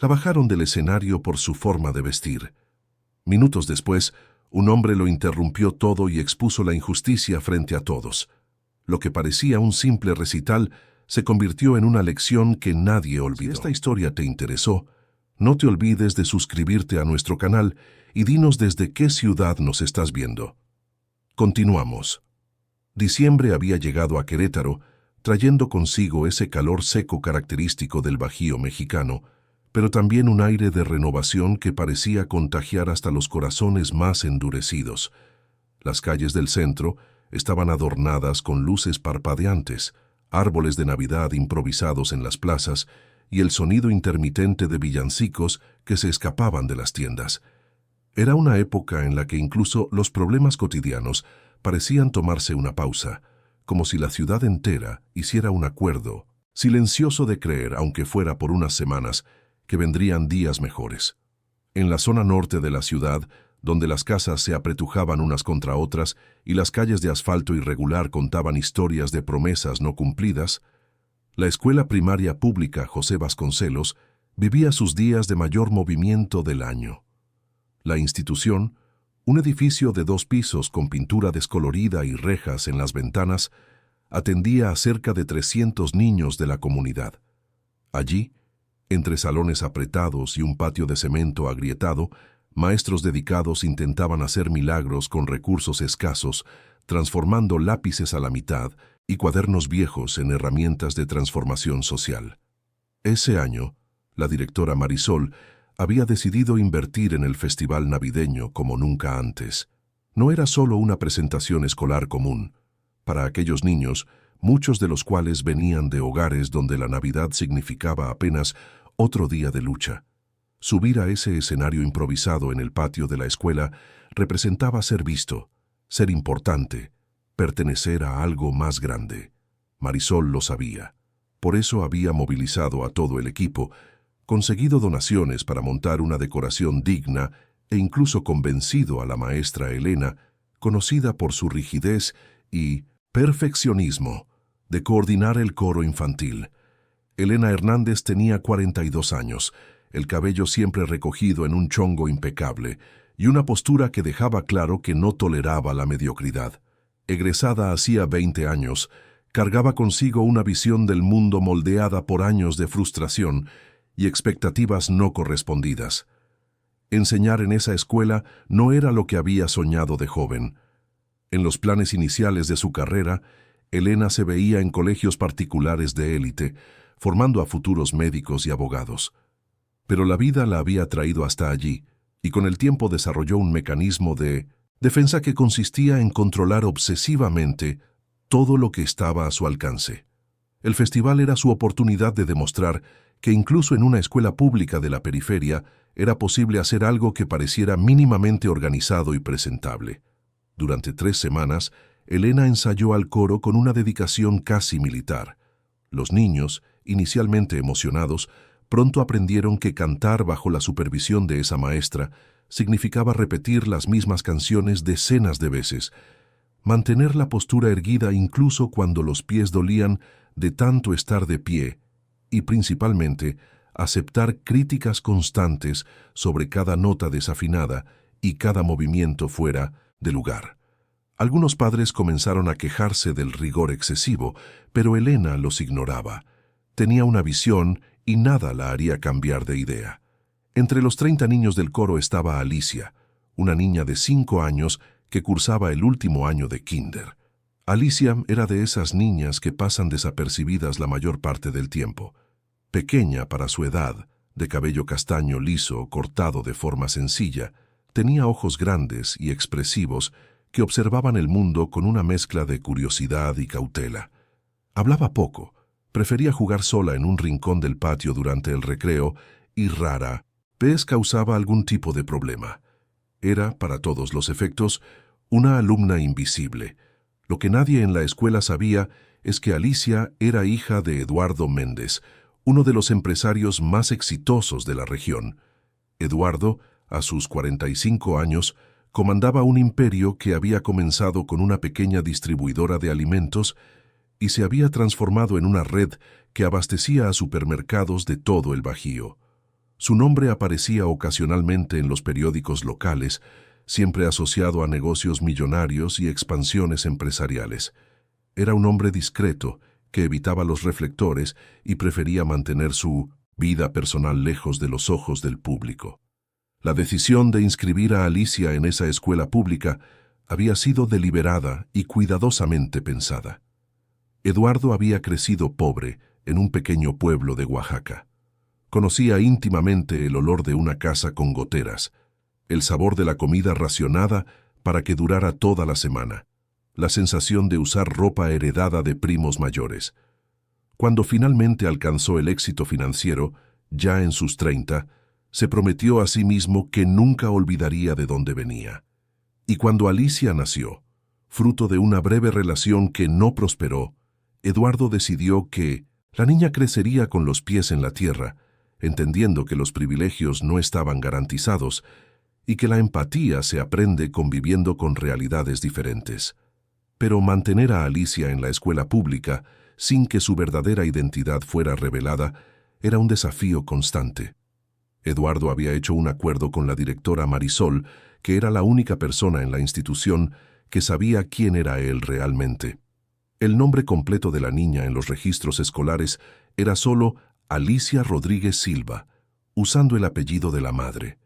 La bajaron del escenario por su forma de vestir. Minutos después, un hombre lo interrumpió todo y expuso la injusticia frente a todos. Lo que parecía un simple recital se convirtió en una lección que nadie olvidó. Si esta historia te interesó, no te olvides de suscribirte a nuestro canal y dinos desde qué ciudad nos estás viendo. Continuamos. Diciembre había llegado a Querétaro, trayendo consigo ese calor seco característico del Bajío mexicano, pero también un aire de renovación que parecía contagiar hasta los corazones más endurecidos. Las calles del centro estaban adornadas con luces parpadeantes, árboles de Navidad improvisados en las plazas y el sonido intermitente de villancicos que se escapaban de las tiendas. Era una época en la que incluso los problemas cotidianos parecían tomarse una pausa, como si la ciudad entera hiciera un acuerdo, silencioso de creer, aunque fuera por unas semanas, que vendrían días mejores. En la zona norte de la ciudad, donde las casas se apretujaban unas contra otras y las calles de asfalto irregular contaban historias de promesas no cumplidas, la escuela primaria pública José Vasconcelos vivía sus días de mayor movimiento del año. La institución, un edificio de 2 pisos con pintura descolorida y rejas en las ventanas, atendía a cerca de 300 niños de la comunidad. Allí, entre salones apretados y un patio de cemento agrietado, maestros dedicados intentaban hacer milagros con recursos escasos, transformando lápices a la mitad y cuadernos viejos en herramientas de transformación social. Ese año, la directora Marisol había decidido invertir en el festival navideño como nunca antes. No era solo una presentación escolar común. Para aquellos niños, muchos de los cuales venían de hogares donde la Navidad significaba apenas otro día de lucha. Subir a ese escenario improvisado en el patio de la escuela representaba ser visto, ser importante, pertenecer a algo más grande. Marisol lo sabía. Por eso había movilizado a todo el equipo, conseguido donaciones para montar una decoración digna e incluso convencido a la maestra Elena, conocida por su rigidez y perfeccionismo, de coordinar el coro infantil. Elena Hernández tenía 42 años, el cabello siempre recogido en un chongo impecable y una postura que dejaba claro que no toleraba la mediocridad. Egresada hacía 20 años, cargaba consigo una visión del mundo moldeada por años de frustración y expectativas no correspondidas. Enseñar en esa escuela no era lo que había soñado de joven. En los planes iniciales de su carrera, Elena se veía en colegios particulares de élite, formando a futuros médicos y abogados. Pero la vida la había traído hasta allí, y con el tiempo desarrolló un mecanismo de defensa que consistía en controlar obsesivamente todo lo que estaba a su alcance. El festival era su oportunidad de demostrar que incluso en una escuela pública de la periferia era posible hacer algo que pareciera mínimamente organizado y presentable. Durante 3 semanas, Elena ensayó al coro con una dedicación casi militar. Los niños, inicialmente emocionados, pronto aprendieron que cantar bajo la supervisión de esa maestra significaba repetir las mismas canciones decenas de veces, mantener la postura erguida incluso cuando los pies dolían de tanto estar de pie, y principalmente aceptar críticas constantes sobre cada nota desafinada y cada movimiento fuera de lugar. Algunos padres comenzaron a quejarse del rigor excesivo, pero Elena los ignoraba. Tenía una visión y nada la haría cambiar de idea. Entre los 30 niños del coro estaba Alicia, una niña de 5 años que cursaba el último año de kinder. Alicia era de esas niñas que pasan desapercibidas la mayor parte del tiempo. Pequeña para su edad, de cabello castaño liso cortado de forma sencilla, tenía ojos grandes y expresivos que observaban el mundo con una mezcla de curiosidad y cautela. Hablaba poco, prefería jugar sola en un rincón del patio durante el recreo y rara vez causaba algún tipo de problema. Era, para todos los efectos, una alumna invisible. Lo que nadie en la escuela sabía es que Alicia era hija de Eduardo Méndez, uno de los empresarios más exitosos de la región. Eduardo, a sus 45 años, comandaba un imperio que había comenzado con una pequeña distribuidora de alimentos y se había transformado en una red que abastecía a supermercados de todo el Bajío. Su nombre aparecía ocasionalmente en los periódicos locales, siempre asociado a negocios millonarios y expansiones empresariales. Era un hombre discreto, que evitaba los reflectores y prefería mantener su vida personal lejos de los ojos del público. La decisión de inscribir a Alicia en esa escuela pública había sido deliberada y cuidadosamente pensada. Eduardo había crecido pobre en un pequeño pueblo de Oaxaca. Conocía íntimamente el olor de una casa con goteras, el sabor de la comida racionada para que durara toda la semana, la sensación de usar ropa heredada de primos mayores. Cuando finalmente alcanzó el éxito financiero, ya en sus 30, se prometió a sí mismo que nunca olvidaría de dónde venía. Y cuando Alicia nació, fruto de una breve relación que no prosperó, Eduardo decidió que la niña crecería con los pies en la tierra, entendiendo que los privilegios no estaban garantizados y que la empatía se aprende conviviendo con realidades diferentes. Pero mantener a Alicia en la escuela pública, sin que su verdadera identidad fuera revelada, era un desafío constante. Eduardo había hecho un acuerdo con la directora Marisol, que era la única persona en la institución que sabía quién era él realmente. El nombre completo de la niña en los registros escolares era solo Alicia Rodríguez Silva, usando el apellido de la madre.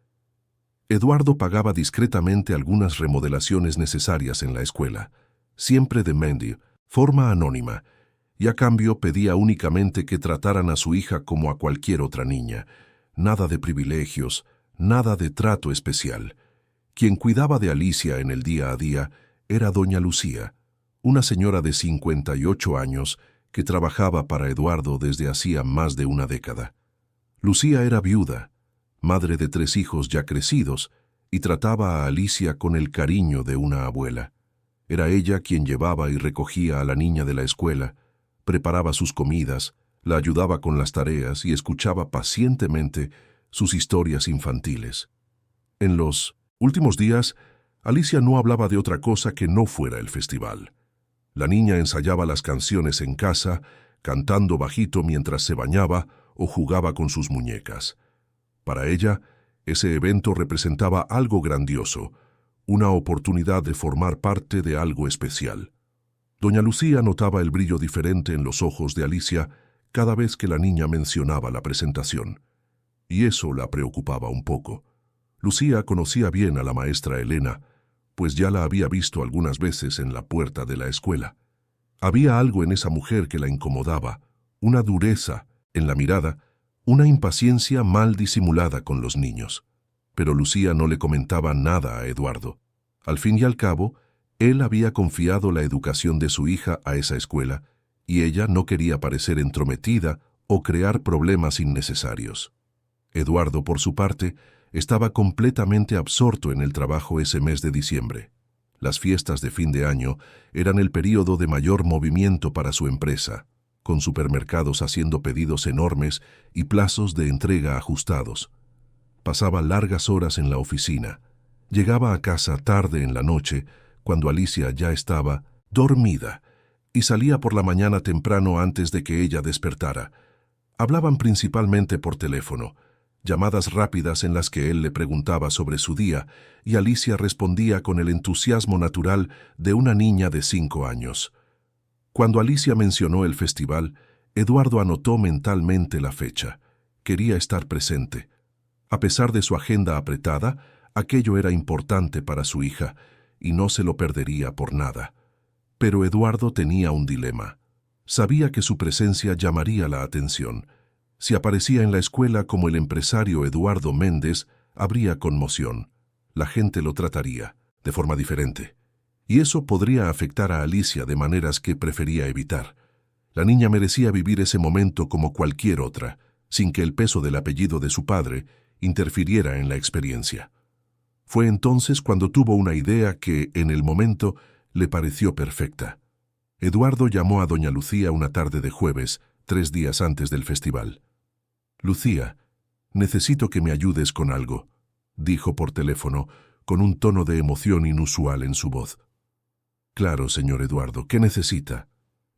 Eduardo pagaba discretamente algunas remodelaciones necesarias en la escuela, siempre de forma anónima, y a cambio pedía únicamente que trataran a su hija como a cualquier otra niña. Nada de privilegios, nada de trato especial. Quien cuidaba de Alicia en el día a día era doña Lucía, una señora de 58 años que trabajaba para Eduardo desde hacía más de una década. Lucía era viuda, madre de 3 hijos ya crecidos, y trataba a Alicia con el cariño de una abuela. Era ella quien llevaba y recogía a la niña de la escuela, preparaba sus comidas, la ayudaba con las tareas y escuchaba pacientemente sus historias infantiles. En los últimos días, Alicia no hablaba de otra cosa que no fuera el festival. La niña ensayaba las canciones en casa, cantando bajito mientras se bañaba o jugaba con sus muñecas. Para ella, ese evento representaba algo grandioso, una oportunidad de formar parte de algo especial. Doña Lucía notaba el brillo diferente en los ojos de Alicia cada vez que la niña mencionaba la presentación, y eso la preocupaba un poco. Lucía conocía bien a la maestra Elena, pues ya la había visto algunas veces en la puerta de la escuela. Había algo en esa mujer que la incomodaba, una dureza en la mirada, una impaciencia mal disimulada con los niños. Pero Lucía no le comentaba nada a Eduardo. Al fin y al cabo, él había confiado la educación de su hija a esa escuela, y ella no quería parecer entrometida o crear problemas innecesarios. Eduardo, por su parte, estaba completamente absorto en el trabajo ese mes de diciembre. Las fiestas de fin de año eran el período de mayor movimiento para su empresa, con supermercados haciendo pedidos enormes y plazos de entrega ajustados. Pasaba largas horas en la oficina. Llegaba a casa tarde en la noche, cuando Alicia ya estaba dormida, y salía por la mañana temprano antes de que ella despertara. Hablaban principalmente por teléfono, llamadas rápidas en las que él le preguntaba sobre su día, y Alicia respondía con el entusiasmo natural de una niña de 5 años. Cuando Alicia mencionó el festival, Eduardo anotó mentalmente la fecha. Quería estar presente. A pesar de su agenda apretada, aquello era importante para su hija, y no se lo perdería por nada. Pero Eduardo tenía un dilema. Sabía que su presencia llamaría la atención. Si aparecía en la escuela como el empresario Eduardo Méndez, habría conmoción. La gente lo trataría de forma diferente. Y eso podría afectar a Alicia de maneras que prefería evitar. La niña merecía vivir ese momento como cualquier otra, sin que el peso del apellido de su padre interfiriera en la experiencia. Fue entonces cuando tuvo una idea que, en el momento, le pareció perfecta. Eduardo llamó a doña Lucía una tarde de jueves, 3 días antes del festival. «Lucía, necesito que me ayudes con algo», dijo por teléfono, con un tono de emoción inusual en su voz. «Claro, señor Eduardo, ¿qué necesita?»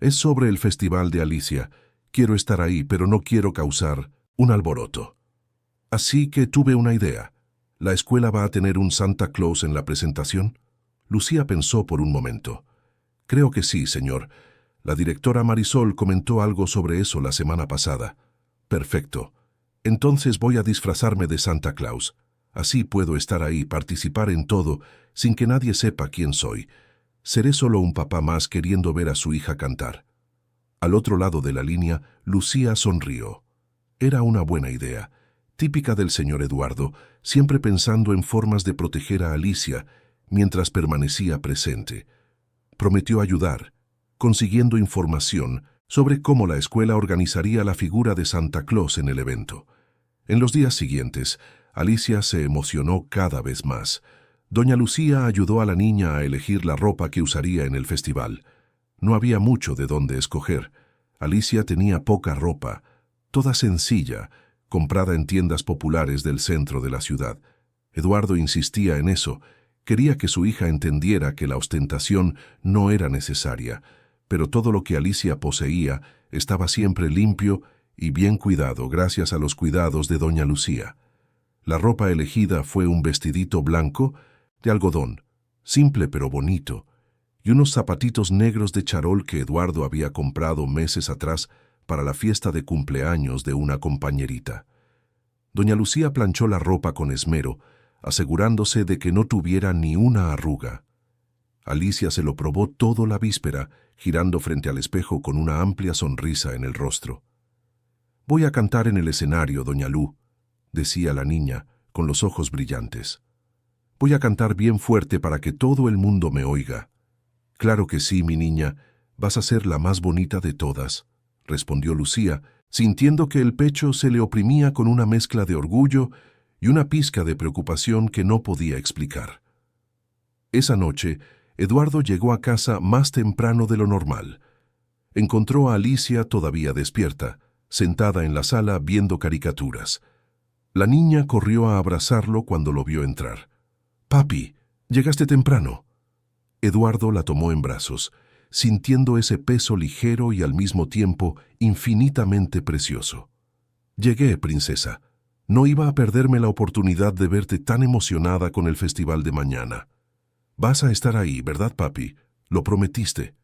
«Es sobre el festival de Alicia. Quiero estar ahí, pero no quiero causar un alboroto». Así que tuve una idea. ¿La escuela va a tener un Santa Claus en la presentación? Lucía pensó por un momento. Creo que sí, señor. La directora Marisol comentó algo sobre eso la semana pasada. Perfecto. Entonces voy a disfrazarme de Santa Claus. Así puedo estar ahí, participar en todo, sin que nadie sepa quién soy. Seré solo un papá más queriendo ver a su hija cantar. Al otro lado de la línea, Lucía sonrió. Era una buena idea, típica del señor Eduardo, siempre pensando en formas de proteger a Alicia mientras permanecía presente. Prometió ayudar, consiguiendo información sobre cómo la escuela organizaría la figura de Santa Claus en el evento. En los días siguientes, Alicia se emocionó cada vez más. Doña Lucía ayudó a la niña a elegir la ropa que usaría en el festival. No había mucho de dónde escoger. Alicia tenía poca ropa, toda sencilla, comprada en tiendas populares del centro de la ciudad. Eduardo insistía en eso. Quería que su hija entendiera que la ostentación no era necesaria, pero todo lo que Alicia poseía estaba siempre limpio y bien cuidado gracias a los cuidados de doña Lucía. La ropa elegida fue un vestidito blanco de algodón, simple pero bonito, y unos zapatitos negros de charol que Eduardo había comprado meses atrás para la fiesta de cumpleaños de una compañerita. Doña Lucía planchó la ropa con esmero, asegurándose de que no tuviera ni una arruga. Alicia se lo probó todo la víspera, girando frente al espejo con una amplia sonrisa en el rostro. «Voy a cantar en el escenario, doña Lu», decía la niña, con los ojos brillantes. «Voy a cantar bien fuerte para que todo el mundo me oiga». «Claro que sí, mi niña, vas a ser la más bonita de todas», respondió Lucía, sintiendo que el pecho se le oprimía con una mezcla de orgullo y una pizca de preocupación que no podía explicar. Esa noche, Eduardo llegó a casa más temprano de lo normal. Encontró a Alicia todavía despierta, sentada en la sala viendo caricaturas. La niña corrió a abrazarlo cuando lo vio entrar. «Papi, llegaste temprano». Eduardo la tomó en brazos, sintiendo ese peso ligero y al mismo tiempo infinitamente precioso. «Llegué, princesa. No iba a perderme la oportunidad de verte tan emocionada con el festival de mañana. Vas a estar ahí, ¿verdad, papi? Lo prometiste».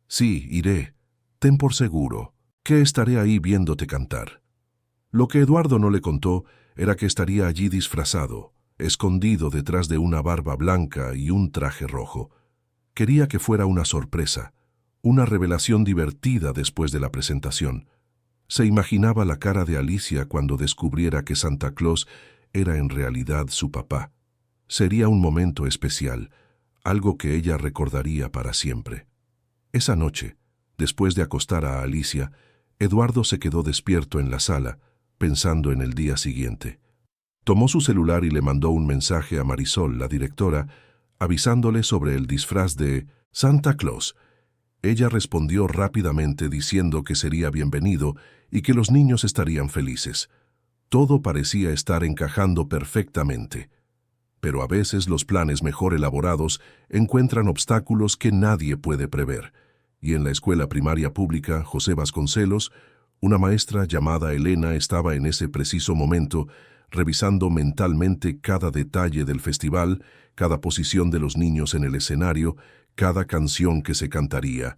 «Sí, iré. Ten por seguro que estaré ahí viéndote cantar». Lo que Eduardo no le contó era que estaría allí disfrazado, escondido detrás de una barba blanca y un traje rojo. Quería que fuera una sorpresa, una revelación divertida después de la presentación. Se imaginaba la cara de Alicia cuando descubriera que Santa Claus era en realidad su papá. Sería un momento especial, algo que ella recordaría para siempre. Esa noche, después de acostar a Alicia, Eduardo se quedó despierto en la sala, pensando en el día siguiente. Tomó su celular y le mandó un mensaje a Marisol, la directora, avisándole sobre el disfraz de Santa Claus. Ella respondió rápidamente diciendo que sería bienvenido y que los niños estarían felices. Todo parecía estar encajando perfectamente. Pero a veces los planes mejor elaborados encuentran obstáculos que nadie puede prever. Y en la escuela primaria pública José Vasconcelos, una maestra llamada Elena estaba en ese preciso momento revisando mentalmente cada detalle del festival, cada posición de los niños en el escenario, cada canción que se cantaría.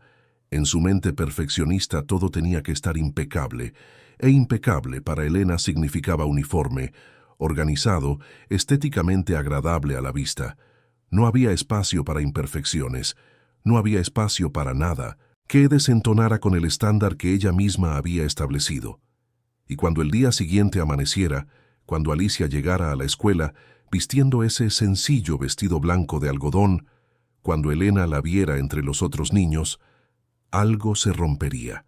En su mente perfeccionista todo tenía que estar impecable, e impecable para Elena significaba uniforme, organizado, estéticamente agradable a la vista. No había espacio para imperfecciones, no había espacio para nada que desentonara con el estándar que ella misma había establecido. Y cuando el día siguiente amaneciera, cuando Alicia llegara a la escuela, vistiendo ese sencillo vestido blanco de algodón, cuando Elena la viera entre los otros niños, algo se rompería.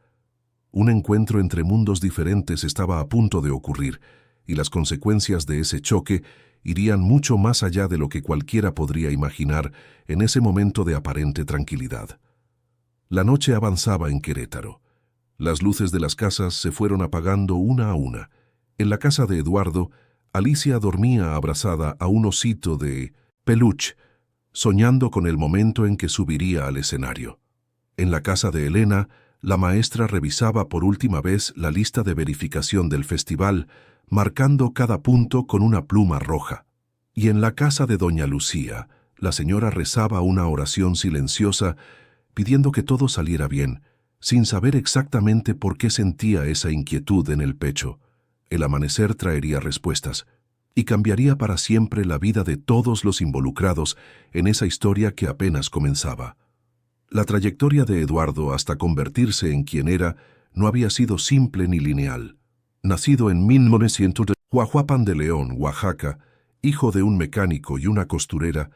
Un encuentro entre mundos diferentes estaba a punto de ocurrir, y las consecuencias de ese choque irían mucho más allá de lo que cualquiera podría imaginar en ese momento de aparente tranquilidad. La noche avanzaba en Querétaro. Las luces de las casas se fueron apagando una a una. En la casa de Eduardo, Alicia dormía abrazada a un osito de peluche, soñando con el momento en que subiría al escenario. En la casa de Elena, la maestra revisaba por última vez la lista de verificación del festival, marcando cada punto con una pluma roja. Y en la casa de doña Lucía, la señora rezaba una oración silenciosa pidiendo que todo saliera bien, sin saber exactamente por qué sentía esa inquietud en el pecho. El amanecer traería respuestas y cambiaría para siempre la vida de todos los involucrados en esa historia que apenas comenzaba. La trayectoria de Eduardo hasta convertirse en quien era no había sido simple ni lineal. Nacido en 1900 de Huajuapan de León, Oaxaca, hijo de un mecánico y una costurera,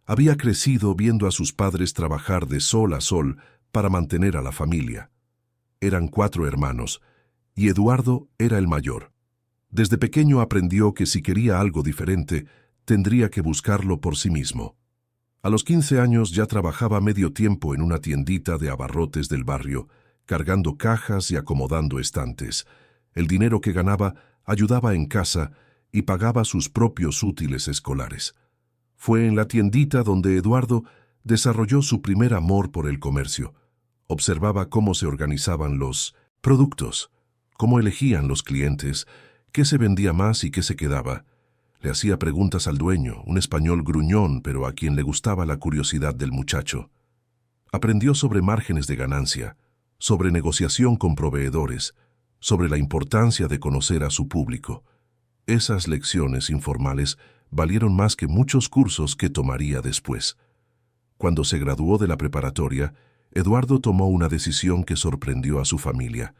había crecido viendo a sus padres trabajar de sol a sol para mantener a la familia. Eran 4 hermanos, y Eduardo era el mayor. Desde pequeño aprendió que si quería algo diferente, tendría que buscarlo por sí mismo. A los 15 años ya trabajaba medio tiempo en una tiendita de abarrotes del barrio, cargando cajas y acomodando estantes. El dinero que ganaba ayudaba en casa y pagaba sus propios útiles escolares. Fue en la tiendita donde Eduardo desarrolló su primer amor por el comercio. Observaba cómo se organizaban los productos, cómo elegían los clientes, qué se vendía más y qué se quedaba. Le hacía preguntas al dueño, un español gruñón, pero a quien le gustaba la curiosidad del muchacho. Aprendió sobre márgenes de ganancia, sobre negociación con proveedores, sobre la importancia de conocer a su público. Esas lecciones informales valieron más que muchos cursos que tomaría después. Cuando se graduó de la preparatoria, Eduardo tomó una decisión que sorprendió a su familia.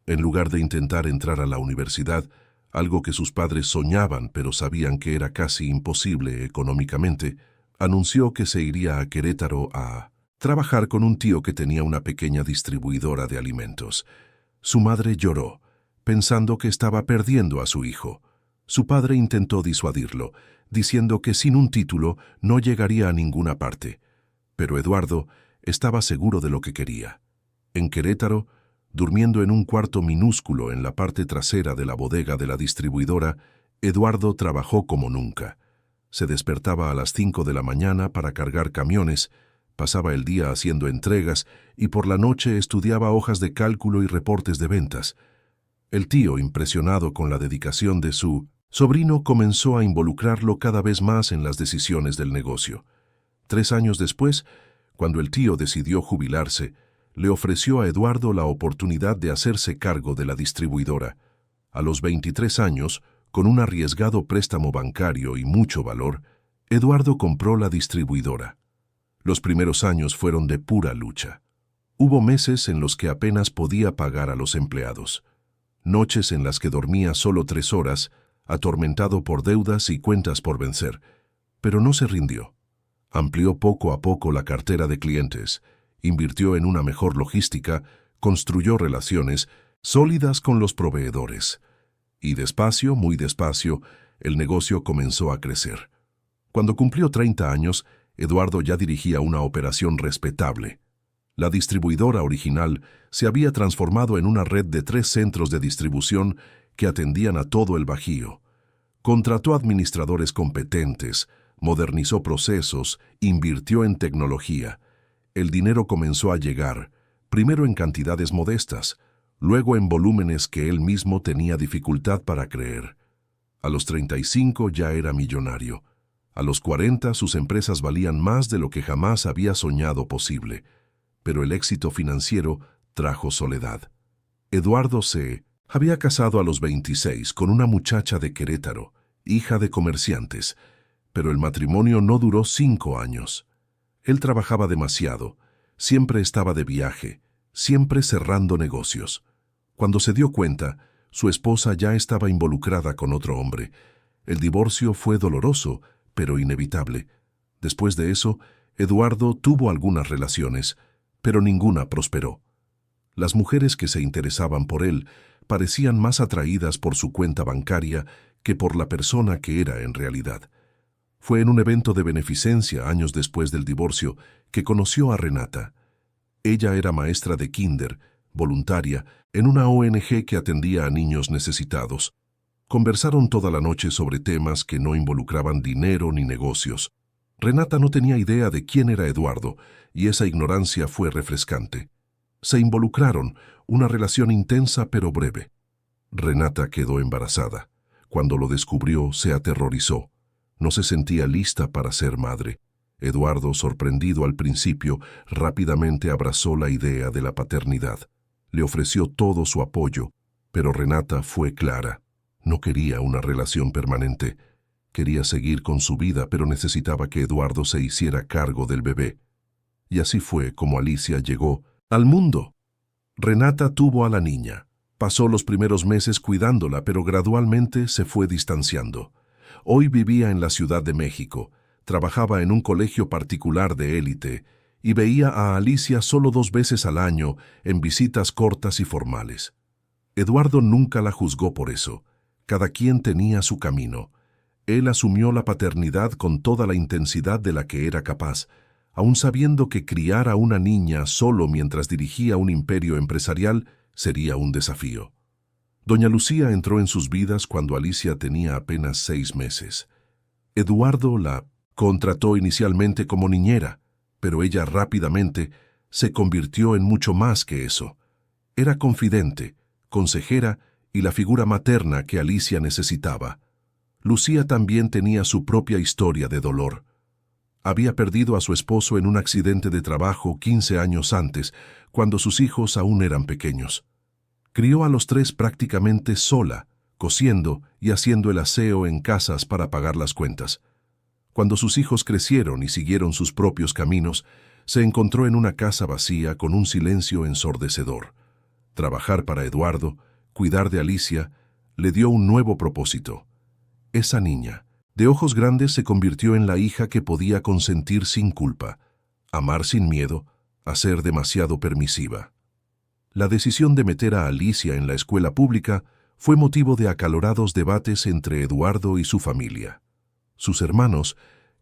En lugar de intentar entrar a la universidad, algo que sus padres soñaban pero sabían que era casi imposible económicamente, anunció que se iría a Querétaro a trabajar con un tío que tenía una pequeña distribuidora de alimentos. Su madre lloró, pensando que estaba perdiendo a su hijo. Su padre intentó disuadirlo, diciendo que sin un título no llegaría a ninguna parte. Pero Eduardo estaba seguro de lo que quería. En Querétaro, durmiendo en un cuarto minúsculo en la parte trasera de la bodega de la distribuidora, Eduardo trabajó como nunca. Se despertaba a las 5 de la mañana para cargar camiones, pasaba el día haciendo entregas y por la noche estudiaba hojas de cálculo y reportes de ventas. El tío, impresionado con la dedicación de su sobrino, comenzó a involucrarlo cada vez más en las decisiones del negocio. 3 años después, cuando el tío decidió jubilarse, le ofreció a Eduardo la oportunidad de hacerse cargo de la distribuidora. A los 23 años, con un arriesgado préstamo bancario y mucho valor, Eduardo compró la distribuidora. Los primeros años fueron de pura lucha. Hubo meses en los que apenas podía pagar a los empleados. Noches en las que dormía solo 3 horas, atormentado por deudas y cuentas por vencer. Pero no se rindió. Amplió poco a poco la cartera de clientes, invirtió en una mejor logística, construyó relaciones sólidas con los proveedores. Y despacio, muy despacio, el negocio comenzó a crecer. Cuando cumplió 30 años, Eduardo ya dirigía una operación respetable. La distribuidora original se había transformado en una red de 3 centros de distribución que atendían a todo el Bajío. Contrató administradores competentes, modernizó procesos, invirtió en tecnología. El dinero comenzó a llegar, primero en cantidades modestas, luego en volúmenes que él mismo tenía dificultad para creer. A los 35 ya era millonario. A los 40 sus empresas valían más de lo que jamás había soñado posible. Pero el éxito financiero trajo soledad. Eduardo se había casado a los 26 con una muchacha de Querétaro, hija de comerciantes, pero el matrimonio no duró 5 años. Él trabajaba demasiado, siempre estaba de viaje, siempre cerrando negocios. Cuando se dio cuenta, su esposa ya estaba involucrada con otro hombre. El divorcio fue doloroso, pero inevitable. Después de eso, Eduardo tuvo algunas relaciones, pero ninguna prosperó. Las mujeres que se interesaban por él parecían más atraídas por su cuenta bancaria que por la persona que era en realidad. Fue en un evento de beneficencia años después del divorcio que conoció a Renata. Ella era maestra de kinder, voluntaria, en una ONG que atendía a niños necesitados. Conversaron toda la noche sobre temas que no involucraban dinero ni negocios. Renata no tenía idea de quién era Eduardo, y esa ignorancia fue refrescante. Se involucraron, una relación intensa pero breve. Renata quedó embarazada. Cuando lo descubrió, se aterrorizó. No se sentía lista para ser madre. Eduardo, sorprendido al principio, rápidamente abrazó la idea de la paternidad. Le ofreció todo su apoyo, pero Renata fue clara. No quería una relación permanente. Quería seguir con su vida, pero necesitaba que Eduardo se hiciera cargo del bebé. Y así fue como Alicia llegó al mundo. Renata tuvo a la niña. Pasó los primeros meses cuidándola, pero gradualmente se fue distanciando. Hoy vivía en la Ciudad de México, trabajaba en un colegio particular de élite y veía a Alicia solo 2 veces al año en visitas cortas y formales. Eduardo nunca la juzgó por eso. Cada quien tenía su camino. Él asumió la paternidad con toda la intensidad de la que era capaz, aun sabiendo que criar a una niña solo mientras dirigía un imperio empresarial sería un desafío. Doña Lucía entró en sus vidas cuando Alicia tenía apenas 6 meses. Eduardo la contrató inicialmente como niñera, pero ella rápidamente se convirtió en mucho más que eso. Era confidente, consejera y la figura materna que Alicia necesitaba. Lucía también tenía su propia historia de dolor. Había perdido a su esposo en un accidente de trabajo 15 años antes, cuando sus hijos aún eran pequeños. Crió a los 3 prácticamente sola, cosiendo y haciendo el aseo en casas para pagar las cuentas. Cuando sus hijos crecieron y siguieron sus propios caminos, se encontró en una casa vacía con un silencio ensordecedor. Trabajar para Eduardo, cuidar de Alicia, le dio un nuevo propósito. Esa niña, de ojos grandes, se convirtió en la hija que podía consentir sin culpa, amar sin miedo, a ser demasiado permisiva. La decisión de meter a Alicia en la escuela pública fue motivo de acalorados debates entre Eduardo y su familia. Sus hermanos,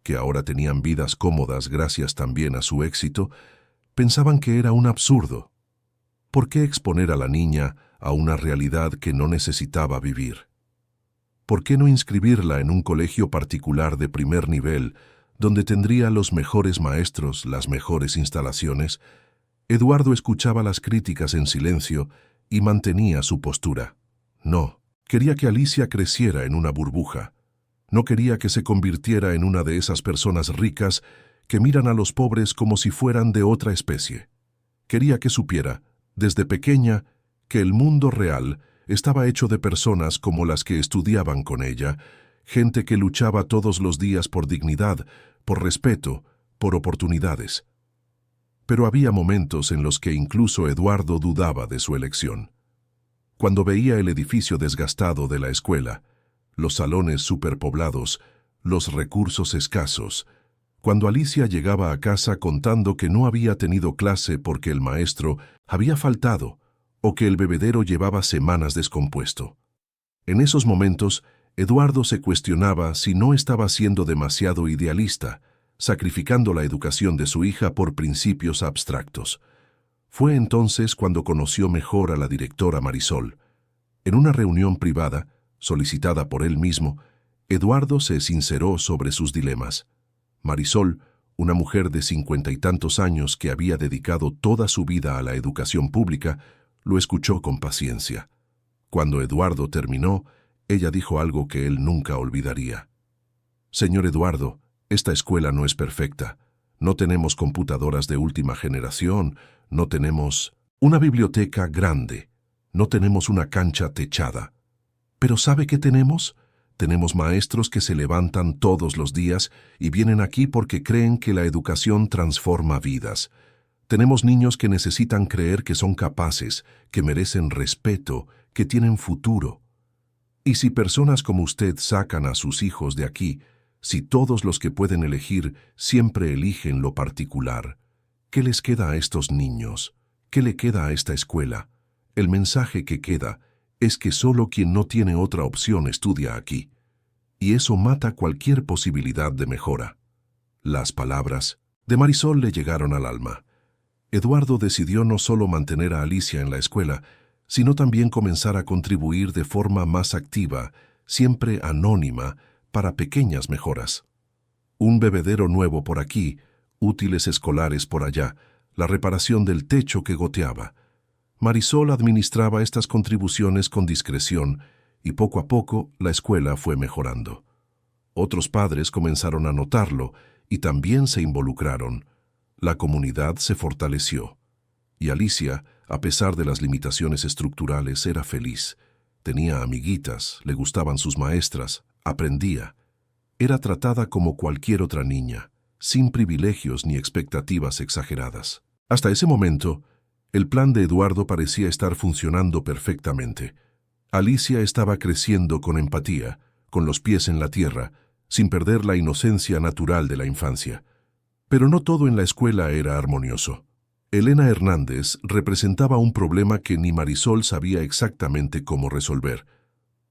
que ahora tenían vidas cómodas gracias también a su éxito, pensaban que era un absurdo. ¿Por qué exponer a la niña a una realidad que no necesitaba vivir? ¿Por qué no inscribirla en un colegio particular de primer nivel, donde tendría los mejores maestros, las mejores instalaciones? Eduardo escuchaba las críticas en silencio y mantenía su postura. No, quería que Alicia creciera en una burbuja. No quería que se convirtiera en una de esas personas ricas que miran a los pobres como si fueran de otra especie. Quería que supiera, desde pequeña, que el mundo real estaba hecho de personas como las que estudiaban con ella, gente que luchaba todos los días por dignidad, por respeto, por oportunidades. Pero había momentos en los que incluso Eduardo dudaba de su elección. Cuando veía el edificio desgastado de la escuela, los salones superpoblados, los recursos escasos, cuando Alicia llegaba a casa contando que no había tenido clase porque el maestro había faltado o que el bebedero llevaba semanas descompuesto. En esos momentos, Eduardo se cuestionaba si no estaba siendo demasiado idealista, sacrificando la educación de su hija por principios abstractos. Fue entonces cuando conoció mejor a la directora Marisol. En una reunión privada, solicitada por él mismo, Eduardo se sinceró sobre sus dilemas. Marisol, una mujer de 50 y tantos años que había dedicado toda su vida a la educación pública, lo escuchó con paciencia. Cuando Eduardo terminó, ella dijo algo que él nunca olvidaría. «Señor Eduardo, esta escuela no es perfecta. No tenemos computadoras de última generación, no tenemos una biblioteca grande, no tenemos una cancha techada. Pero ¿sabe qué tenemos? Tenemos maestros que se levantan todos los días y vienen aquí porque creen que la educación transforma vidas. Tenemos niños que necesitan creer que son capaces, que merecen respeto, que tienen futuro. Y si personas como usted sacan a sus hijos de aquí, si todos los que pueden elegir siempre eligen lo particular, ¿qué les queda a estos niños? ¿Qué le queda a esta escuela? El mensaje que queda es que solo quien no tiene otra opción estudia aquí. Y eso mata cualquier posibilidad de mejora». Las palabras de Marisol le llegaron al alma. Eduardo decidió no solo mantener a Alicia en la escuela, sino también comenzar a contribuir de forma más activa, siempre anónima, para pequeñas mejoras. Un bebedero nuevo por aquí, útiles escolares por allá, la reparación del techo que goteaba. Marisol administraba estas contribuciones con discreción y poco a poco la escuela fue mejorando. Otros padres comenzaron a notarlo y también se involucraron. La comunidad se fortaleció. Y Alicia, a pesar de las limitaciones estructurales, era feliz. Tenía amiguitas, le gustaban sus maestras, aprendía. Era tratada como cualquier otra niña, sin privilegios ni expectativas exageradas. Hasta ese momento, el plan de Eduardo parecía estar funcionando perfectamente. Alicia estaba creciendo con empatía, con los pies en la tierra, sin perder la inocencia natural de la infancia. Pero no todo en la escuela era armonioso. Elena Hernández representaba un problema que ni Marisol sabía exactamente cómo resolver.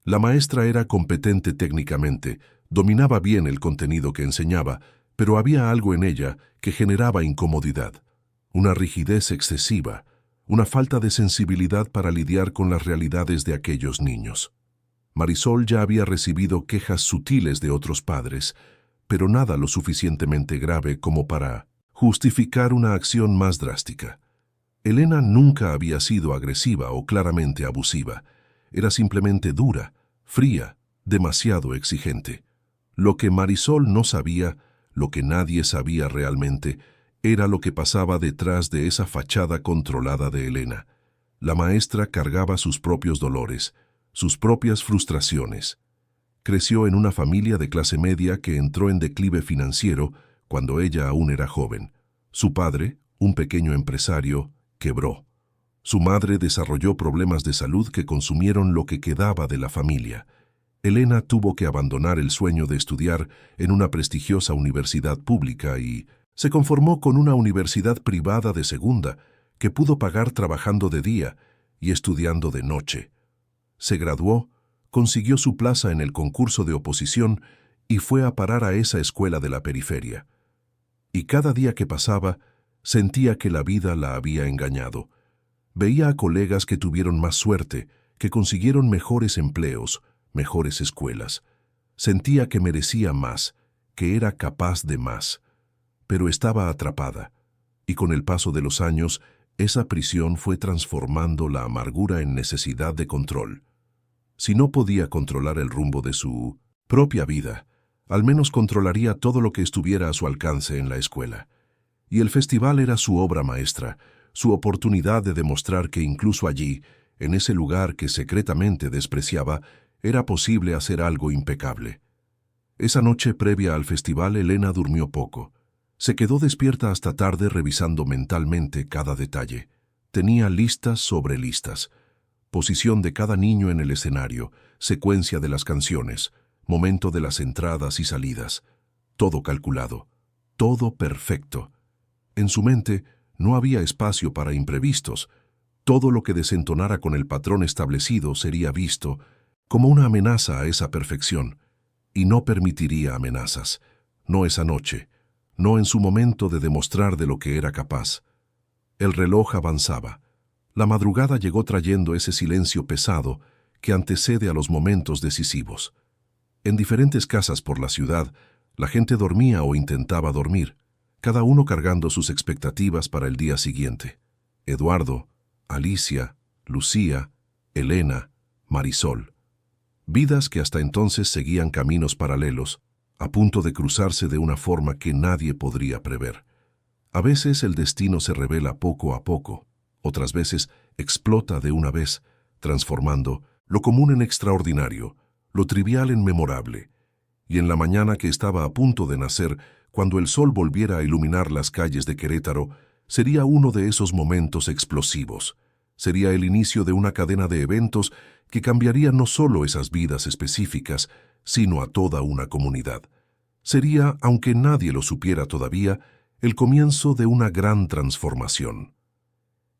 La maestra era competente técnicamente, dominaba bien el contenido que enseñaba, pero había algo en ella que generaba incomodidad, una rigidez excesiva, una falta de sensibilidad para lidiar con las realidades de aquellos niños. Marisol ya había recibido quejas sutiles de otros padres, pero nada lo suficientemente grave como para justificar una acción más drástica. Elena nunca había sido agresiva o claramente abusiva. Era simplemente dura, fría, demasiado exigente. Lo que Marisol no sabía, lo que nadie sabía realmente, era lo que pasaba detrás de esa fachada controlada de Elena. La maestra cargaba sus propios dolores, sus propias frustraciones. Creció en una familia de clase media que entró en declive financiero cuando ella aún era joven. Su padre, un pequeño empresario, quebró. Su madre desarrolló problemas de salud que consumieron lo que quedaba de la familia. Elena tuvo que abandonar el sueño de estudiar en una prestigiosa universidad pública y se conformó con una universidad privada de segunda que pudo pagar trabajando de día y estudiando de noche. Se graduó, consiguió su plaza en el concurso de oposición y fue a parar a esa escuela de la periferia. Y cada día que pasaba, sentía que la vida la había engañado. Veía a colegas que tuvieron más suerte, que consiguieron mejores empleos, mejores escuelas. Sentía que merecía más, que era capaz de más. Pero estaba atrapada, y con el paso de los años, esa prisión fue transformando la amargura en necesidad de control. Si no podía controlar el rumbo de su propia vida, al menos controlaría todo lo que estuviera a su alcance en la escuela. Y el festival era su obra maestra, su oportunidad de demostrar que incluso allí, en ese lugar que secretamente despreciaba, era posible hacer algo impecable. Esa noche previa al festival, Elena durmió poco. Se quedó despierta hasta tarde revisando mentalmente cada detalle. Tenía listas sobre listas. Posición de cada niño en el escenario, secuencia de las canciones, momento de las entradas y salidas. Todo calculado, todo perfecto. En su mente no había espacio para imprevistos. Todo lo que desentonara con el patrón establecido sería visto como una amenaza a esa perfección, y no permitiría amenazas, no esa noche, no en su momento de demostrar de lo que era capaz. El reloj avanzaba. La madrugada llegó trayendo ese silencio pesado que antecede a los momentos decisivos. En diferentes casas por la ciudad, la gente dormía o intentaba dormir, cada uno cargando sus expectativas para el día siguiente. Eduardo, Alicia, Lucía, Elena, Marisol. Vidas que hasta entonces seguían caminos paralelos, a punto de cruzarse de una forma que nadie podría prever. A veces el destino se revela poco a poco, otras veces explota de una vez, transformando lo común en extraordinario, lo trivial en memorable. Y en la mañana que estaba a punto de nacer, cuando el sol volviera a iluminar las calles de Querétaro, sería uno de esos momentos explosivos. Sería el inicio de una cadena de eventos que cambiaría no solo esas vidas específicas, sino a toda una comunidad. Sería, aunque nadie lo supiera todavía, el comienzo de una gran transformación.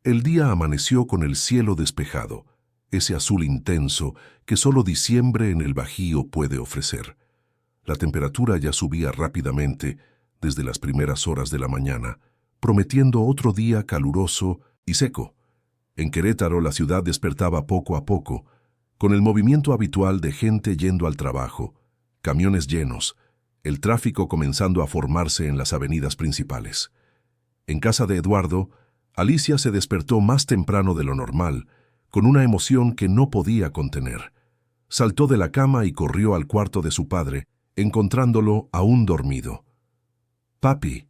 El día amaneció con el cielo despejado, ese azul intenso que solo diciembre en el Bajío puede ofrecer. La temperatura ya subía rápidamente desde las primeras horas de la mañana, prometiendo otro día caluroso y seco. En Querétaro la ciudad despertaba poco a poco, con el movimiento habitual de gente yendo al trabajo, camiones llenos, el tráfico comenzando a formarse en las avenidas principales. En casa de Eduardo, Alicia se despertó más temprano de lo normal, con una emoción que no podía contener. Saltó de la cama y corrió al cuarto de su padre, encontrándolo aún dormido. «Papi,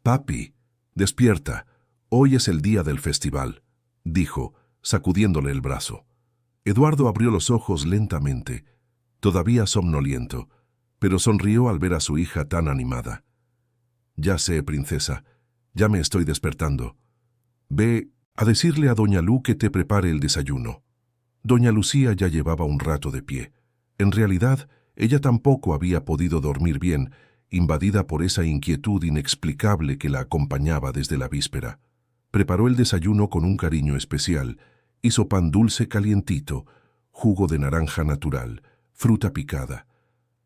papi, despierta, hoy es el día del festival», dijo, sacudiéndole el brazo. Eduardo abrió los ojos lentamente, todavía somnoliento, pero sonrió al ver a su hija tan animada. «Ya sé, princesa, ya me estoy despertando. Ve a decirle a doña Lu que te prepare el desayuno». Doña Lucía ya llevaba un rato de pie. En realidad, ella tampoco había podido dormir bien, invadida por esa inquietud inexplicable que la acompañaba desde la víspera. Preparó el desayuno con un cariño especial. Hizo pan dulce calientito, jugo de naranja natural, fruta picada.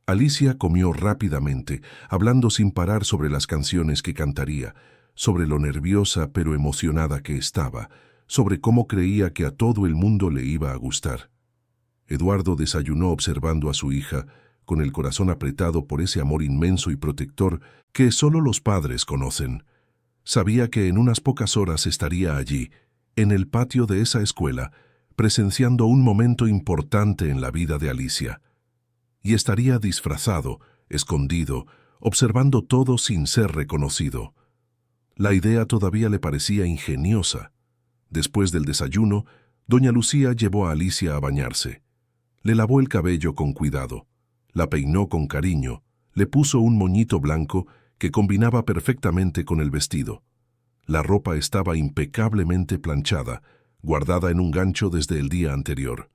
Alicia comió rápidamente, hablando sin parar sobre las canciones que cantaría, sobre lo nerviosa pero emocionada que estaba, sobre cómo creía que a todo el mundo le iba a gustar. Eduardo desayunó observando a su hija, con el corazón apretado por ese amor inmenso y protector que solo los padres conocen. Sabía que en unas pocas horas estaría allí, en el patio de esa escuela, presenciando un momento importante en la vida de Alicia. Y estaría disfrazado, escondido, observando todo sin ser reconocido. La idea todavía le parecía ingeniosa. Después del desayuno, doña Lucía llevó a Alicia a bañarse. Le lavó el cabello con cuidado, la peinó con cariño, le puso un moñito blanco que combinaba perfectamente con el vestido. La ropa estaba impecablemente planchada, guardada en un gancho desde el día anterior.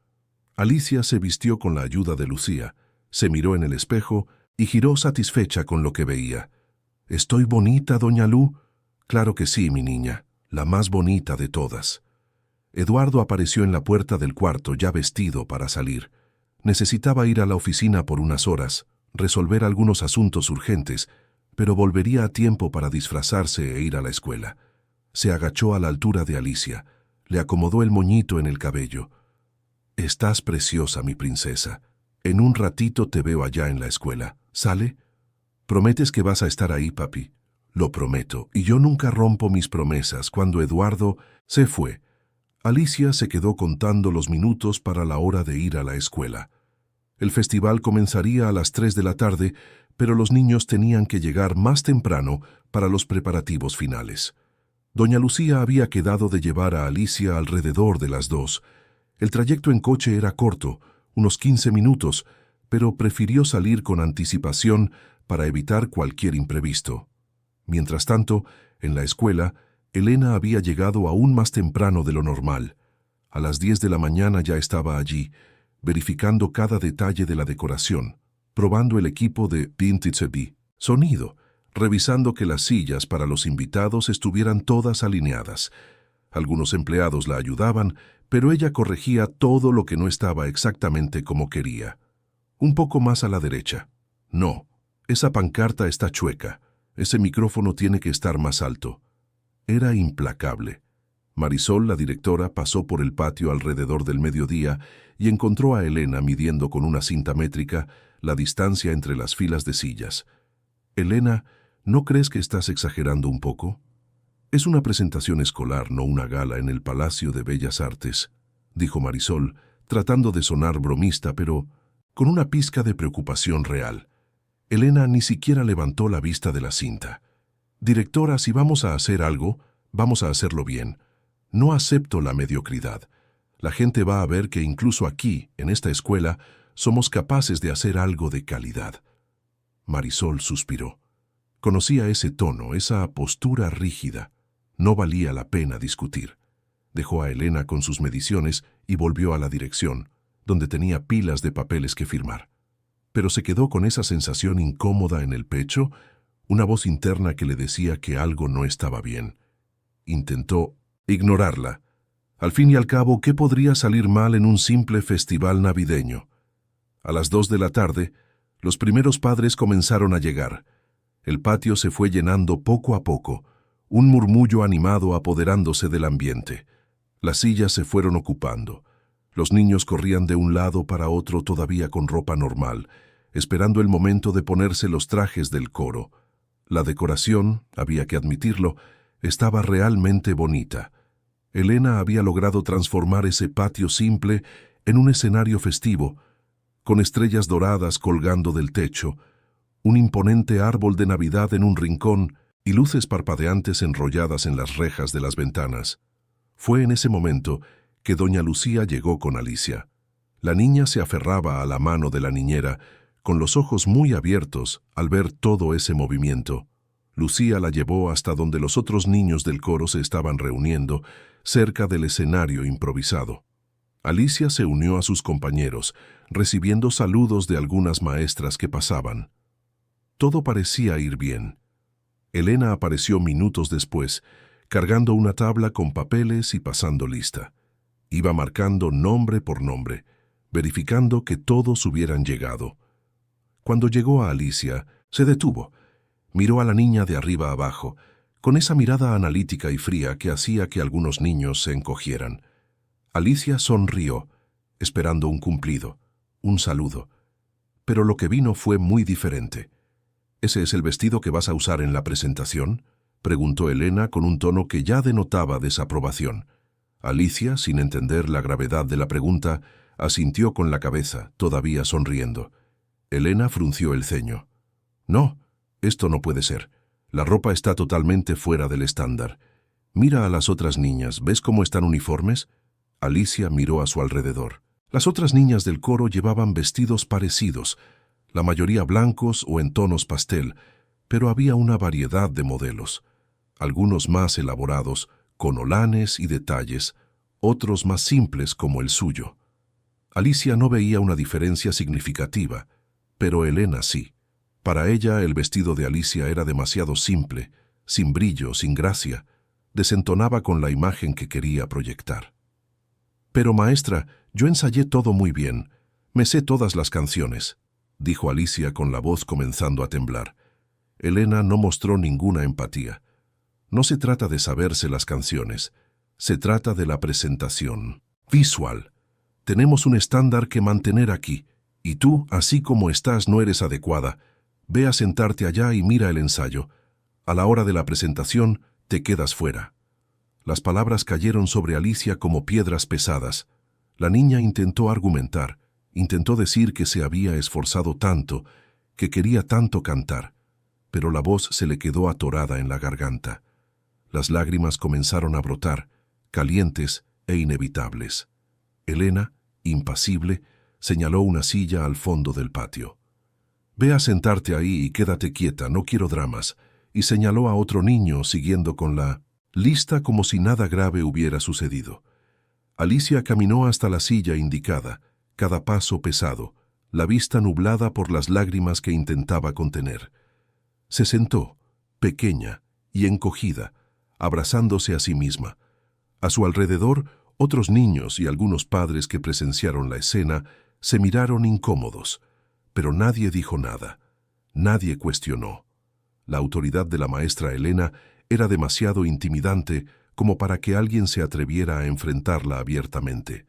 Alicia se vistió con la ayuda de Lucía, se miró en el espejo y giró satisfecha con lo que veía. «¿Estoy bonita, doña Lu?» «Claro que sí, mi niña, la más bonita de todas». Eduardo apareció en la puerta del cuarto ya vestido para salir. Necesitaba ir a la oficina por unas horas, resolver algunos asuntos urgentes, pero volvería a tiempo para disfrazarse e ir a la escuela. Se agachó a la altura de Alicia, le acomodó el moñito en el cabello. «Estás preciosa, mi princesa. En un ratito te veo allá en la escuela. ¿Sale? ¿Prometes que vas a estar ahí, papi?» «Lo prometo, y yo nunca rompo mis promesas». Cuando Eduardo se fue, Alicia se quedó contando los minutos para la hora de ir a la escuela. El festival comenzaría a las 3 de la tarde, pero los niños tenían que llegar más temprano para los preparativos finales. Doña Lucía había quedado de llevar a Alicia alrededor de las 2. El trayecto en coche era corto, unos 15 minutos, pero prefirió salir con anticipación para evitar cualquier imprevisto. Mientras tanto, en la escuela, Elena había llegado aún más temprano de lo normal. A las 10 de la mañana ya estaba allí, verificando cada detalle de la decoración, probando el equipo de Vintage sonido, revisando que las sillas para los invitados estuvieran todas alineadas. Algunos empleados la ayudaban, pero ella corregía todo lo que no estaba exactamente como quería. Un poco más a la derecha. No, esa pancarta está chueca. Ese micrófono tiene que estar más alto. Era implacable. Marisol, la directora, pasó por el patio alrededor del mediodía y encontró a Elena midiendo con una cinta métrica la distancia entre las filas de sillas. «Elena, ¿no crees que estás exagerando un poco? Es una presentación escolar, no una gala en el Palacio de Bellas Artes», dijo Marisol, tratando de sonar bromista, pero con una pizca de preocupación real. Elena ni siquiera levantó la vista de la cinta. «Directora, si vamos a hacer algo, vamos a hacerlo bien. No acepto la mediocridad. La gente va a ver que incluso aquí, en esta escuela, somos capaces de hacer algo de calidad». Marisol suspiró. Conocía ese tono, esa postura rígida. No valía la pena discutir. Dejó a Elena con sus mediciones y volvió a la dirección, donde tenía pilas de papeles que firmar. Pero se quedó con esa sensación incómoda en el pecho, una voz interna que le decía que algo no estaba bien. Intentó ignorarla. Al fin y al cabo, ¿qué podría salir mal en un simple festival navideño? A las 2 de la tarde, los primeros padres comenzaron a llegar. El patio se fue llenando poco a poco, un murmullo animado apoderándose del ambiente. Las sillas se fueron ocupando. Los niños corrían de un lado para otro todavía con ropa normal, esperando el momento de ponerse los trajes del coro. La decoración, había que admitirlo, estaba realmente bonita. Elena había logrado transformar ese patio simple en un escenario festivo, con estrellas doradas colgando del techo, un imponente árbol de Navidad en un rincón y luces parpadeantes enrolladas en las rejas de las ventanas. Fue en ese momento que doña Lucía llegó con Alicia. La niña se aferraba a la mano de la niñera, con los ojos muy abiertos al ver todo ese movimiento. Lucía la llevó hasta donde los otros niños del coro se estaban reuniendo, cerca del escenario improvisado. Alicia se unió a sus compañeros, recibiendo saludos de algunas maestras que pasaban. Todo parecía ir bien. Elena apareció minutos después, cargando una tabla con papeles y pasando lista. Iba marcando nombre por nombre, verificando que todos hubieran llegado. Cuando llegó a Alicia, se detuvo. Miró a la niña de arriba abajo, con esa mirada analítica y fría que hacía que algunos niños se encogieran. Alicia sonrió, esperando un cumplido, un saludo. Pero lo que vino fue muy diferente. ¿Ese es el vestido que vas a usar en la presentación?, preguntó Elena con un tono que ya denotaba desaprobación. Alicia, sin entender la gravedad de la pregunta, asintió con la cabeza, todavía sonriendo. Elena frunció el ceño. No, esto no puede ser. La ropa está totalmente fuera del estándar. Mira a las otras niñas, ¿ves cómo están uniformes? Alicia miró a su alrededor. Las otras niñas del coro llevaban vestidos parecidos, la mayoría blancos o en tonos pastel, pero había una variedad de modelos. Algunos más elaborados, con holanes y detalles, otros más simples como el suyo. Alicia no veía una diferencia significativa, pero Elena sí. Para ella el vestido de Alicia era demasiado simple, sin brillo, sin gracia. Desentonaba con la imagen que quería proyectar. Pero maestra, yo ensayé todo muy bien. Me sé todas las canciones, dijo Alicia con la voz comenzando a temblar. Elena no mostró ninguna empatía. No se trata de saberse las canciones, se trata de la presentación visual. Tenemos un estándar que mantener aquí, y tú, así como estás, no eres adecuada. Ve a sentarte allá y mira el ensayo. A la hora de la presentación, te quedas fuera. Las palabras cayeron sobre Alicia como piedras pesadas. La niña intentó argumentar, intentó decir que se había esforzado tanto, que quería tanto cantar, pero la voz se le quedó atorada en la garganta. Las lágrimas comenzaron a brotar, calientes e inevitables. Elena, impasible, señaló una silla al fondo del patio. «Ve a sentarte ahí y quédate quieta, no quiero dramas», y señaló a otro niño siguiendo con la lista como si nada grave hubiera sucedido. Alicia caminó hasta la silla indicada, cada paso pesado, la vista nublada por las lágrimas que intentaba contener. Se sentó, pequeña y encogida, abrazándose a sí misma. A su alrededor, otros niños y algunos padres que presenciaron la escena se miraron incómodos, pero nadie dijo nada, nadie cuestionó. La autoridad de la maestra Elena era demasiado intimidante como para que alguien se atreviera a enfrentarla abiertamente.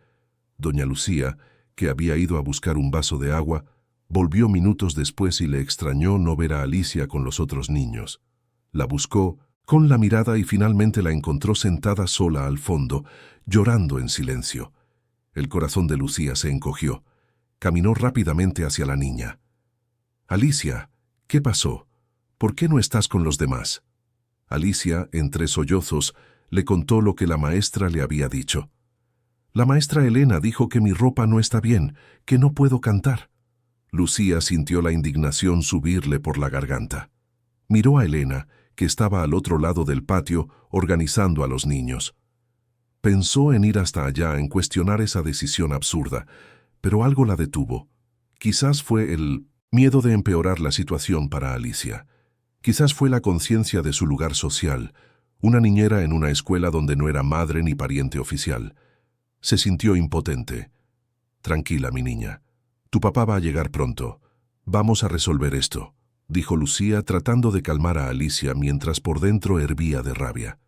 Doña Lucía, que había ido a buscar un vaso de agua, volvió minutos después y le extrañó no ver a Alicia con los otros niños. La buscó con la mirada y finalmente la encontró sentada sola al fondo, llorando en silencio. El corazón de Lucía se encogió. Caminó rápidamente hacia la niña. «Alicia, ¿qué pasó? ¿Por qué no estás con los demás?» Alicia, entre sollozos, le contó lo que la maestra le había dicho. «La maestra Elena dijo que mi ropa no está bien, que no puedo cantar». Lucía sintió la indignación subirle por la garganta. Miró a Elena, que estaba al otro lado del patio, organizando a los niños. Pensó en ir hasta allá, en cuestionar esa decisión absurda, pero algo la detuvo. Quizás fue el miedo de empeorar la situación para Alicia. Quizás fue la conciencia de su lugar social, una niñera en una escuela donde no era madre ni pariente oficial. Se sintió impotente. «Tranquila, mi niña. Tu papá va a llegar pronto. Vamos a resolver esto», dijo Lucía tratando de calmar a Alicia mientras por dentro hervía de rabia.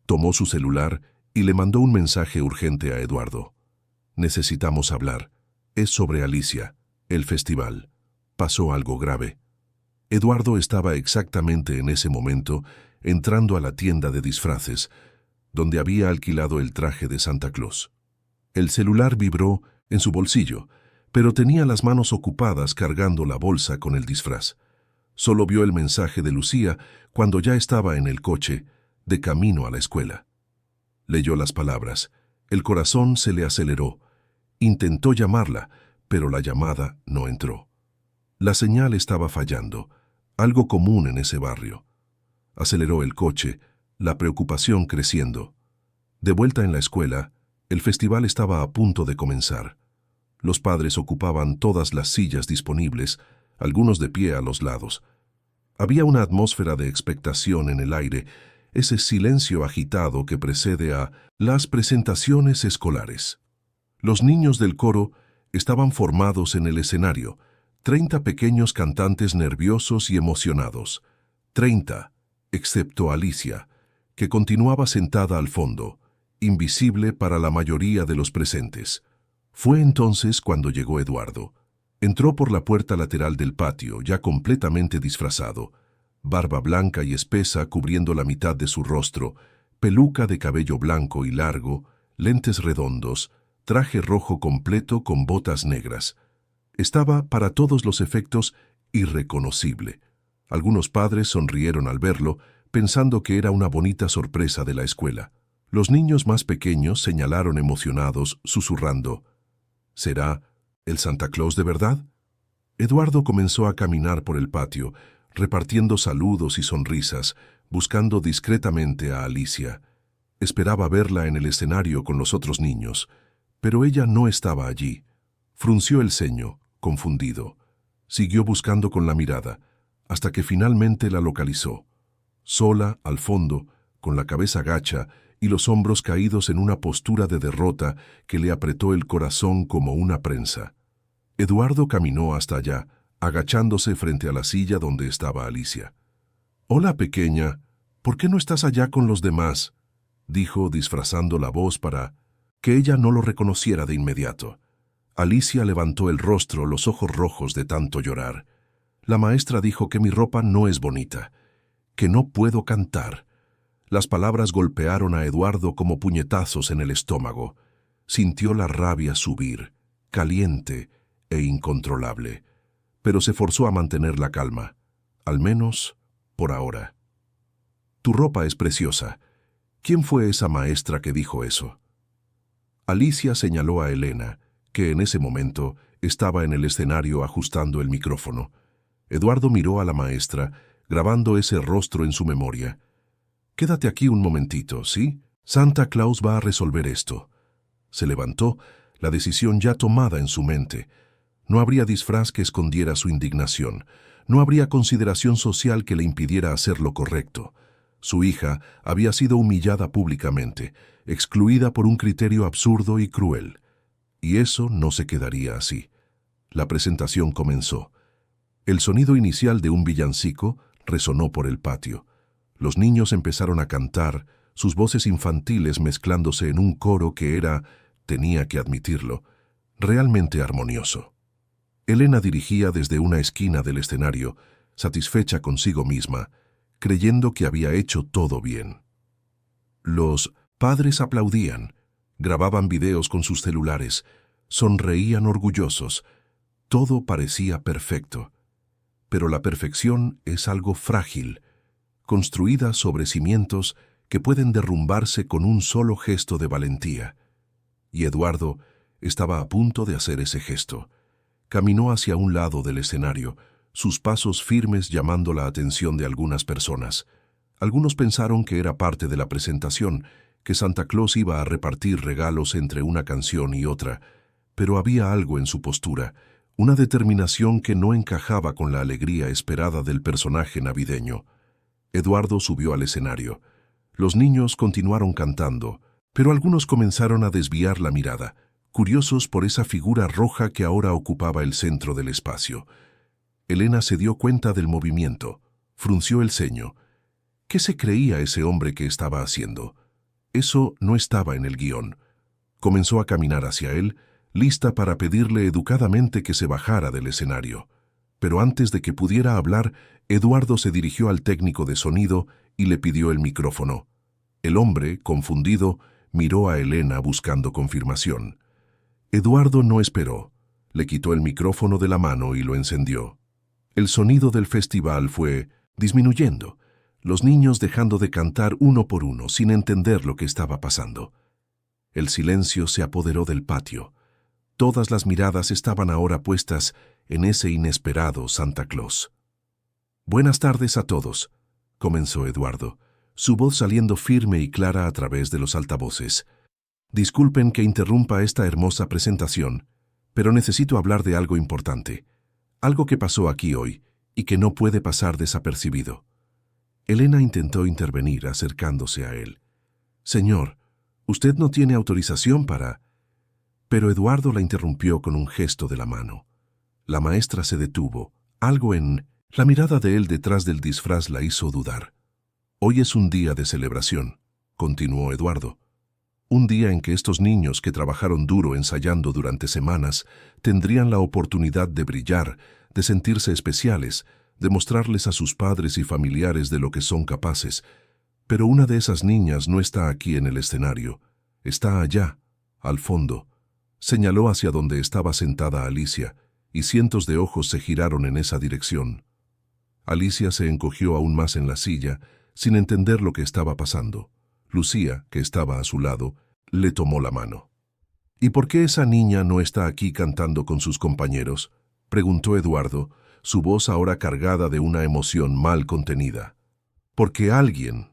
Tomó su celular y le mandó un mensaje urgente a Eduardo. «Necesitamos hablar. Es sobre Alicia, el festival. Pasó algo grave». Eduardo estaba exactamente en ese momento entrando a la tienda de disfraces, donde había alquilado el traje de Santa Claus. El celular vibró en su bolsillo, pero tenía las manos ocupadas cargando la bolsa con el disfraz. Solo vio el mensaje de Lucía cuando ya estaba en el coche, de camino a la escuela. Leyó las palabras. El corazón se le aceleró. Intentó llamarla, pero la llamada no entró. La señal estaba fallando, algo común en ese barrio. Aceleró el coche, la preocupación creciendo. De vuelta en la escuela, el festival estaba a punto de comenzar. Los padres ocupaban todas las sillas disponibles, algunos de pie a los lados. Había una atmósfera de expectación en el aire, ese silencio agitado que precede a las presentaciones escolares. Los niños del coro estaban formados en el escenario, 30 pequeños cantantes nerviosos y emocionados. 30, excepto Alicia, que continuaba sentada al fondo, invisible para la mayoría de los presentes. Fue entonces cuando llegó Eduardo. Entró por la puerta lateral del patio, ya completamente disfrazado, barba blanca y espesa cubriendo la mitad de su rostro, peluca de cabello blanco y largo, lentes redondos, traje rojo completo con botas negras. Estaba, para todos los efectos, irreconocible. Algunos padres sonrieron al verlo, pensando que era una bonita sorpresa de la escuela. Los niños más pequeños señalaron emocionados, susurrando: ¿será el Santa Claus de verdad? Eduardo comenzó a caminar por el patio, repartiendo saludos y sonrisas, buscando discretamente a Alicia. Esperaba verla en el escenario con los otros niños, pero ella no estaba allí. Frunció el ceño, confundido. Siguió buscando con la mirada, hasta que finalmente la localizó. Sola, al fondo, con la cabeza gacha y los hombros caídos en una postura de derrota que le apretó el corazón como una prensa. Eduardo caminó hasta allá, agachándose frente a la silla donde estaba Alicia. «Hola, pequeña, ¿por qué no estás allá con los demás?», dijo, disfrazando la voz para que ella no lo reconociera de inmediato. Alicia levantó el rostro, los ojos rojos de tanto llorar. «La maestra dijo que mi ropa no es bonita, que no puedo cantar». Las palabras golpearon a Eduardo como puñetazos en el estómago. Sintió la rabia subir, caliente e incontrolable, pero se forzó a mantener la calma, al menos por ahora. «Tu ropa es preciosa. ¿Quién fue esa maestra que dijo eso?». Alicia señaló a Elena, que en ese momento estaba en el escenario ajustando el micrófono. Eduardo miró a la maestra, grabando ese rostro en su memoria. «Quédate aquí un momentito, ¿sí? Santa Claus va a resolver esto». Se levantó, la decisión ya tomada en su mente. No habría disfraz que escondiera su indignación. No habría consideración social que le impidiera hacer lo correcto. Su hija había sido humillada públicamente, excluida por un criterio absurdo y cruel. Y eso no se quedaría así. La presentación comenzó. El sonido inicial de un villancico resonó por el patio. Los niños empezaron a cantar, sus voces infantiles mezclándose en un coro que era, tenía que admitirlo, realmente armonioso. Elena dirigía desde una esquina del escenario, satisfecha consigo misma, creyendo que había hecho todo bien. Los padres aplaudían, grababan videos con sus celulares, sonreían orgullosos. Todo parecía perfecto. Pero la perfección es algo frágil, construida sobre cimientos que pueden derrumbarse con un solo gesto de valentía. Y Eduardo estaba a punto de hacer ese gesto. Caminó hacia un lado del escenario, sus pasos firmes llamando la atención de algunas personas. Algunos pensaron que era parte de la presentación, que Santa Claus iba a repartir regalos entre una canción y otra, pero había algo en su postura, una determinación que no encajaba con la alegría esperada del personaje navideño. Eduardo subió al escenario. Los niños continuaron cantando, pero algunos comenzaron a desviar la mirada, curiosos por esa figura roja que ahora ocupaba el centro del espacio. Elena se dio cuenta del movimiento, frunció el ceño. ¿Qué se creía ese hombre que estaba haciendo? Eso no estaba en el guión. Comenzó a caminar hacia él, lista para pedirle educadamente que se bajara del escenario. Pero antes de que pudiera hablar, Eduardo se dirigió al técnico de sonido y le pidió el micrófono. El hombre, confundido, miró a Elena buscando confirmación. Eduardo no esperó. Le quitó el micrófono de la mano y lo encendió. El sonido del festival fue disminuyendo, los niños dejando de cantar uno por uno sin entender lo que estaba pasando. El silencio se apoderó del patio. Todas las miradas estaban ahora puestas en ese inesperado Santa Claus. «Buenas tardes a todos», comenzó Eduardo, su voz saliendo firme y clara a través de los altavoces. «Disculpen que interrumpa esta hermosa presentación, pero necesito hablar de algo importante, algo que pasó aquí hoy y que no puede pasar desapercibido». Elena intentó intervenir acercándose a él. «Señor, usted no tiene autorización para...» Pero Eduardo la interrumpió con un gesto de la mano. La maestra se detuvo. Algo en la mirada de él detrás del disfraz la hizo dudar. «Hoy es un día de celebración», continuó Eduardo. «Un día en que estos niños que trabajaron duro ensayando durante semanas tendrían la oportunidad de brillar, de sentirse especiales, de mostrarles a sus padres y familiares de lo que son capaces. Pero una de esas niñas no está aquí en el escenario. Está allá, al fondo». Señaló hacia donde estaba sentada Alicia, y cientos de ojos se giraron en esa dirección. Alicia se encogió aún más en la silla, sin entender lo que estaba pasando. Lucía, que estaba a su lado, le tomó la mano. «¿Y por qué esa niña no está aquí cantando con sus compañeros?», preguntó Eduardo, su voz ahora cargada de una emoción mal contenida. «Porque alguien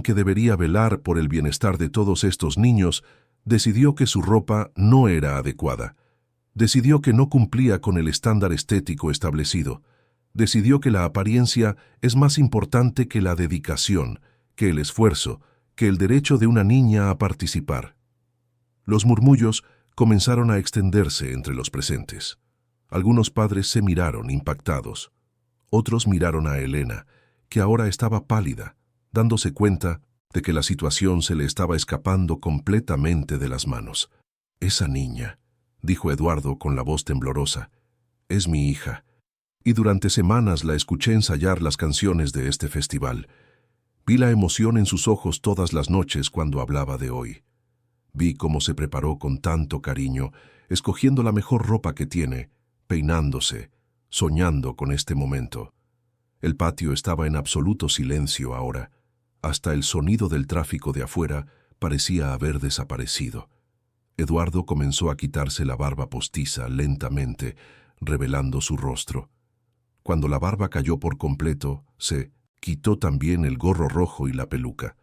que debería velar por el bienestar de todos estos niños, decidió que su ropa no era adecuada. Decidió que no cumplía con el estándar estético establecido. Decidió que la apariencia es más importante que la dedicación, que el esfuerzo, que el derecho de una niña a participar». Los murmullos comenzaron a extenderse entre los presentes. Algunos padres se miraron impactados. Otros miraron a Elena, que ahora estaba pálida, dándose cuenta de que la situación se le estaba escapando completamente de las manos. «Esa niña», dijo Eduardo con la voz temblorosa, «es mi hija, y durante semanas la escuché ensayar las canciones de este festival. Vi la emoción en sus ojos todas las noches cuando hablaba de hoy. Vi cómo se preparó con tanto cariño, escogiendo la mejor ropa que tiene, peinándose, soñando con este momento». El patio estaba en absoluto silencio ahora. Hasta el sonido del tráfico de afuera parecía haber desaparecido. Eduardo comenzó a quitarse la barba postiza lentamente, revelando su rostro. Cuando la barba cayó por completo, se quitó también el gorro rojo y la peluca.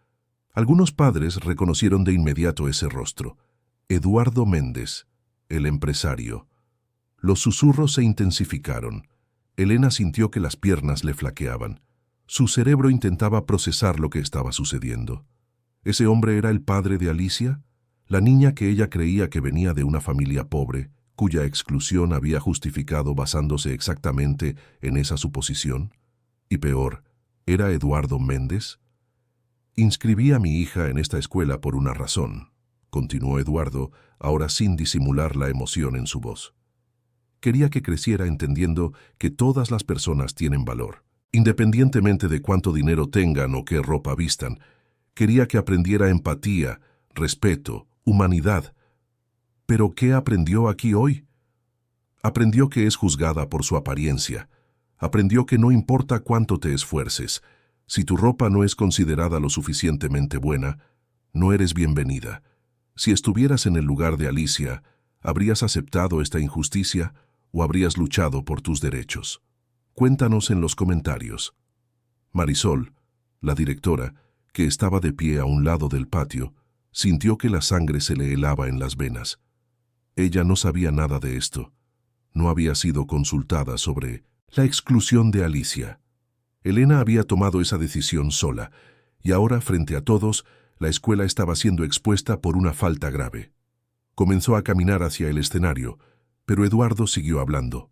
Algunos padres reconocieron de inmediato ese rostro. Eduardo Méndez, el empresario. Los susurros se intensificaron. Elena sintió que las piernas le flaqueaban. Su cerebro intentaba procesar lo que estaba sucediendo. ¿Ese hombre era el padre de Alicia? ¿La niña que ella creía que venía de una familia pobre, cuya exclusión había justificado basándose exactamente en esa suposición? Y peor, ¿era Eduardo Méndez? «Inscribí a mi hija en esta escuela por una razón», continuó Eduardo, ahora sin disimular la emoción en su voz. «Quería que creciera entendiendo que todas las personas tienen valor, independientemente de cuánto dinero tengan o qué ropa vistan. Quería que aprendiera empatía, respeto, humanidad. ¿Pero qué aprendió aquí hoy? Aprendió que es juzgada por su apariencia. Aprendió que no importa cuánto te esfuerces, si tu ropa no es considerada lo suficientemente buena, no eres bienvenida. Si estuvieras en el lugar de Alicia, ¿habrías aceptado esta injusticia o habrías luchado por tus derechos? Cuéntanos en los comentarios». Marisol, la directora, que estaba de pie a un lado del patio, sintió que la sangre se le helaba en las venas. Ella no sabía nada de esto. No había sido consultada sobre la exclusión de Alicia. Elena había tomado esa decisión sola, y ahora, frente a todos, la escuela estaba siendo expuesta por una falta grave. Comenzó a caminar hacia el escenario, pero Eduardo siguió hablando.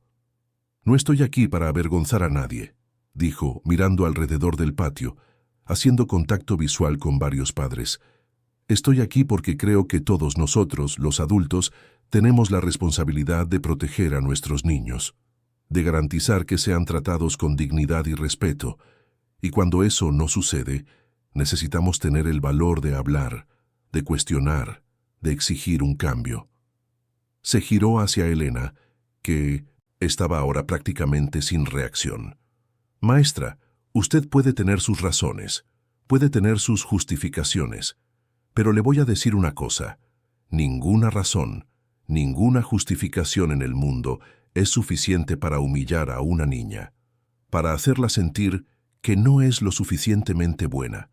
«No estoy aquí para avergonzar a nadie», dijo, mirando alrededor del patio, haciendo contacto visual con varios padres. «Estoy aquí porque creo que todos nosotros, los adultos, tenemos la responsabilidad de proteger a nuestros niños, de garantizar que sean tratados con dignidad y respeto, y cuando eso no sucede, necesitamos tener el valor de hablar, de cuestionar, de exigir un cambio». Se giró hacia Elena, que estaba ahora prácticamente sin reacción. Maestra, usted puede tener sus razones, puede tener sus justificaciones, pero le voy a decir una cosa. Ninguna razón, ninguna justificación en el mundo es suficiente para humillar a una niña, para hacerla sentir que no es lo suficientemente buena,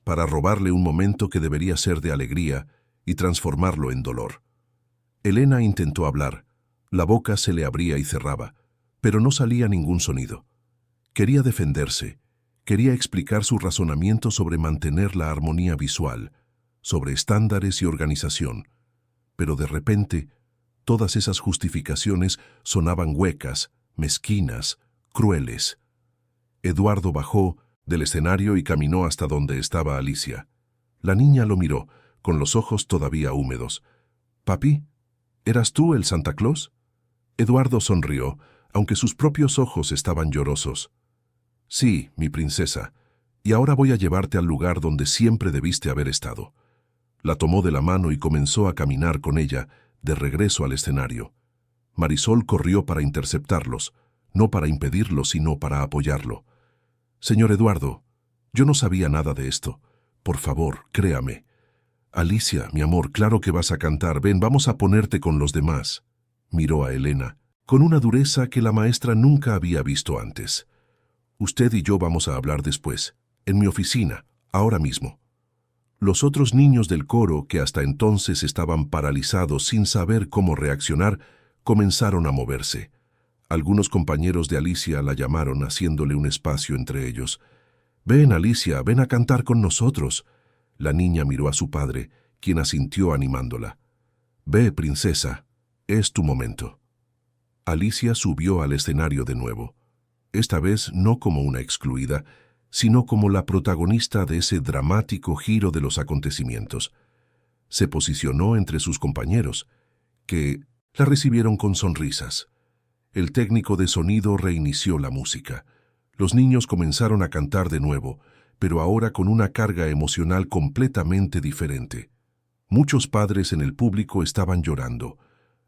para robarle un momento que debería ser de alegría y transformarlo en dolor. Elena intentó hablar, la boca se le abría y cerraba, pero no salía ningún sonido. Quería defenderse, quería explicar su razonamiento sobre mantener la armonía visual, sobre estándares y organización, pero de repente todas esas justificaciones sonaban huecas, mezquinas, crueles. Eduardo bajó del escenario y caminó hasta donde estaba Alicia. La niña lo miró, con los ojos todavía húmedos. «¿Papi? ¿Eras tú el Santa Claus?» Eduardo sonrió, aunque sus propios ojos estaban llorosos. «Sí, mi princesa, y ahora voy a llevarte al lugar donde siempre debiste haber estado». La tomó de la mano y comenzó a caminar con ella, de regreso al escenario. Marisol corrió para interceptarlos, no para impedirlo, sino para apoyarlo. «Señor Eduardo, yo no sabía nada de esto. Por favor, créame». «Alicia, mi amor, claro que vas a cantar. Ven, vamos a ponerte con los demás». Miró a Elena, con una dureza que la maestra nunca había visto antes. «Usted y yo vamos a hablar después, en mi oficina, ahora mismo». Los otros niños del coro, que hasta entonces estaban paralizados sin saber cómo reaccionar, comenzaron a moverse. Algunos compañeros de Alicia la llamaron, haciéndole un espacio entre ellos. «Ven, Alicia, ven a cantar con nosotros». La niña miró a su padre, quien asintió animándola. «Ve, princesa, es tu momento». Alicia subió al escenario de nuevo, esta vez no como una excluida, sino como la protagonista de ese dramático giro de los acontecimientos. Se posicionó entre sus compañeros, que la recibieron con sonrisas. El técnico de sonido reinició la música. Los niños comenzaron a cantar de nuevo, pero ahora con una carga emocional completamente diferente. Muchos padres en el público estaban llorando.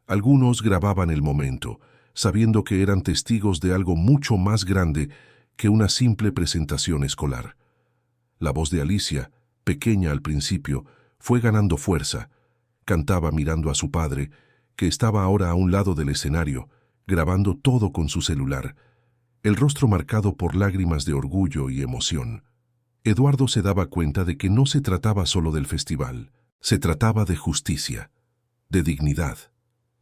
Algunos grababan el momento, sabiendo que eran testigos de algo mucho más grande que una simple presentación escolar. La voz de Alicia, pequeña al principio, fue ganando fuerza. Cantaba mirando a su padre, que estaba ahora a un lado del escenario, grabando todo con su celular, el rostro marcado por lágrimas de orgullo y emoción. Eduardo se daba cuenta de que no se trataba solo del festival, se trataba de justicia, de dignidad,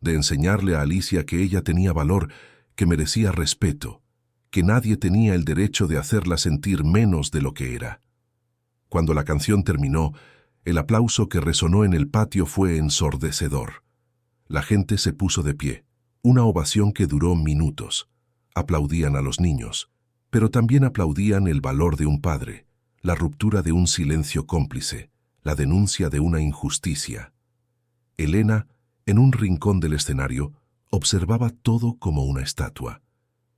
de enseñarle a Alicia que ella tenía valor, que merecía respeto, que nadie tenía el derecho de hacerla sentir menos de lo que era. Cuando la canción terminó, el aplauso que resonó en el patio fue ensordecedor. La gente se puso de pie, una ovación que duró minutos. Aplaudían a los niños, pero también aplaudían el valor de un padre, la ruptura de un silencio cómplice, la denuncia de una injusticia. Elena, en un rincón del escenario, observaba todo como una estatua.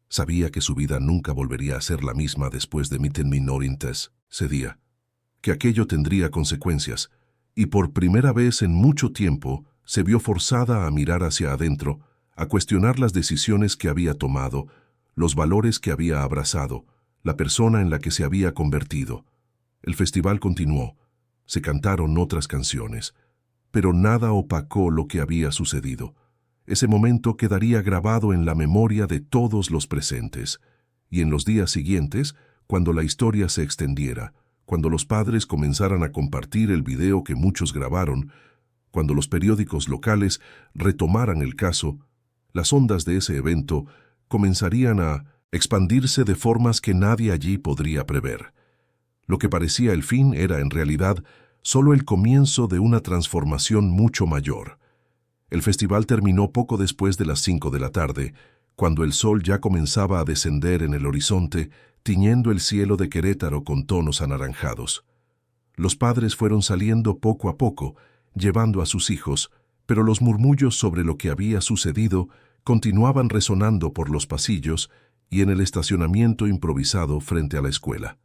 Sabía que su vida nunca volvería a ser la misma después de Mitten Minorintes, ese día, que aquello tendría consecuencias, y por primera vez en mucho tiempo se vio forzada a mirar hacia adentro, a cuestionar las decisiones que había tomado, los valores que había abrazado, la persona en la que se había convertido. El festival continuó, se cantaron otras canciones, pero nada opacó lo que había sucedido. Ese momento quedaría grabado en la memoria de todos los presentes, y en los días siguientes, cuando la historia se extendiera, cuando los padres comenzaran a compartir el video que muchos grabaron, cuando los periódicos locales retomaran el caso, las ondas de ese evento comenzarían a expandirse de formas que nadie allí podría prever. Lo que parecía el fin era, en realidad, solo el comienzo de una transformación mucho mayor. El festival terminó poco después de las 5 de la tarde, cuando el sol ya comenzaba a descender en el horizonte, tiñendo el cielo de Querétaro con tonos anaranjados. Los padres fueron saliendo poco a poco, llevando a sus hijos, pero los murmullos sobre lo que había sucedido continuaban resonando por los pasillos y en el estacionamiento improvisado frente a la escuela.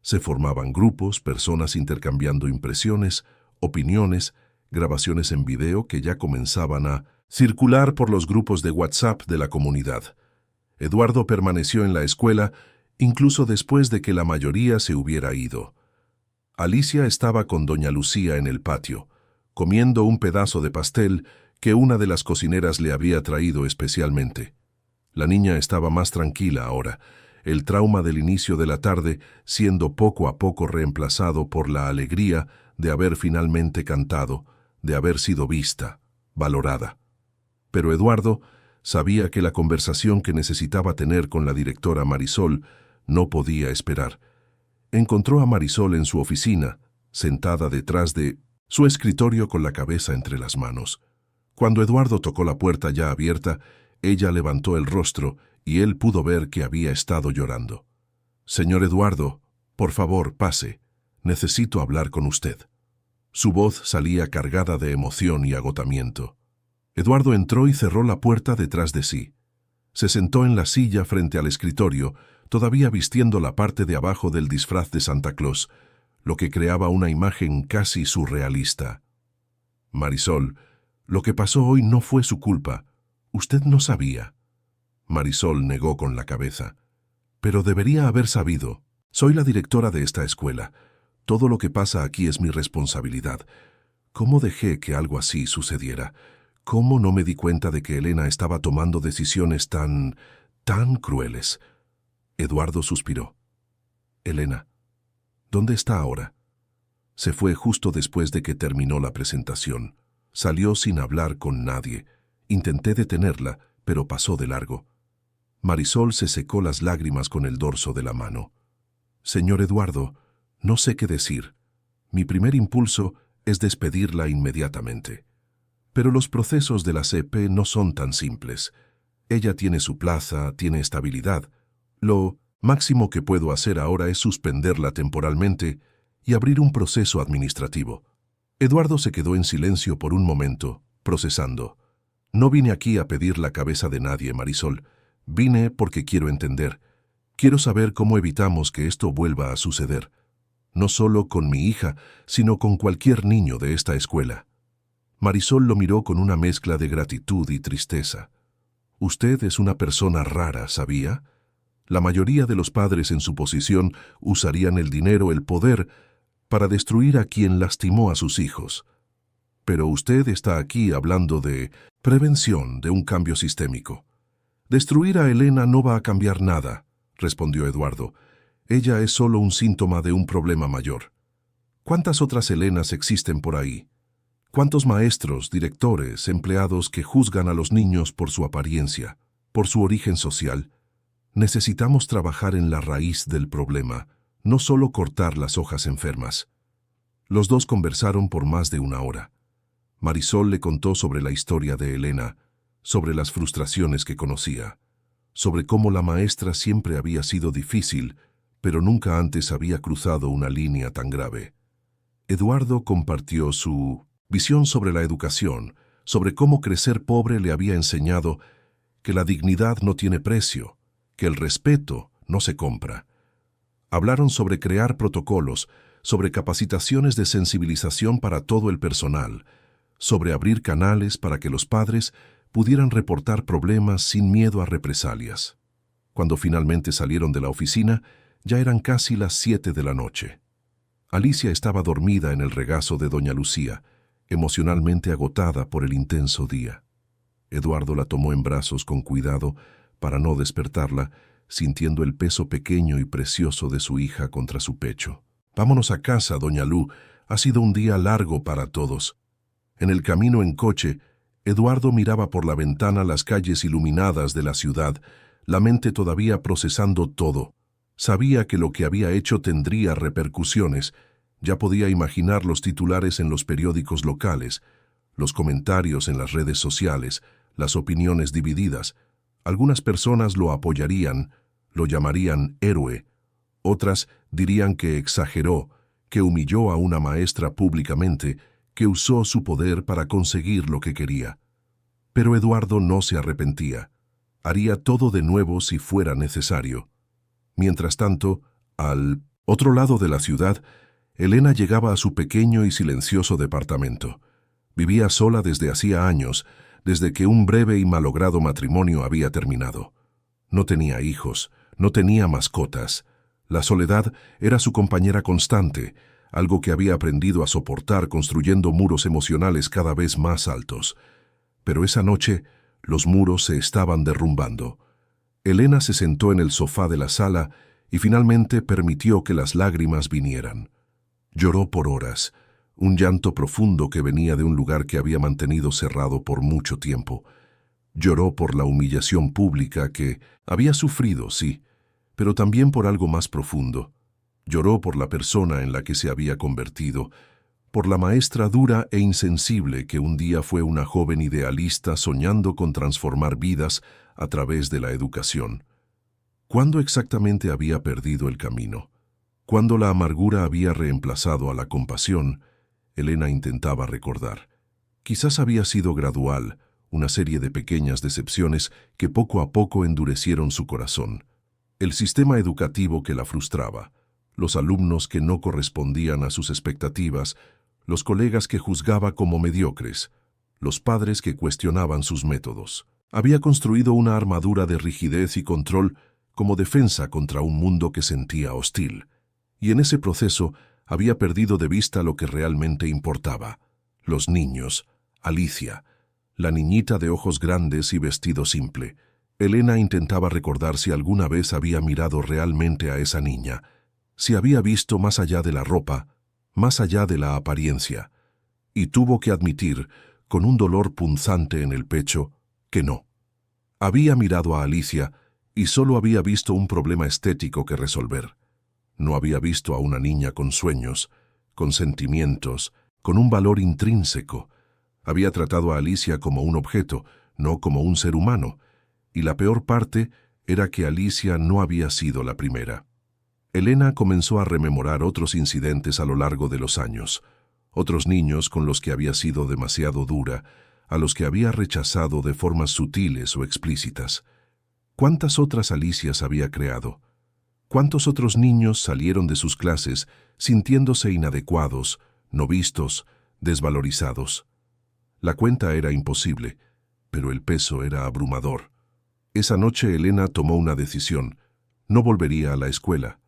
Se formaban grupos, personas intercambiando impresiones, opiniones, grabaciones en video que ya comenzaban a circular por los grupos de WhatsApp de la comunidad. Eduardo permaneció en la escuela incluso después de que la mayoría se hubiera ido. Alicia estaba con doña Lucía en el patio, comiendo un pedazo de pastel que una de las cocineras le había traído especialmente. La niña estaba más tranquila ahora, el trauma del inicio de la tarde siendo poco a poco reemplazado por la alegría de haber finalmente cantado, de haber sido vista, valorada. Pero Eduardo sabía que la conversación que necesitaba tener con la directora Marisol no podía esperar. Encontró a Marisol en su oficina, sentada detrás de su escritorio con la cabeza entre las manos. Cuando Eduardo tocó la puerta ya abierta, ella levantó el rostro y él pudo ver que había estado llorando. «Señor Eduardo, por favor, pase. Necesito hablar con usted». Su voz salía cargada de emoción y agotamiento. Eduardo entró y cerró la puerta detrás de sí. Se sentó en la silla frente al escritorio, todavía vistiendo la parte de abajo del disfraz de Santa Claus, lo que creaba una imagen casi surrealista. «Marisol, lo que pasó hoy no fue su culpa. Usted no sabía». Marisol negó con la cabeza. «Pero debería haber sabido. Soy la directora de esta escuela. Todo lo que pasa aquí es mi responsabilidad. ¿Cómo dejé que algo así sucediera? ¿Cómo no me di cuenta de que Elena estaba tomando decisiones tan crueles?» Eduardo suspiró. «Elena, ¿dónde está ahora?» Se fue justo después de que terminó la presentación. Salió sin hablar con nadie. Intenté detenerla, pero pasó de largo. Marisol se secó las lágrimas con el dorso de la mano. «Señor Eduardo, no sé qué decir. Mi primer impulso es despedirla inmediatamente. Pero los procesos de la CP no son tan simples. Ella tiene su plaza, tiene estabilidad. Lo máximo que puedo hacer ahora es suspenderla temporalmente y abrir un proceso administrativo». Eduardo se quedó en silencio por un momento, procesando. «No vine aquí a pedir la cabeza de nadie, Marisol. Vine porque quiero entender. Quiero saber cómo evitamos que esto vuelva a suceder. No solo con mi hija, sino con cualquier niño de esta escuela». Marisol lo miró con una mezcla de gratitud y tristeza. «Usted es una persona rara, ¿sabía? La mayoría de los padres en su posición usarían el dinero, el poder, para destruir a quien lastimó a sus hijos. Pero usted está aquí hablando de prevención, de un cambio sistémico». «Destruir a Elena no va a cambiar nada», respondió Eduardo. «Ella es solo un síntoma de un problema mayor. ¿Cuántas otras Elenas existen por ahí? ¿Cuántos maestros, directores, empleados que juzgan a los niños por su apariencia, por su origen social? Necesitamos trabajar en la raíz del problema, no solo cortar las hojas enfermas». Los dos conversaron por más de una hora. Marisol le contó sobre la historia de Elena, sobre las frustraciones que conocía, sobre cómo la maestra siempre había sido difícil, pero nunca antes había cruzado una línea tan grave. Eduardo compartió su visión sobre la educación, sobre cómo crecer pobre le había enseñado que la dignidad no tiene precio, que el respeto no se compra. Hablaron sobre crear protocolos, sobre capacitaciones de sensibilización para todo el personal, sobre abrir canales para que los padres pudieran reportar problemas sin miedo a represalias. Cuando finalmente salieron de la oficina, ya eran casi las 7 de la noche. Alicia estaba dormida en el regazo de doña Lucía, emocionalmente agotada por el intenso día. Eduardo la tomó en brazos con cuidado para no despertarla, sintiendo el peso pequeño y precioso de su hija contra su pecho. «Vámonos a casa, doña Lu. Ha sido un día largo para todos». En el camino en coche, Eduardo miraba por la ventana las calles iluminadas de la ciudad, la mente todavía procesando todo. Sabía que lo que había hecho tendría repercusiones. Ya podía imaginar los titulares en los periódicos locales, los comentarios en las redes sociales, las opiniones divididas. Algunas personas lo apoyarían, lo llamarían héroe. Otras dirían que exageró, que humilló a una maestra públicamente, que usó su poder para conseguir lo que quería. Pero Eduardo no se arrepentía. Haría todo de nuevo si fuera necesario. Mientras tanto, al otro lado de la ciudad, Elena llegaba a su pequeño y silencioso departamento. Vivía sola desde hacía años, desde que un breve y malogrado matrimonio había terminado. No tenía hijos, no tenía mascotas. La soledad era su compañera constante, algo que había aprendido a soportar construyendo muros emocionales cada vez más altos. Pero esa noche, los muros se estaban derrumbando. Elena se sentó en el sofá de la sala y finalmente permitió que las lágrimas vinieran. Lloró por horas, un llanto profundo que venía de un lugar que había mantenido cerrado por mucho tiempo. Lloró por la humillación pública que había sufrido, sí, pero también por algo más profundo. Lloró por la persona en la que se había convertido, por la maestra dura e insensible que un día fue una joven idealista soñando con transformar vidas a través de la educación. ¿Cuándo exactamente había perdido el camino? ¿Cuándo la amargura había reemplazado a la compasión? Elena intentaba recordar. Quizás había sido gradual, una serie de pequeñas decepciones que poco a poco endurecieron su corazón. El sistema educativo que la frustraba, los alumnos que no correspondían a sus expectativas, los colegas que juzgaba como mediocres, los padres que cuestionaban sus métodos. Había construido una armadura de rigidez y control como defensa contra un mundo que sentía hostil. Y en ese proceso había perdido de vista lo que realmente importaba. Los niños, Alicia, la niñita de ojos grandes y vestido simple. Elena intentaba recordar si alguna vez había mirado realmente a esa niña, si había visto más allá de la ropa, más allá de la apariencia, y tuvo que admitir, con un dolor punzante en el pecho, que no. Había mirado a Alicia y solo había visto un problema estético que resolver. No había visto a una niña con sueños, con sentimientos, con un valor intrínseco. Había tratado a Alicia como un objeto, no como un ser humano, y la peor parte era que Alicia no había sido la primera. Elena comenzó a rememorar otros incidentes a lo largo de los años, otros niños con los que había sido demasiado dura, a los que había rechazado de formas sutiles o explícitas. ¿Cuántas otras Alicias había creado? ¿Cuántos otros niños salieron de sus clases sintiéndose inadecuados, no vistos, desvalorizados? La cuenta era imposible, pero el peso era abrumador. Esa noche Elena tomó una decisión. No volvería a la escuela.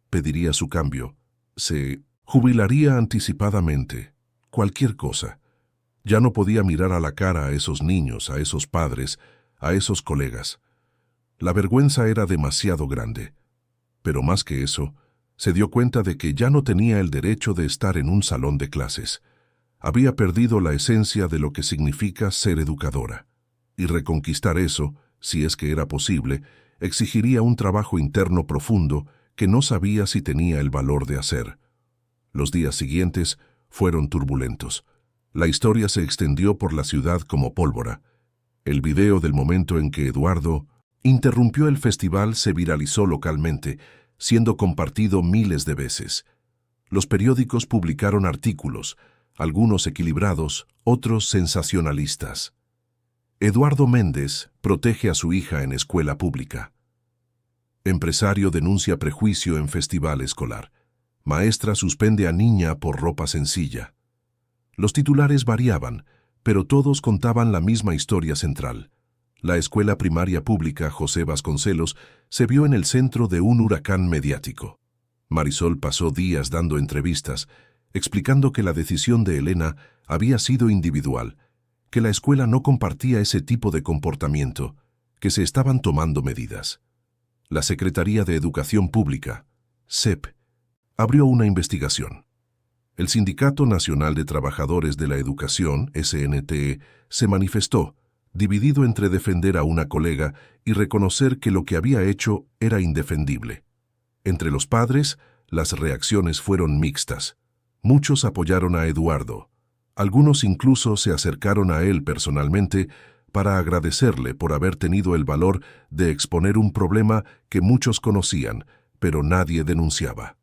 Pediría su cambio. Se jubilaría anticipadamente. Cualquier cosa. Ya no podía mirar a la cara a esos niños, a esos padres, a esos colegas. La vergüenza era demasiado grande. Pero más que eso, se dio cuenta de que ya no tenía el derecho de estar en un salón de clases. Había perdido la esencia de lo que significa ser educadora. Y reconquistar eso, si es que era posible, exigiría un trabajo interno profundo que no sabía si tenía el valor de hacer. Los días siguientes fueron turbulentos. La historia se extendió por la ciudad como pólvora. El video del momento en que Eduardo interrumpió el festival se viralizó localmente, siendo compartido miles de veces. Los periódicos publicaron artículos, algunos equilibrados, otros sensacionalistas. Eduardo Méndez protege a su hija en escuela pública. Empresario denuncia prejuicio en festival escolar. Maestra suspende a niña por ropa sencilla. Los titulares variaban, pero todos contaban la misma historia central. La escuela primaria pública José Vasconcelos se vio en el centro de un huracán mediático. Marisol pasó días dando entrevistas, explicando que la decisión de Elena había sido individual, que la escuela no compartía ese tipo de comportamiento, que se estaban tomando medidas. La Secretaría de Educación Pública, SEP, abrió una investigación. El Sindicato Nacional de Trabajadores de la Educación, SNTE, se manifestó, dividido entre defender a una colega y reconocer que lo que había hecho era indefendible. Entre los padres, las reacciones fueron mixtas. Muchos apoyaron a Eduardo. Algunos incluso se acercaron a él personalmente para agradecerle por haber tenido el valor de exponer un problema que muchos conocían, pero nadie denunciaba.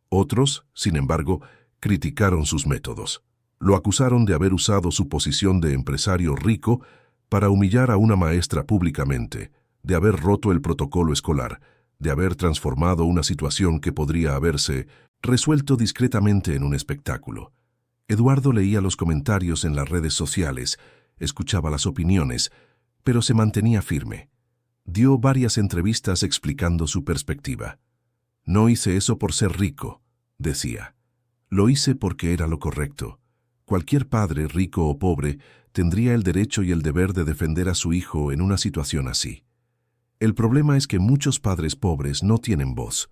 Otros, sin embargo, criticaron sus métodos. Lo acusaron de haber usado su posición de empresario rico para humillar a una maestra públicamente, de haber roto el protocolo escolar, de haber transformado una situación que podría haberse resuelto discretamente en un espectáculo. Eduardo leía los comentarios en las redes sociales escuchaba las opiniones, pero se mantenía firme. Dio varias entrevistas explicando su perspectiva. No hice eso por ser rico, decía. Lo hice porque era lo correcto. Cualquier padre, rico o pobre, tendría el derecho y el deber de defender a su hijo en una situación así. El problema es que muchos padres pobres no tienen voz.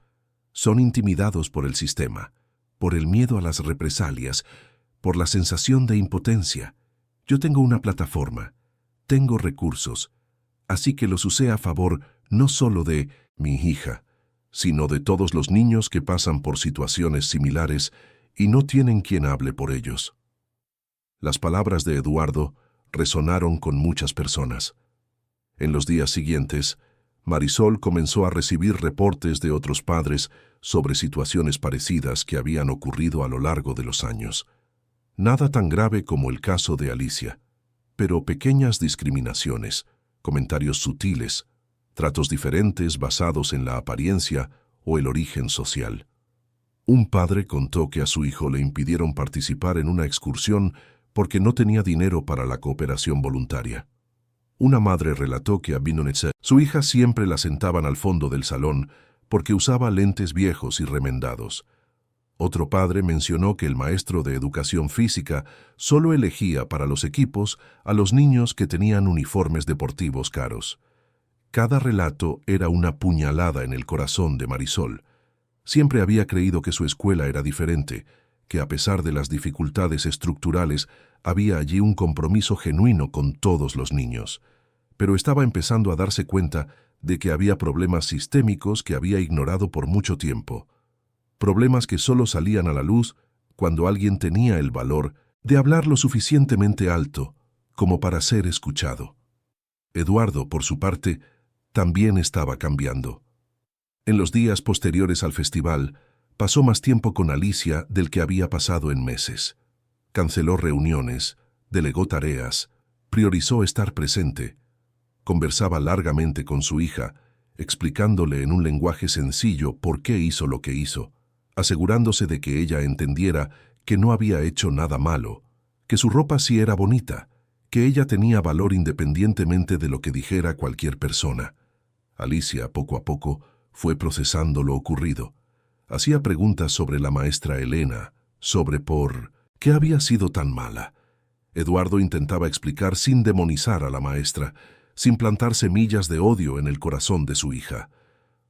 Son intimidados por el sistema, por el miedo a las represalias, por la sensación de impotencia. Yo tengo una plataforma, tengo recursos, así que los usé a favor no solo de mi hija, sino de todos los niños que pasan por situaciones similares y no tienen quien hable por ellos. Las palabras de Eduardo resonaron con muchas personas. En los días siguientes, Marisol comenzó a recibir reportes de otros padres sobre situaciones parecidas que habían ocurrido a lo largo de los años. Nada tan grave como el caso de Alicia, pero pequeñas discriminaciones, comentarios sutiles, tratos diferentes basados en la apariencia o el origen social. Un padre contó que a su hijo le impidieron participar en una excursión porque no tenía dinero para la cooperación voluntaria. Una madre relató que a Binonetze, su hija siempre la sentaban al fondo del salón porque usaba lentes viejos y remendados. Otro padre mencionó que el maestro de educación física solo elegía para los equipos a los niños que tenían uniformes deportivos caros. Cada relato era una puñalada en el corazón de Marisol. Siempre había creído que su escuela era diferente, que a pesar de las dificultades estructurales, había allí un compromiso genuino con todos los niños. Pero estaba empezando a darse cuenta de que había problemas sistémicos que había ignorado por mucho tiempo. Problemas que solo salían a la luz cuando alguien tenía el valor de hablar lo suficientemente alto como para ser escuchado. Eduardo, por su parte, también estaba cambiando. En los días posteriores al festival, pasó más tiempo con Alicia del que había pasado en meses. Canceló reuniones, delegó tareas, priorizó estar presente. Conversaba largamente con su hija, explicándole en un lenguaje sencillo por qué hizo lo que hizo, asegurándose de que ella entendiera que no había hecho nada malo, que su ropa sí era bonita, que ella tenía valor independientemente de lo que dijera cualquier persona. Alicia, poco a poco, fue procesando lo ocurrido. Hacía preguntas sobre la maestra Elena, sobre por qué había sido tan mala. Eduardo intentaba explicar sin demonizar a la maestra, sin plantar semillas de odio en el corazón de su hija.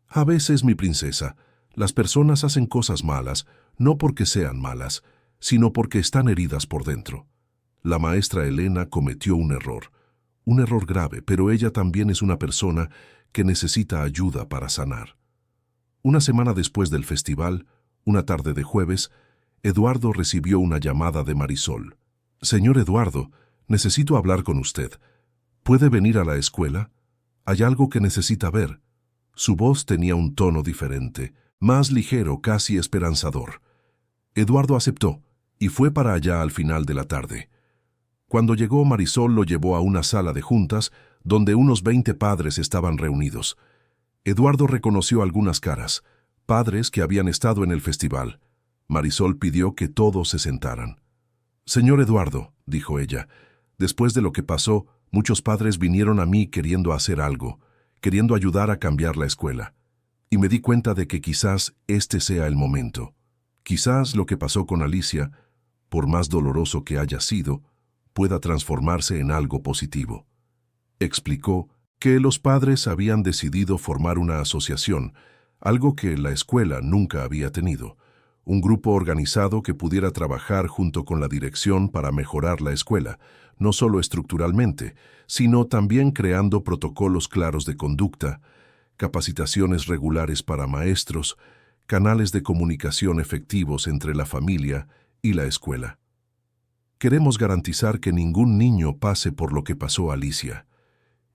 A veces, mi princesa, las personas hacen cosas malas, no porque sean malas, sino porque están heridas por dentro. La maestra Elena cometió un error grave, pero ella también es una persona que necesita ayuda para sanar. Una semana después del festival, una tarde de jueves, Eduardo recibió una llamada de Marisol. «Señor Eduardo, necesito hablar con usted. ¿Puede venir a la escuela? Hay algo que necesita ver». Su voz tenía un tono diferente, más ligero, casi esperanzador. Eduardo aceptó y fue para allá al final de la tarde. Cuando llegó, Marisol lo llevó a una sala de juntas donde unos 20 padres estaban reunidos. Eduardo reconoció algunas caras, padres que habían estado en el festival. Marisol pidió que todos se sentaran. «Señor Eduardo», dijo ella, «después de lo que pasó, muchos padres vinieron a mí queriendo hacer algo, queriendo ayudar a cambiar la escuela. Y me di cuenta de que quizás este sea el momento. Quizás lo que pasó con Alicia, por más doloroso que haya sido, pueda transformarse en algo positivo». Explicó que los padres habían decidido formar una asociación, algo que la escuela nunca había tenido, un grupo organizado que pudiera trabajar junto con la dirección para mejorar la escuela, no solo estructuralmente, sino también creando protocolos claros de conducta, capacitaciones regulares para maestros, canales de comunicación efectivos entre la familia y la escuela. Queremos garantizar que ningún niño pase por lo que pasó a Alicia.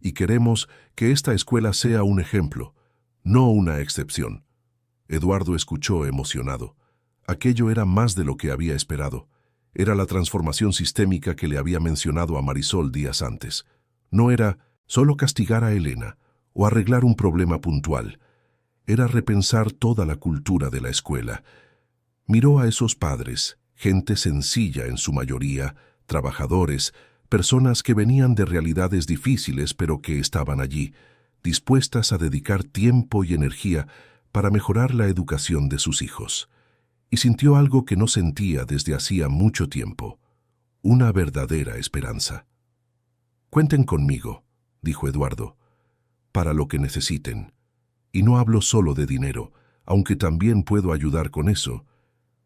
Y queremos que esta escuela sea un ejemplo, no una excepción. Eduardo escuchó emocionado. Aquello era más de lo que había esperado. Era la transformación sistémica que le había mencionado a Marisol días antes. No era solo castigar a Elena o arreglar un problema puntual. Era repensar toda la cultura de la escuela. Miró a esos padres, gente sencilla en su mayoría, trabajadores, personas que venían de realidades difíciles pero que estaban allí, dispuestas a dedicar tiempo y energía para mejorar la educación de sus hijos. Y sintió algo que no sentía desde hacía mucho tiempo, una verdadera esperanza. «Cuenten conmigo», dijo Eduardo, «para lo que necesiten. Y no hablo solo de dinero, aunque también puedo ayudar con eso.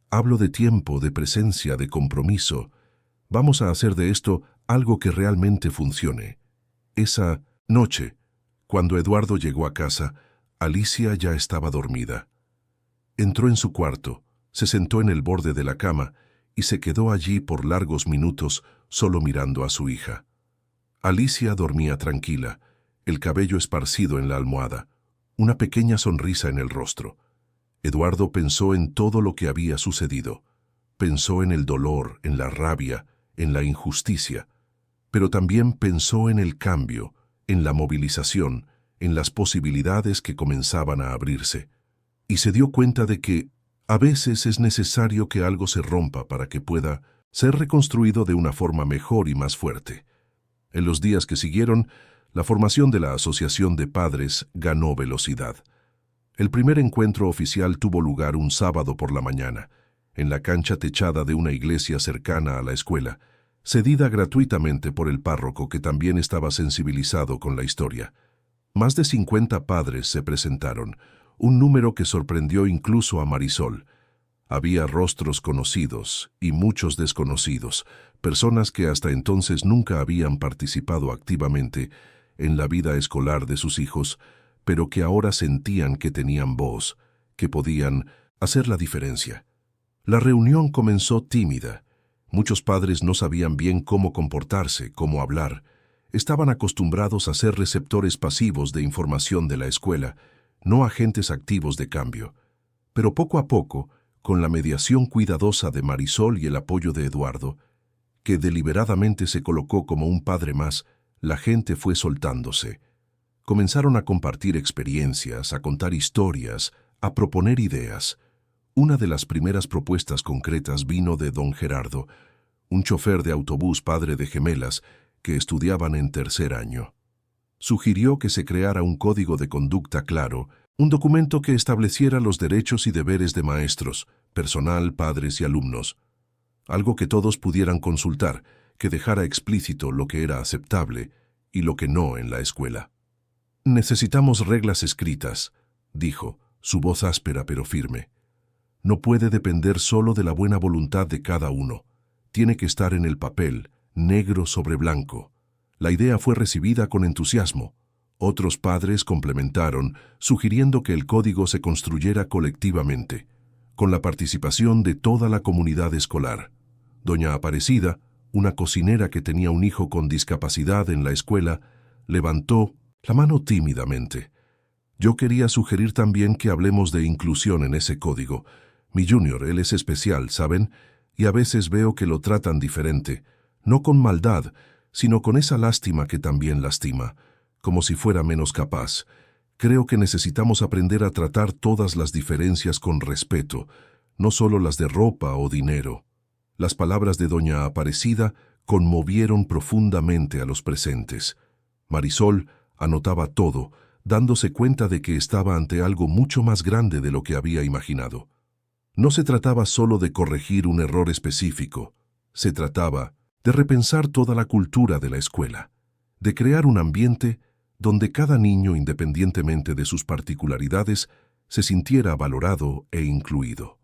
Hablo de tiempo, de presencia, de compromiso. Vamos a hacer de esto algo que realmente funcione». Esa noche, cuando Eduardo llegó a casa, Alicia ya estaba dormida. Entró en su cuarto, se sentó en el borde de la cama y se quedó allí por largos minutos solo mirando a su hija. Alicia dormía tranquila, el cabello esparcido en la almohada, una pequeña sonrisa en el rostro. Eduardo pensó en todo lo que había sucedido. Pensó en el dolor, en la rabia, en la injusticia, pero también pensó en el cambio, en la movilización, en las posibilidades que comenzaban a abrirse. Y se dio cuenta de que a veces es necesario que algo se rompa para que pueda ser reconstruido de una forma mejor y más fuerte. En los días que siguieron, la formación de la Asociación de Padres ganó velocidad. El primer encuentro oficial tuvo lugar un sábado por la mañana, en la cancha techada de una iglesia cercana a la escuela, cedida gratuitamente por el párroco que también estaba sensibilizado con la historia. Más de 50 padres se presentaron, un número que sorprendió incluso a Marisol. Había rostros conocidos y muchos desconocidos, personas que hasta entonces nunca habían participado activamente en la vida escolar de sus hijos, pero que ahora sentían que tenían voz, que podían hacer la diferencia. La reunión comenzó tímida. Muchos padres no sabían bien cómo comportarse, cómo hablar. Estaban acostumbrados a ser receptores pasivos de información de la escuela, no agentes activos de cambio. Pero poco a poco, con la mediación cuidadosa de Marisol y el apoyo de Eduardo, que deliberadamente se colocó como un padre más, la gente fue soltándose. Comenzaron a compartir experiencias, a contar historias, a proponer ideas. Una de las primeras propuestas concretas vino de don Gerardo, un chofer de autobús padre de gemelas que estudiaban en tercer año. Sugirió que se creara un código de conducta claro, un documento que estableciera los derechos y deberes de maestros, personal, padres y alumnos. Algo que todos pudieran consultar, que dejara explícito lo que era aceptable y lo que no en la escuela. «Necesitamos reglas escritas», dijo, su voz áspera pero firme. «No puede depender solo de la buena voluntad de cada uno. Tiene que estar en el papel, negro sobre blanco». La idea fue recibida con entusiasmo. Otros padres complementaron, sugiriendo que el código se construyera colectivamente, con la participación de toda la comunidad escolar. Doña Aparecida, una cocinera que tenía un hijo con discapacidad en la escuela, levantó la mano tímidamente. «Yo quería sugerir también que hablemos de inclusión en ese código. Mi junior, él es especial, ¿saben? Y a veces veo que lo tratan diferente, no con maldad, sino con esa lástima que también lastima, como si fuera menos capaz. Creo que necesitamos aprender a tratar todas las diferencias con respeto, no solo las de ropa o dinero». Las palabras de doña Aparecida conmovieron profundamente a los presentes. Marisol anotaba todo, dándose cuenta de que estaba ante algo mucho más grande de lo que había imaginado. No se trataba solo de corregir un error específico, se trataba de repensar toda la cultura de la escuela, de crear un ambiente donde cada niño, independientemente de sus particularidades, se sintiera valorado e incluido.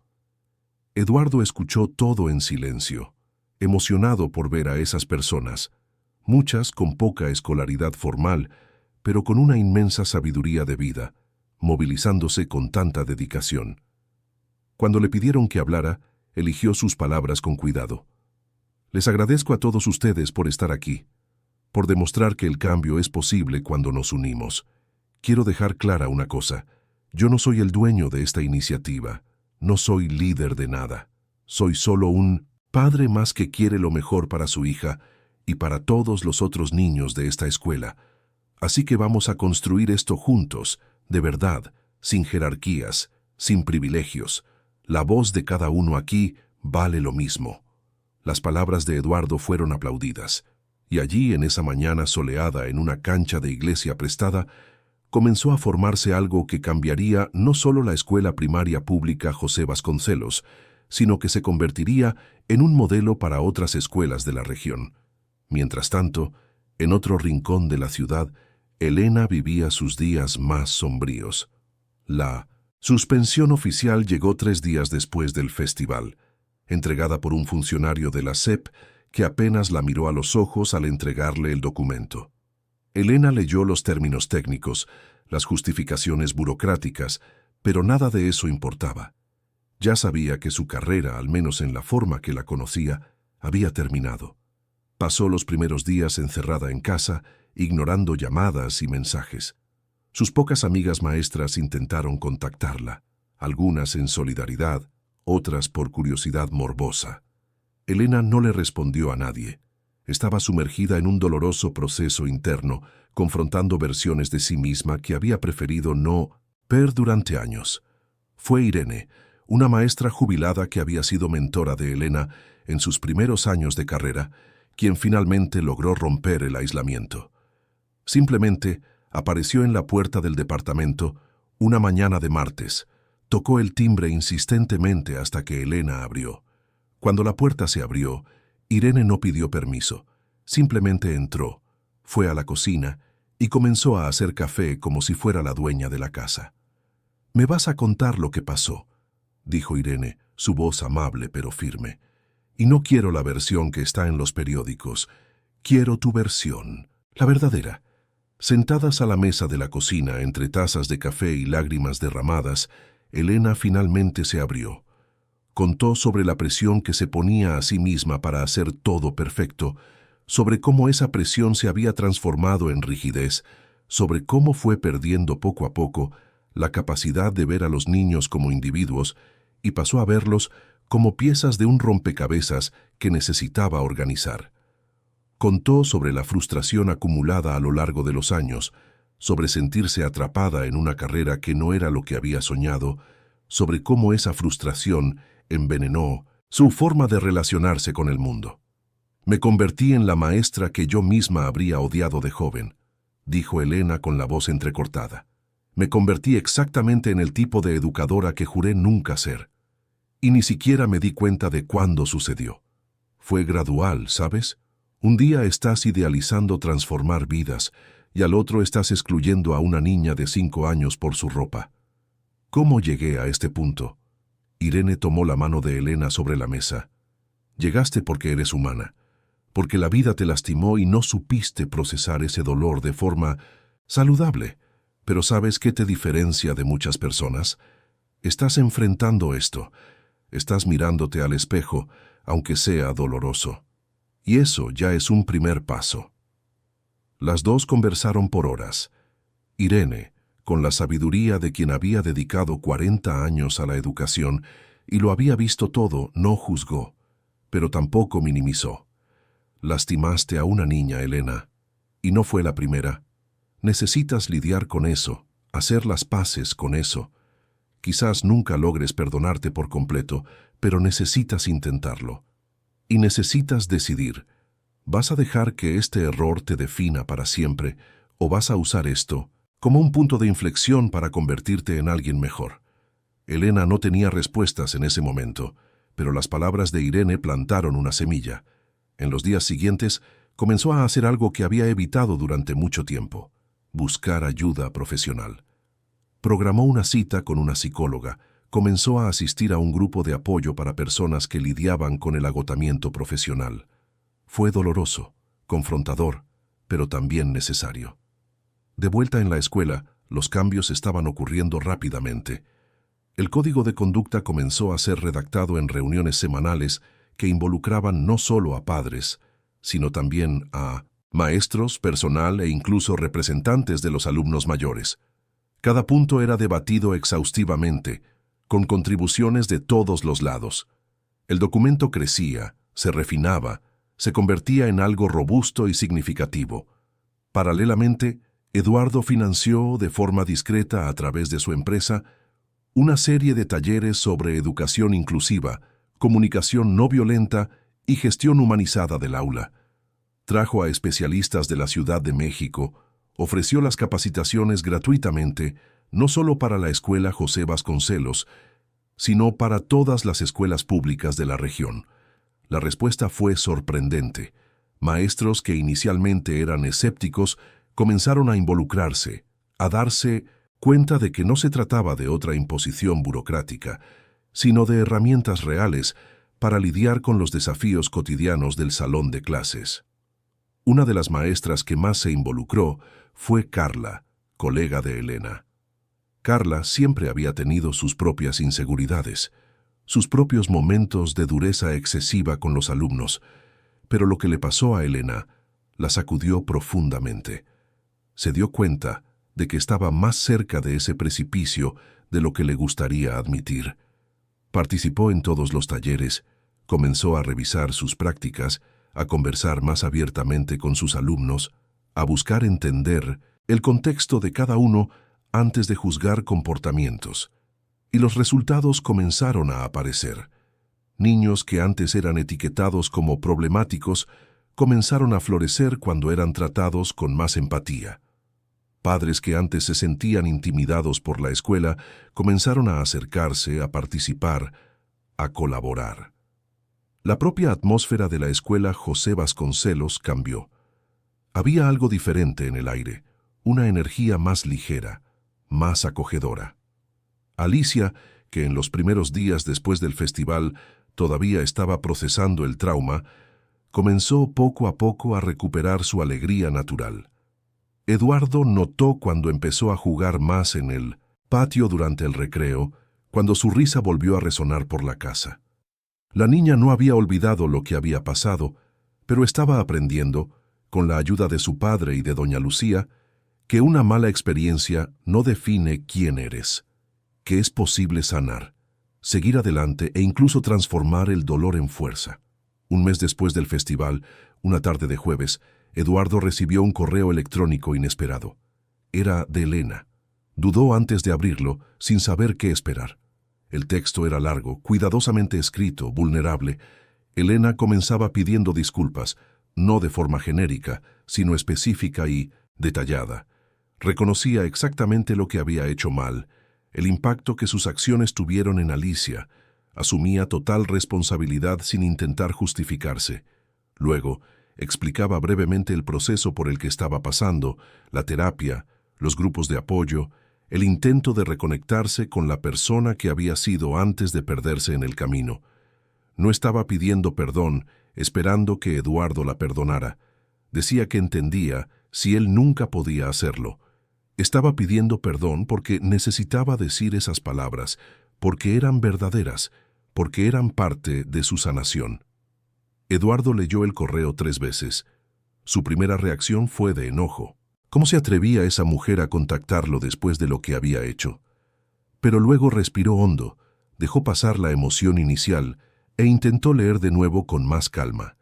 Eduardo escuchó todo en silencio, emocionado por ver a esas personas, muchas con poca escolaridad formal, pero con una inmensa sabiduría de vida, movilizándose con tanta dedicación. Cuando le pidieron que hablara, eligió sus palabras con cuidado. «Les agradezco a todos ustedes por estar aquí, por demostrar que el cambio es posible cuando nos unimos. Quiero dejar clara una cosa. Yo no soy el dueño de esta iniciativa, no soy líder de nada. Soy solo un padre más que quiere lo mejor para su hija y para todos los otros niños de esta escuela. Así que vamos a construir esto juntos, de verdad, sin jerarquías, sin privilegios. La voz de cada uno aquí vale lo mismo». Las palabras de Eduardo fueron aplaudidas, Y allí, en esa mañana soleada en una cancha de iglesia prestada, comenzó a formarse algo que cambiaría no solo la escuela primaria pública José Vasconcelos, sino que se convertiría en un modelo para otras escuelas de la región. Mientras tanto, en otro rincón de la ciudad, Elena vivía sus días más sombríos. La suspensión oficial llegó 3 días después del festival, entregada por un funcionario de la SEP que apenas la miró a los ojos al entregarle el documento. Elena leyó los términos técnicos, las justificaciones burocráticas, pero nada de eso importaba. Ya sabía que su carrera, al menos en la forma que la conocía, había terminado. Pasó los primeros días encerrada en casa, ignorando llamadas y mensajes. Sus pocas amigas maestras intentaron contactarla, algunas en solidaridad, otras por curiosidad morbosa. Elena no le respondió a nadie. Estaba sumergida en un doloroso proceso interno, confrontando versiones de sí misma que había preferido no ver durante años. Fue Irene, una maestra jubilada que había sido mentora de Elena en sus primeros años de carrera, quien finalmente logró romper el aislamiento. Simplemente apareció en la puerta del departamento una mañana de martes. Tocó el timbre insistentemente hasta que Elena abrió. Cuando la puerta se abrió, Irene no pidió permiso. Simplemente entró, fue a la cocina y comenzó a hacer café como si fuera la dueña de la casa. «Me vas a contar lo que pasó», dijo Irene, su voz amable pero firme. «Y no quiero la versión que está en los periódicos. Quiero tu versión, la verdadera». Sentadas a la mesa de la cocina, entre tazas de café y lágrimas derramadas, Elena finalmente se abrió. Contó sobre la presión que se ponía a sí misma para hacer todo perfecto, sobre cómo esa presión se había transformado en rigidez, sobre cómo fue perdiendo poco a poco la capacidad de ver a los niños como individuos y pasó a verlos como piezas de un rompecabezas que necesitaba organizar. Contó sobre la frustración acumulada a lo largo de los años, sobre sentirse atrapada en una carrera que no era lo que había soñado, sobre cómo esa frustración envenenó su forma de relacionarse con el mundo. «Me convertí en la maestra que yo misma habría odiado de joven», dijo Elena con la voz entrecortada. «Me convertí exactamente en el tipo de educadora que juré nunca ser. Y ni siquiera me di cuenta de cuándo sucedió. Fue gradual, ¿sabes? Un día estás idealizando transformar vidas y al otro estás excluyendo a una niña de 5 años por su ropa. ¿Cómo llegué a este punto?» Irene tomó la mano de Elena sobre la mesa. «Llegaste porque eres humana, porque la vida te lastimó y no supiste procesar ese dolor de forma saludable. Pero ¿sabes qué te diferencia de muchas personas? Estás enfrentando esto, estás mirándote al espejo, aunque sea doloroso. Y eso ya es un primer paso». Las dos conversaron por horas. Irene, con la sabiduría de quien había dedicado 40 años a la educación y lo había visto todo, no juzgó, pero tampoco minimizó. «Lastimaste a una niña, Elena, y no fue la primera. Necesitas lidiar con eso, hacer las paces con eso. Quizás nunca logres perdonarte por completo, pero necesitas intentarlo. Y necesitas decidir, ¿vas a dejar que este error te defina para siempre o vas a usar esto como un punto de inflexión para convertirte en alguien mejor?» Elena no tenía respuestas en ese momento, pero las palabras de Irene plantaron una semilla. En los días siguientes, comenzó a hacer algo que había evitado durante mucho tiempo: buscar ayuda profesional. Programó una cita con una psicóloga, comenzó a asistir a un grupo de apoyo para personas que lidiaban con el agotamiento profesional. Fue doloroso, confrontador, pero también necesario. De vuelta en la escuela, los cambios estaban ocurriendo rápidamente. El código de conducta comenzó a ser redactado en reuniones semanales que involucraban no solo a padres, sino también a maestros, personal e incluso representantes de los alumnos mayores. Cada punto era debatido exhaustivamente, con contribuciones de todos los lados. El documento crecía, se refinaba, se convertía en algo robusto y significativo. Paralelamente, Eduardo financió de forma discreta a través de su empresa una serie de talleres sobre educación inclusiva, comunicación no violenta y gestión humanizada del aula. Trajo a especialistas de la Ciudad de México, ofreció las capacitaciones gratuitamente, no solo para la escuela José Vasconcelos, sino para todas las escuelas públicas de la región. La respuesta fue sorprendente. Maestros que inicialmente eran escépticos comenzaron a involucrarse, a darse cuenta de que no se trataba de otra imposición burocrática, sino de herramientas reales para lidiar con los desafíos cotidianos del salón de clases. Una de las maestras que más se involucró fue Carla, colega de Elena. Carla siempre había tenido sus propias inseguridades, sus propios momentos de dureza excesiva con los alumnos, pero lo que le pasó a Elena la sacudió profundamente. Se dio cuenta de que estaba más cerca de ese precipicio de lo que le gustaría admitir. Participó en todos los talleres, comenzó a revisar sus prácticas, a conversar más abiertamente con sus alumnos, a buscar entender el contexto de cada uno antes de juzgar comportamientos. Y los resultados comenzaron a aparecer. Niños que antes eran etiquetados como problemáticos comenzaron a florecer cuando eran tratados con más empatía. Padres que antes se sentían intimidados por la escuela comenzaron a acercarse, a participar, a colaborar. La propia atmósfera de la escuela José Vasconcelos cambió. Había algo diferente en el aire, una energía más ligera, más acogedora. Alicia, que en los primeros días después del festival todavía estaba procesando el trauma, comenzó poco a poco a recuperar su alegría natural. Eduardo notó cuando empezó a jugar más en el patio durante el recreo, cuando su risa volvió a resonar por la casa. La niña no había olvidado lo que había pasado, pero estaba aprendiendo, con la ayuda de su padre y de doña Lucía, que una mala experiencia no define quién eres, que es posible sanar, seguir adelante e incluso transformar el dolor en fuerza. Un mes después del festival, una tarde de jueves, Eduardo recibió un correo electrónico inesperado. Era de Elena. Dudó antes de abrirlo, sin saber qué esperar. El texto era largo, cuidadosamente escrito, vulnerable. Elena comenzaba pidiendo disculpas, no de forma genérica, sino específica y detallada. Reconocía exactamente lo que había hecho mal, el impacto que sus acciones tuvieron en Alicia. Asumía total responsabilidad sin intentar justificarse. Luego, explicaba brevemente el proceso por el que estaba pasando, la terapia, los grupos de apoyo, el intento de reconectarse con la persona que había sido antes de perderse en el camino. No estaba pidiendo perdón, esperando que Eduardo la perdonara. Decía que entendía si él nunca podía hacerlo. Estaba pidiendo perdón porque necesitaba decir esas palabras, porque eran verdaderas, porque eran parte de su sanación. Eduardo leyó el correo 3 veces. Su primera reacción fue de enojo. ¿Cómo se atrevía esa mujer a contactarlo después de lo que había hecho? Pero luego respiró hondo, dejó pasar la emoción inicial e intentó leer de nuevo con más calma.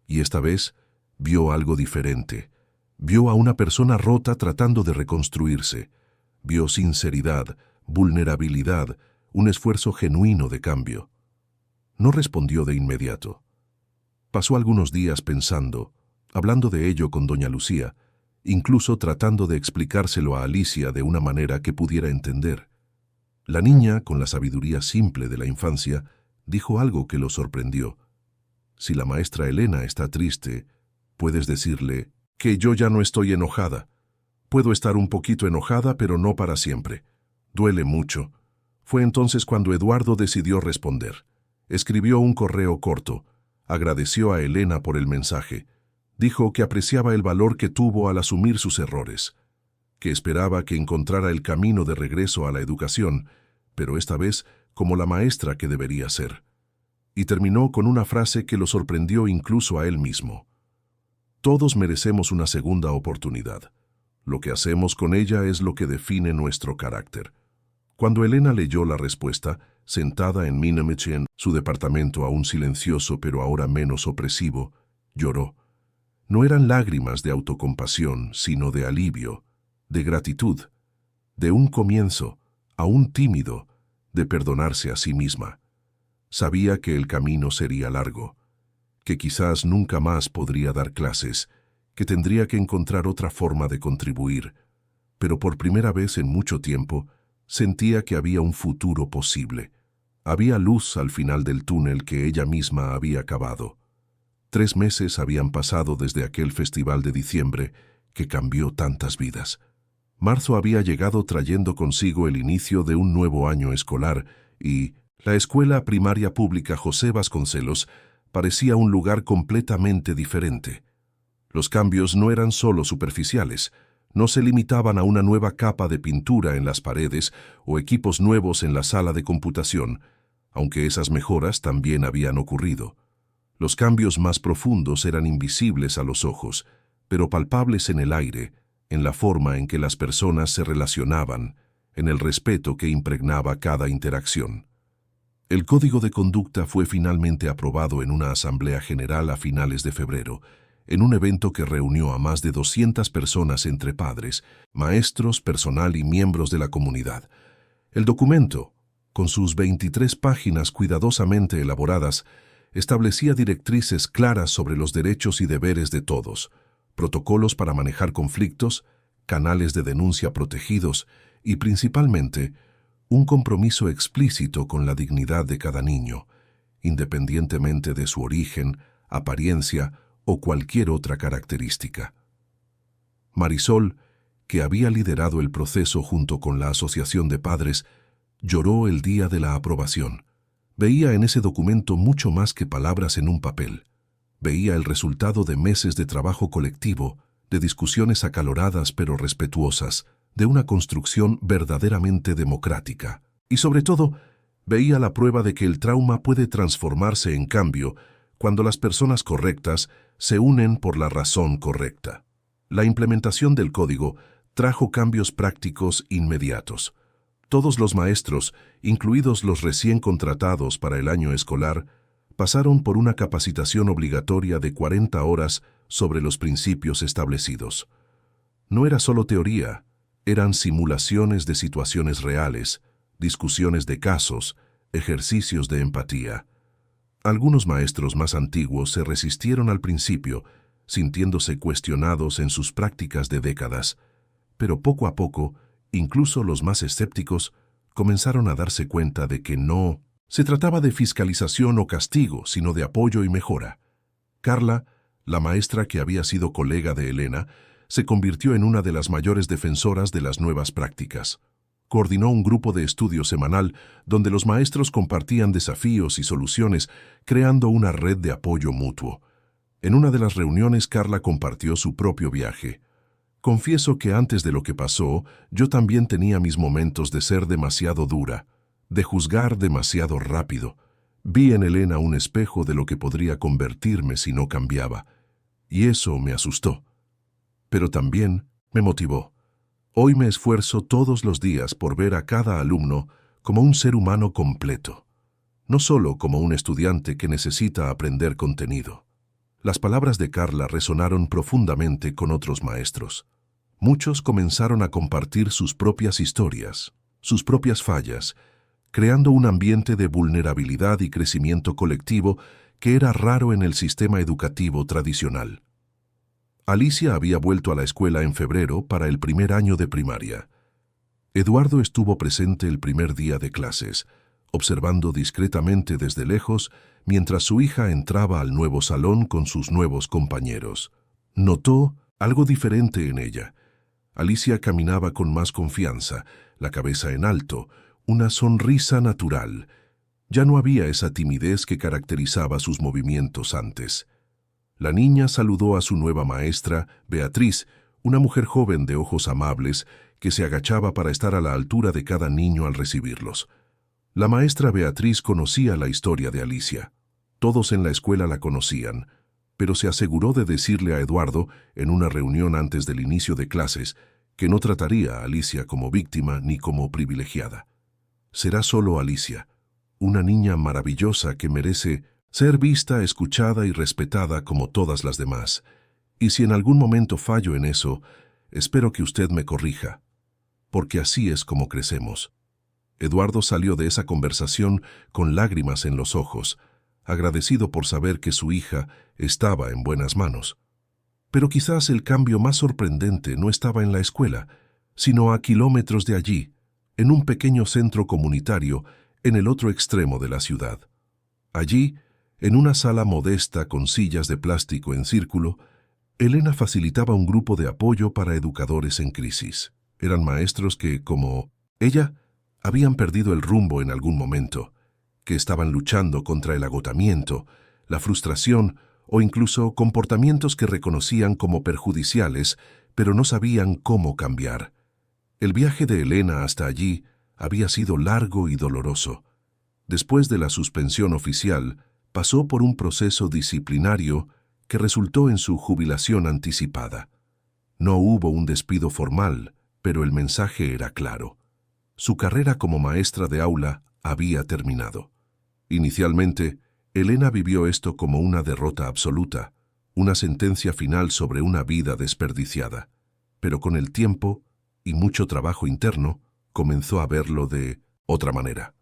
Y esta vez vio algo diferente. Vio a una persona rota tratando de reconstruirse. Vio sinceridad, vulnerabilidad, un esfuerzo genuino de cambio. No respondió de inmediato. Pasó algunos días pensando, hablando de ello con doña Lucía, incluso tratando de explicárselo a Alicia de una manera que pudiera entender. La niña, con la sabiduría simple de la infancia, dijo algo que lo sorprendió. Si la maestra Elena está triste, puedes decirle que yo ya no estoy enojada. Puedo estar un poquito enojada, pero no para siempre. Duele mucho. Fue entonces cuando Eduardo decidió responder. Escribió un correo corto. Agradeció a Elena por el mensaje. Dijo que apreciaba el valor que tuvo al asumir sus errores, que esperaba que encontrara el camino de regreso a la educación, pero esta vez como la maestra que debería ser. Y terminó con una frase que lo sorprendió incluso a él mismo. Todos merecemos una segunda oportunidad. Lo que hacemos con ella es lo que define nuestro carácter. Cuando Elena leyó la respuesta, sentada en Minamichi, su departamento aún silencioso pero ahora menos opresivo, lloró. No eran lágrimas de autocompasión, sino de alivio, de gratitud, de un comienzo, aún tímido, de perdonarse a sí misma. Sabía que el camino sería largo, que quizás nunca más podría dar clases, que tendría que encontrar otra forma de contribuir, pero por primera vez en mucho tiempo sentía que había un futuro posible. Había luz al final del túnel que ella misma había cavado. 3 meses habían pasado desde aquel festival de diciembre que cambió tantas vidas. Marzo había llegado trayendo consigo el inicio de un nuevo año escolar y la escuela primaria pública José Vasconcelos parecía un lugar completamente diferente. Los cambios no eran solo superficiales, no se limitaban a una nueva capa de pintura en las paredes o equipos nuevos en la sala de computación, aunque esas mejoras también habían ocurrido. Los cambios más profundos eran invisibles a los ojos, pero palpables en el aire, en la forma en que las personas se relacionaban, en el respeto que impregnaba cada interacción. El Código de Conducta fue finalmente aprobado en una Asamblea General a finales de febrero, en un evento que reunió a más de 200 personas entre padres, maestros, personal y miembros de la comunidad. El documento, con sus 23 páginas cuidadosamente elaboradas, establecía directrices claras sobre los derechos y deberes de todos, protocolos para manejar conflictos, canales de denuncia protegidos y, principalmente, un compromiso explícito con la dignidad de cada niño, independientemente de su origen, apariencia o cualquier otra característica. Marisol, que había liderado el proceso junto con la Asociación de Padres, lloró el día de la aprobación. Veía en ese documento mucho más que palabras en un papel. Veía el resultado de meses de trabajo colectivo, de discusiones acaloradas pero respetuosas, de una construcción verdaderamente democrática. Y sobre todo, veía la prueba de que el trauma puede transformarse en cambio cuando las personas correctas se unen por la razón correcta. La implementación del código trajo cambios prácticos inmediatos. Todos los maestros, incluidos los recién contratados para el año escolar, pasaron por una capacitación obligatoria de 40 horas sobre los principios establecidos. No era solo teoría, eran simulaciones de situaciones reales, discusiones de casos, ejercicios de empatía. Algunos maestros más antiguos se resistieron al principio, sintiéndose cuestionados en sus prácticas de décadas, pero poco a poco, incluso los más escépticos comenzaron a darse cuenta de que no se trataba de fiscalización o castigo, sino de apoyo y mejora. Carla, la maestra que había sido colega de Elena, se convirtió en una de las mayores defensoras de las nuevas prácticas. Coordinó un grupo de estudio semanal donde los maestros compartían desafíos y soluciones, creando una red de apoyo mutuo. En una de las reuniones, Carla compartió su propio viaje. Confieso que antes de lo que pasó, yo también tenía mis momentos de ser demasiado dura, de juzgar demasiado rápido. Vi en Elena un espejo de lo que podría convertirme si no cambiaba, y eso me asustó. Pero también me motivó. Hoy me esfuerzo todos los días por ver a cada alumno como un ser humano completo, no solo como un estudiante que necesita aprender contenido. Las palabras de Carla resonaron profundamente con otros maestros. Muchos comenzaron a compartir sus propias historias, sus propias fallas, creando un ambiente de vulnerabilidad y crecimiento colectivo que era raro en el sistema educativo tradicional. Alicia había vuelto a la escuela en febrero para el primer año de primaria. Eduardo estuvo presente el primer día de clases, observando discretamente desde lejos mientras su hija entraba al nuevo salón con sus nuevos compañeros. Notó algo diferente en ella. Alicia caminaba con más confianza, la cabeza en alto, una sonrisa natural. Ya no había esa timidez que caracterizaba sus movimientos antes. La niña saludó a su nueva maestra, Beatriz, una mujer joven de ojos amables que se agachaba para estar a la altura de cada niño al recibirlos. La maestra Beatriz conocía la historia de Alicia. Todos en la escuela la conocían, pero se aseguró de decirle a Eduardo, en una reunión antes del inicio de clases, que no trataría a Alicia como víctima ni como privilegiada. Será solo Alicia, una niña maravillosa que merece ser vista, escuchada y respetada como todas las demás. Y si en algún momento fallo en eso, espero que usted me corrija, porque así es como crecemos. Eduardo salió de esa conversación con lágrimas en los ojos. agradecido por saber que su hija estaba en buenas manos. Pero quizás el cambio más sorprendente no estaba en la escuela, sino a kilómetros de allí, en un pequeño centro comunitario en el otro extremo de la ciudad. Allí, en una sala modesta con sillas de plástico en círculo, Elena facilitaba un grupo de apoyo para educadores en crisis. Eran maestros que, como ella, habían perdido el rumbo en algún momento, que estaban luchando contra el agotamiento, la frustración o incluso comportamientos que reconocían como perjudiciales, pero no sabían cómo cambiar. El viaje de Elena hasta allí había sido largo y doloroso. Después de la suspensión oficial, pasó por un proceso disciplinario que resultó en su jubilación anticipada. No hubo un despido formal, pero el mensaje era claro. Su carrera como maestra de aula había terminado. Inicialmente, Elena vivió esto como una derrota absoluta, una sentencia final sobre una vida desperdiciada. Pero con el tiempo y mucho trabajo interno, comenzó a verlo de otra manera.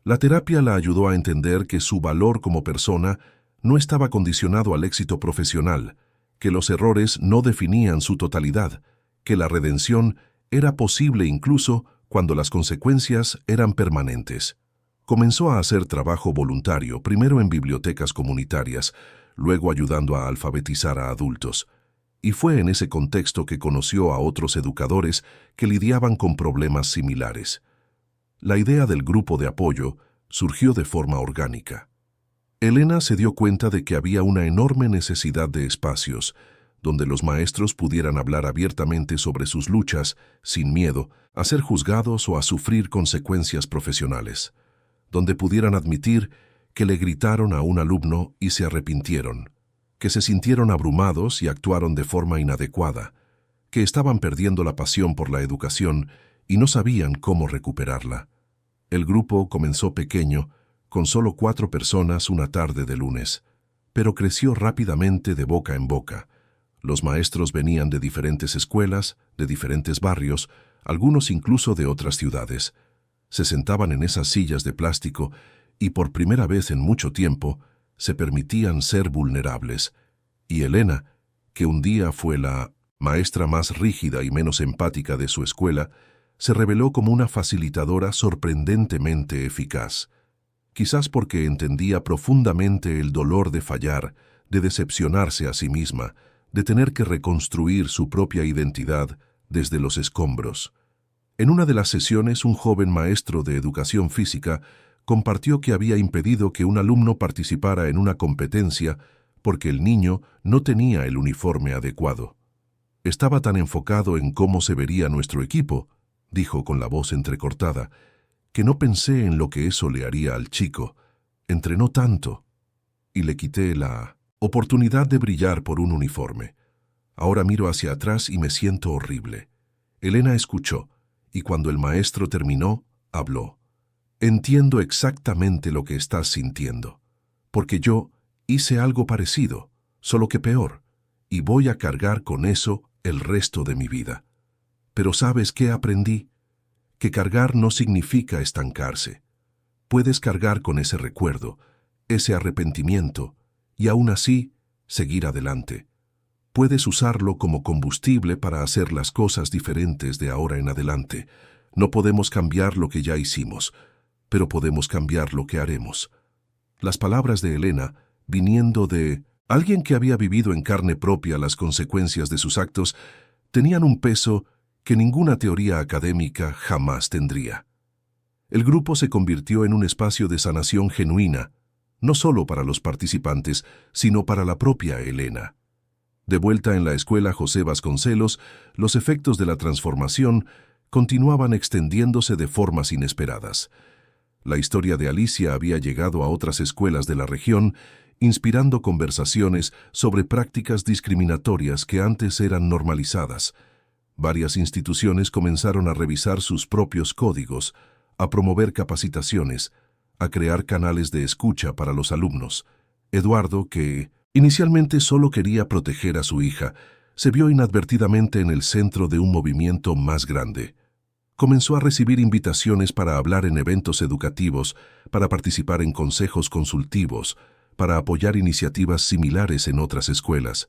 La terapia la ayudó a entender que su valor como persona no estaba condicionado al éxito profesional, que los errores no definían su totalidad, que la redención era posible incluso cuando las consecuencias eran permanentes. Comenzó a hacer trabajo voluntario, primero en bibliotecas comunitarias, luego ayudando a alfabetizar a adultos. Y fue en ese contexto que conoció a otros educadores que lidiaban con problemas similares. La idea del grupo de apoyo surgió de forma orgánica. Elena se dio cuenta de que había una enorme necesidad de espacios, donde los maestros pudieran hablar abiertamente sobre sus luchas, sin miedo a ser juzgados o a sufrir consecuencias profesionales, donde pudieran admitir que le gritaron a un alumno y se arrepintieron, que se sintieron abrumados y actuaron de forma inadecuada, que estaban perdiendo la pasión por la educación y no sabían cómo recuperarla. El grupo comenzó pequeño, con solo 4 personas una tarde de lunes, pero creció rápidamente de boca en boca. Los maestros venían de diferentes escuelas, de diferentes barrios, algunos incluso de otras ciudades. Se sentaban en esas sillas de plástico y por primera vez en mucho tiempo se permitían ser vulnerables. Y Elena, que un día fue la maestra más rígida y menos empática de su escuela, se reveló como una facilitadora sorprendentemente eficaz. Quizás porque entendía profundamente el dolor de fallar, de decepcionarse a sí misma, de tener que reconstruir su propia identidad desde los escombros. En una de las sesiones, un joven maestro de educación física compartió que había impedido que un alumno participara en una competencia porque el niño no tenía el uniforme adecuado. Estaba tan enfocado en cómo se vería nuestro equipo, dijo con la voz entrecortada, que no pensé en lo que eso le haría al chico. Entrenó tanto y le quité la oportunidad de brillar por un uniforme. Ahora miro hacia atrás y me siento horrible. Elena escuchó, y cuando el maestro terminó, habló. Entiendo exactamente lo que estás sintiendo, porque yo hice algo parecido, solo que peor, y voy a cargar con eso el resto de mi vida. Pero ¿sabes qué aprendí? Que cargar no significa estancarse. Puedes cargar con ese recuerdo, ese arrepentimiento, y aún así, seguir adelante. Puedes usarlo como combustible para hacer las cosas diferentes de ahora en adelante. No podemos cambiar lo que ya hicimos, pero podemos cambiar lo que haremos. Las palabras de Elena, viniendo de alguien que había vivido en carne propia las consecuencias de sus actos, tenían un peso que ninguna teoría académica jamás tendría. El grupo se convirtió en un espacio de sanación genuina, no solo para los participantes, sino para la propia Elena. De vuelta en la escuela José Vasconcelos, los efectos de la transformación continuaban extendiéndose de formas inesperadas. La historia de Alicia había llegado a otras escuelas de la región, inspirando conversaciones sobre prácticas discriminatorias que antes eran normalizadas. Varias instituciones comenzaron a revisar sus propios códigos, a promover capacitaciones, a crear canales de escucha para los alumnos. Eduardo, que inicialmente solo quería proteger a su hija, se vio inadvertidamente en el centro de un movimiento más grande. Comenzó a recibir invitaciones para hablar en eventos educativos, para participar en consejos consultivos, para apoyar iniciativas similares en otras escuelas.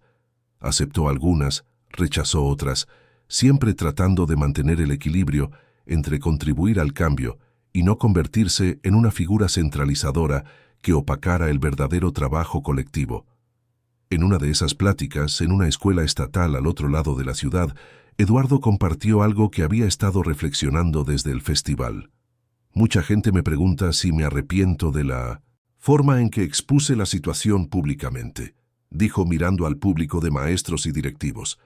Aceptó algunas, rechazó otras, siempre tratando de mantener el equilibrio entre contribuir al cambio y no convertirse en una figura centralizadora que opacara el verdadero trabajo colectivo. En una de esas pláticas, en una escuela estatal al otro lado de la ciudad, Eduardo compartió algo que había estado reflexionando desde el festival. Mucha gente me pregunta si me arrepiento de la forma en que expuse la situación públicamente, dijo mirando al público de maestros y directivos.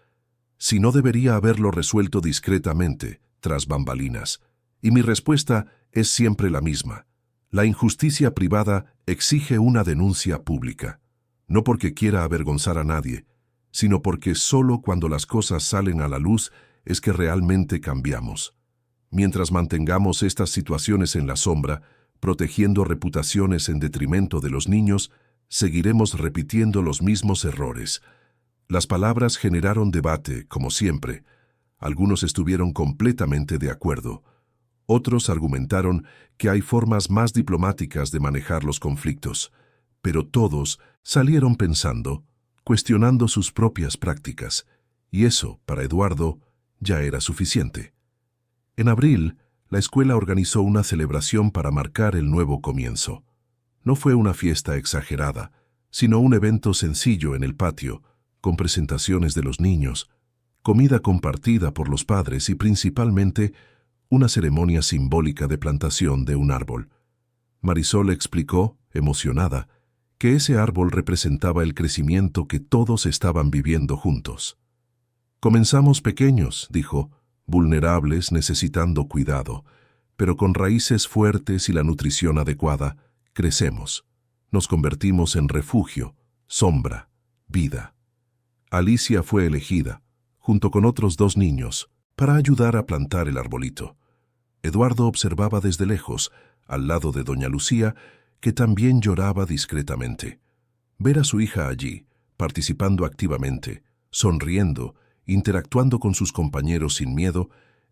Si no debería haberlo resuelto discretamente, tras bambalinas. Y mi respuesta es siempre la misma. La injusticia privada exige una denuncia pública. No porque quiera avergonzar a nadie, sino porque solo cuando las cosas salen a la luz es que realmente cambiamos. Mientras mantengamos estas situaciones en la sombra, protegiendo reputaciones en detrimento de los niños, seguiremos repitiendo los mismos errores. Las palabras generaron debate, como siempre. Algunos estuvieron completamente de acuerdo. Otros argumentaron que hay formas más diplomáticas de manejar los conflictos, pero todos salieron pensando, cuestionando sus propias prácticas, y eso, para Eduardo, ya era suficiente. En abril, la escuela organizó una celebración para marcar el nuevo comienzo. No fue una fiesta exagerada, sino un evento sencillo en el patio, con presentaciones de los niños, comida compartida por los padres y principalmente una ceremonia simbólica de plantación de un árbol. Marisol explicó, emocionada, que ese árbol representaba el crecimiento que todos estaban viviendo juntos. Comenzamos pequeños, dijo, vulnerables, necesitando cuidado, pero con raíces fuertes y la nutrición adecuada, crecemos. Nos convertimos en refugio, sombra, vida. Alicia fue elegida, junto con otros 2 niños, para ayudar a plantar el arbolito. Eduardo observaba desde lejos, al lado de doña Lucía, que también lloraba discretamente. Ver a su hija allí, participando activamente, sonriendo, interactuando con sus compañeros sin miedo,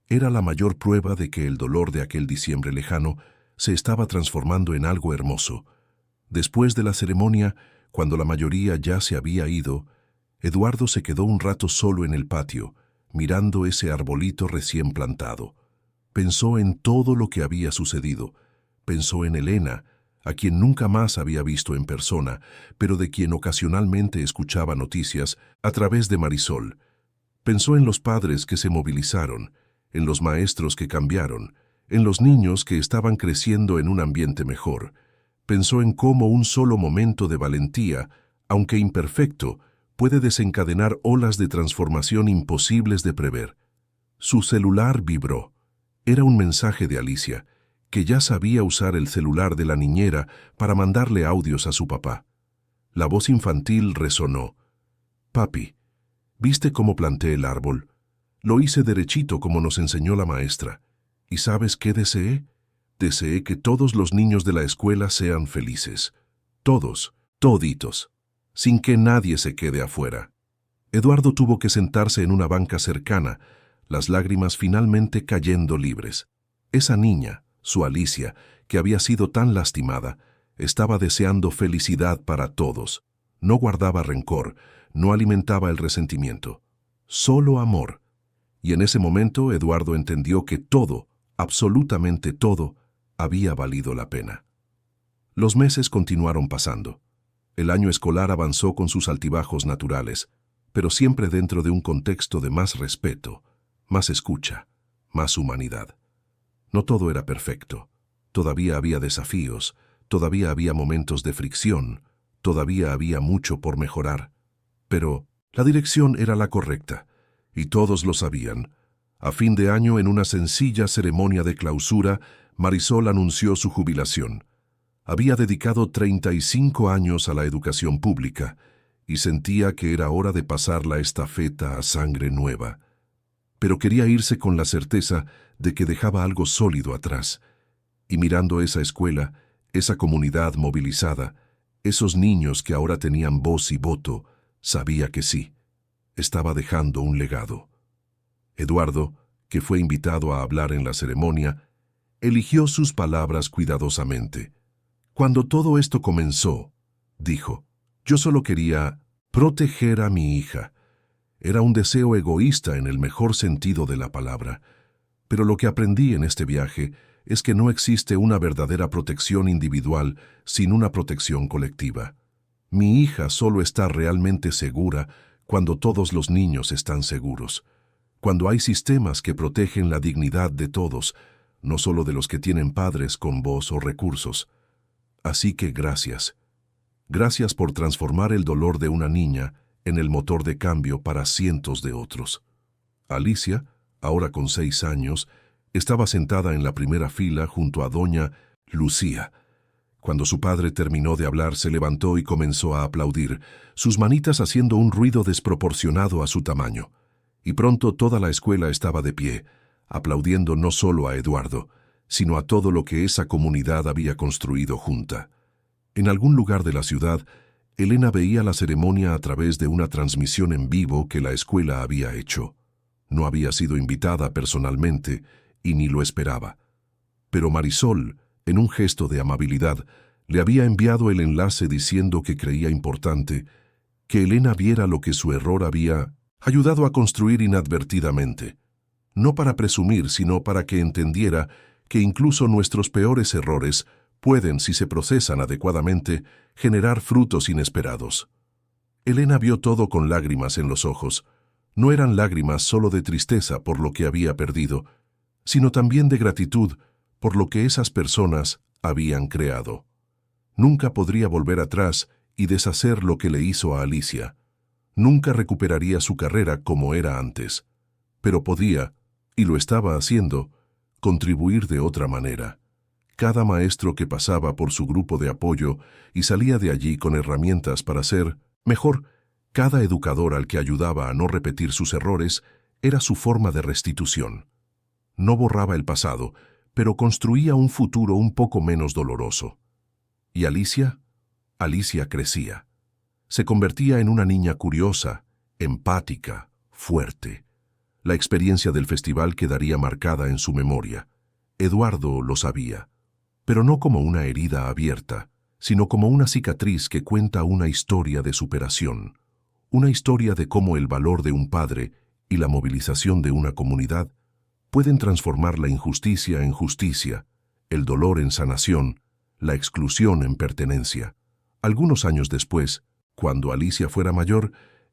era la mayor prueba de que el dolor de aquel diciembre lejano se estaba transformando en algo hermoso. Después de la ceremonia, cuando la mayoría ya se había ido, Eduardo se quedó un rato solo en el patio, mirando ese arbolito recién plantado. Pensó en todo lo que había sucedido. Pensó en Elena, a quien nunca más había visto en persona, pero de quien ocasionalmente escuchaba noticias a través de Marisol. Pensó en los padres que se movilizaron, en los maestros que cambiaron, en los niños que estaban creciendo en un ambiente mejor. Pensó en cómo un solo momento de valentía, aunque imperfecto, puede desencadenar olas de transformación imposibles de prever. Su celular vibró. Era un mensaje de Alicia, que ya sabía usar el celular de la niñera para mandarle audios a su papá. La voz infantil resonó. «Papi, ¿viste cómo planté el árbol? Lo hice derechito como nos enseñó la maestra. ¿Y sabes qué deseé? Deseé que todos los niños de la escuela sean felices. Todos, toditos, sin que nadie se quede afuera». Eduardo tuvo que sentarse en una banca cercana, las lágrimas finalmente cayendo libres. Esa niña, su Alicia, que había sido tan lastimada, estaba deseando felicidad para todos. No guardaba rencor, no alimentaba el resentimiento. Solo amor. Y en ese momento Eduardo entendió que todo, absolutamente todo, había valido la pena. Los meses continuaron pasando. El año escolar avanzó con sus altibajos naturales, pero siempre dentro de un contexto de más respeto, más escucha, más humanidad. No todo era perfecto. Todavía había desafíos, todavía había momentos de fricción, todavía había mucho por mejorar. Pero la dirección era la correcta, y todos lo sabían. A fin de año, en una sencilla ceremonia de clausura, Marisol anunció su jubilación. Había dedicado 35 años a la educación pública, y sentía que era hora de pasar la estafeta a sangre nueva. Pero quería irse con la certeza de que dejaba algo sólido atrás. Y mirando esa escuela, esa comunidad movilizada, esos niños que ahora tenían voz y voto, sabía que sí, estaba dejando un legado. Eduardo, que fue invitado a hablar en la ceremonia, eligió sus palabras cuidadosamente. Cuando todo esto comenzó, dijo. Yo solo quería proteger a mi hija. Era un deseo egoísta en el mejor sentido de la palabra. Pero lo que aprendí en este viaje es que no existe una verdadera protección individual sin una protección colectiva. Mi hija solo está realmente segura cuando todos los niños están seguros, cuando hay sistemas que protegen la dignidad de todos, no solo de los que tienen padres con voz o recursos. Así que gracias. Gracias por transformar el dolor de una niña en el motor de cambio para cientos de otros. Alicia, ahora con 6 años, estaba sentada en la primera fila junto a doña Lucía. Cuando su padre terminó de hablar, se levantó y comenzó a aplaudir, sus manitas haciendo un ruido desproporcionado a su tamaño. Y pronto toda la escuela estaba de pie, aplaudiendo no solo a Eduardo, sino a todo lo que esa comunidad había construido junta. En algún lugar de la ciudad, Elena veía la ceremonia a través de una transmisión en vivo que la escuela había hecho. No había sido invitada personalmente y ni lo esperaba. Pero Marisol, en un gesto de amabilidad, le había enviado el enlace diciendo que creía importante que Elena viera lo que su error había ayudado a construir inadvertidamente. No para presumir, sino para que entendiera que incluso nuestros peores errores pueden, si se procesan adecuadamente, generar frutos inesperados. Elena vio todo con lágrimas en los ojos. No eran lágrimas solo de tristeza por lo que había perdido, sino también de gratitud por lo que esas personas habían creado. Nunca podría volver atrás y deshacer lo que le hizo a Alicia. Nunca recuperaría su carrera como era antes, pero podía, y lo estaba haciendo, contribuir de otra manera. Cada maestro que pasaba por su grupo de apoyo y salía de allí con herramientas para ser mejor, cada educador al que ayudaba a no repetir sus errores, era su forma de restitución. No borraba el pasado, pero construía un futuro un poco menos doloroso. ¿Y Alicia? Alicia crecía. Se convertía en una niña curiosa, empática, fuerte. La experiencia del festival quedaría marcada en su memoria. Eduardo lo sabía, pero no como una herida abierta, sino como una cicatriz que cuenta una historia de superación, una historia de cómo el valor de un padre y la movilización de una comunidad pueden transformar la injusticia en justicia, el dolor en sanación, la exclusión en pertenencia. Algunos años después, cuando Alicia fuera mayor,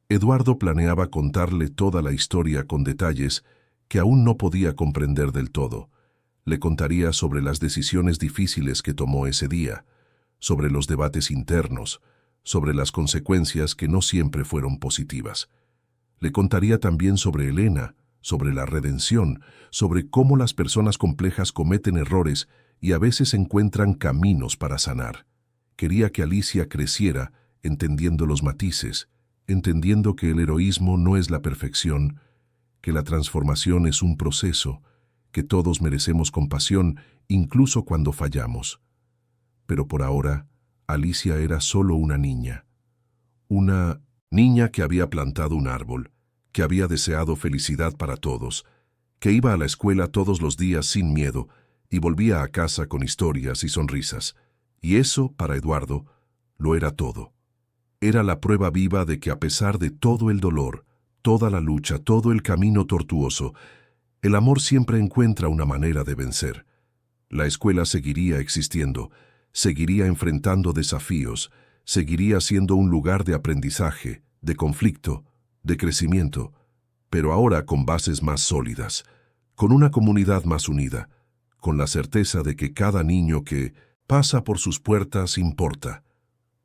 Eduardo planeaba contarle toda la historia con detalles que aún no podía comprender del todo. Le contaría sobre las decisiones difíciles que tomó ese día, sobre los debates internos, sobre las consecuencias que no siempre fueron positivas. Le contaría también sobre Elena, sobre la redención, sobre cómo las personas complejas cometen errores y a veces encuentran caminos para sanar. Quería que Alicia creciera entendiendo los matices, entendiendo que el heroísmo no es la perfección, que la transformación es un proceso, que todos merecemos compasión incluso cuando fallamos. Pero por ahora, Alicia era solo una niña que había plantado un árbol, que había deseado felicidad para todos, que iba a la escuela todos los días sin miedo y volvía a casa con historias y sonrisas. Y eso, para Eduardo, lo era todo. Era la prueba viva de que a pesar de todo el dolor, toda la lucha, todo el camino tortuoso, el amor siempre encuentra una manera de vencer. La escuela seguiría existiendo, seguiría enfrentando desafíos, seguiría siendo un lugar de aprendizaje, de conflicto, de crecimiento, pero ahora con bases más sólidas, con una comunidad más unida, con la certeza de que cada niño que pasa por sus puertas importa,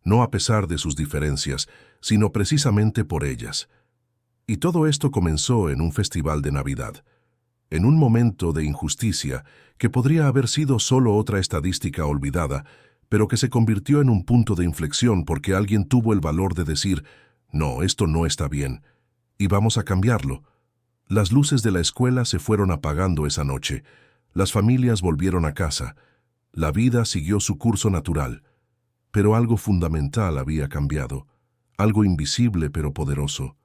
no a pesar de sus diferencias, sino precisamente por ellas. Y todo esto comenzó en un festival de Navidad, en un momento de injusticia que podría haber sido solo otra estadística olvidada, pero que se convirtió en un punto de inflexión porque alguien tuvo el valor de decir, no, esto no está bien, y vamos a cambiarlo. Las luces de la escuela se fueron apagando esa noche, las familias volvieron a casa, la vida siguió su curso natural, pero algo fundamental había cambiado, algo invisible pero poderoso,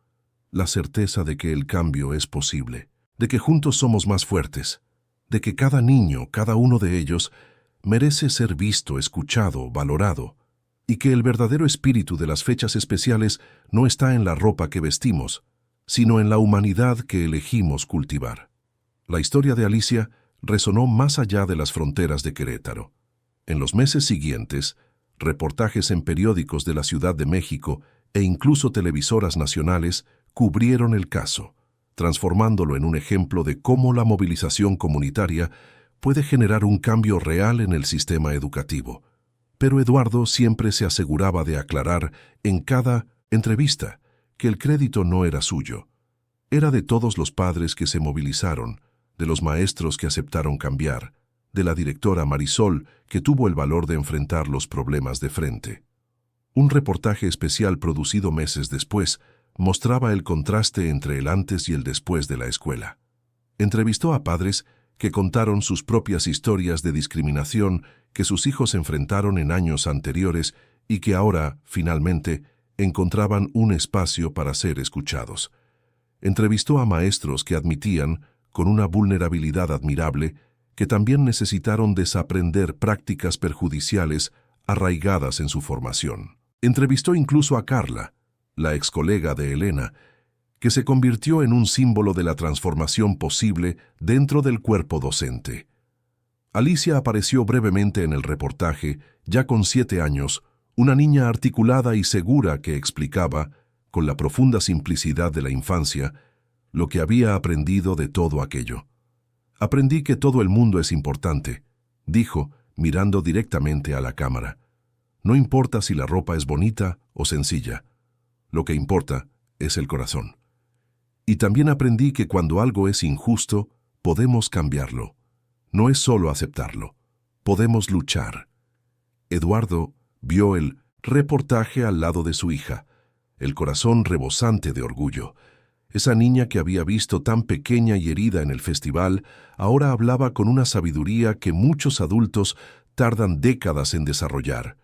la certeza de que el cambio es posible, de que juntos somos más fuertes, de que cada niño, cada uno de ellos, merece ser visto, escuchado, valorado. y que el verdadero espíritu de las fechas especiales no está en la ropa que vestimos, sino en la humanidad que elegimos cultivar. La historia de Alicia resonó más allá de las fronteras de Querétaro. En los meses siguientes, reportajes en periódicos de la Ciudad de México e incluso televisoras nacionales cubrieron el caso, transformándolo en un ejemplo de cómo la movilización comunitaria puede generar un cambio real en el sistema educativo. Pero Eduardo siempre se aseguraba de aclarar en cada entrevista que el crédito no era suyo. Era de todos los padres que se movilizaron, de los maestros que aceptaron cambiar, de la directora Marisol, que tuvo el valor de enfrentar los problemas de frente. Un reportaje especial producido meses después mostraba el contraste entre el antes y el después de la escuela. Entrevistó a padres que contaron sus propias historias de discriminación que sus hijos enfrentaron en años anteriores y que ahora, finalmente, encontraban un espacio para ser escuchados. Entrevistó a maestros que admitían, con una vulnerabilidad admirable, que también necesitaron desaprender prácticas perjudiciales arraigadas en su formación. Entrevistó incluso a Carla, la ex colega de Elena, que se convirtió en un símbolo de la transformación posible dentro del cuerpo docente. Alicia apareció brevemente en el reportaje, ya con 7 años, una niña articulada y segura que explicaba, con la profunda simplicidad de la infancia, lo que había aprendido de todo aquello. Aprendí que todo el mundo es importante, dijo, mirando directamente a la cámara. No importa si la ropa es bonita o sencilla. Lo que importa es el corazón. Y también aprendí que cuando algo es injusto, podemos cambiarlo. No es solo aceptarlo. Podemos luchar. Eduardo vio el reportaje al lado de su hija, el corazón rebosante de orgullo. Esa niña que había visto tan pequeña y herida en el festival, ahora hablaba con una sabiduría que muchos adultos tardan décadas en desarrollar.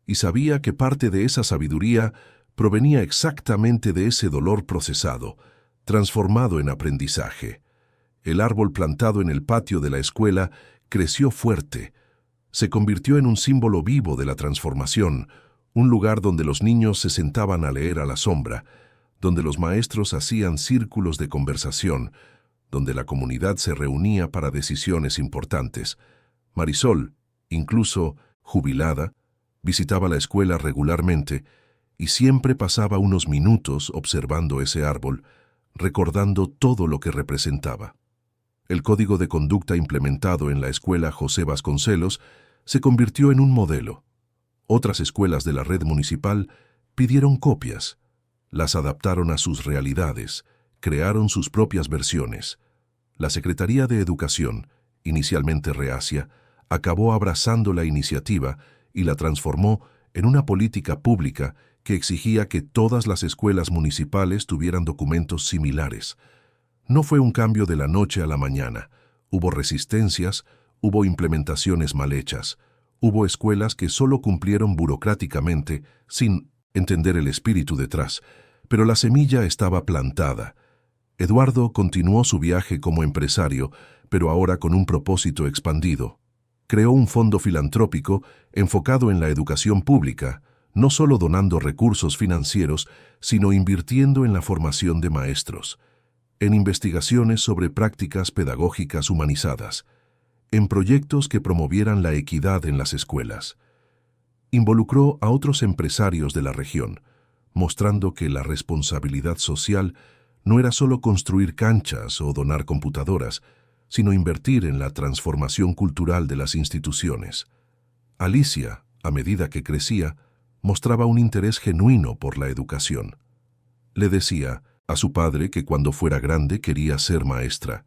Y sabía que parte de esa sabiduría provenía exactamente de ese dolor procesado, transformado en aprendizaje. El árbol plantado en el patio de la escuela creció fuerte. Se convirtió en un símbolo vivo de la transformación, un lugar donde los niños se sentaban a leer a la sombra, donde los maestros hacían círculos de conversación, donde la comunidad se reunía para decisiones importantes. Marisol, incluso jubilada, visitaba la escuela regularmente y siempre pasaba unos minutos observando ese árbol, recordando todo lo que representaba. El código de conducta implementado en la escuela José Vasconcelos se convirtió en un modelo. Otras escuelas de la red municipal pidieron copias, las adaptaron a sus realidades, crearon sus propias versiones. La Secretaría de Educación, inicialmente reacia, acabó abrazando la iniciativa y la transformó en una política pública que exigía que todas las escuelas municipales tuvieran documentos similares. No fue un cambio de la noche a la mañana. Hubo resistencias, hubo implementaciones mal hechas, hubo escuelas que solo cumplieron burocráticamente, sin entender el espíritu detrás, pero la semilla estaba plantada. Eduardo continuó su viaje como empresario, pero ahora con un propósito expandido. Creó un fondo filantrópico enfocado en la educación pública, no solo donando recursos financieros, sino invirtiendo en la formación de maestros, en investigaciones sobre prácticas pedagógicas humanizadas, en proyectos que promovieran la equidad en las escuelas. Involucró a otros empresarios de la región, mostrando que la responsabilidad social no era solo construir canchas o donar computadoras, sino invertir en la transformación cultural de las instituciones. Alicia, a medida que crecía, mostraba un interés genuino por la educación. Le decía a su padre que cuando fuera grande quería ser maestra.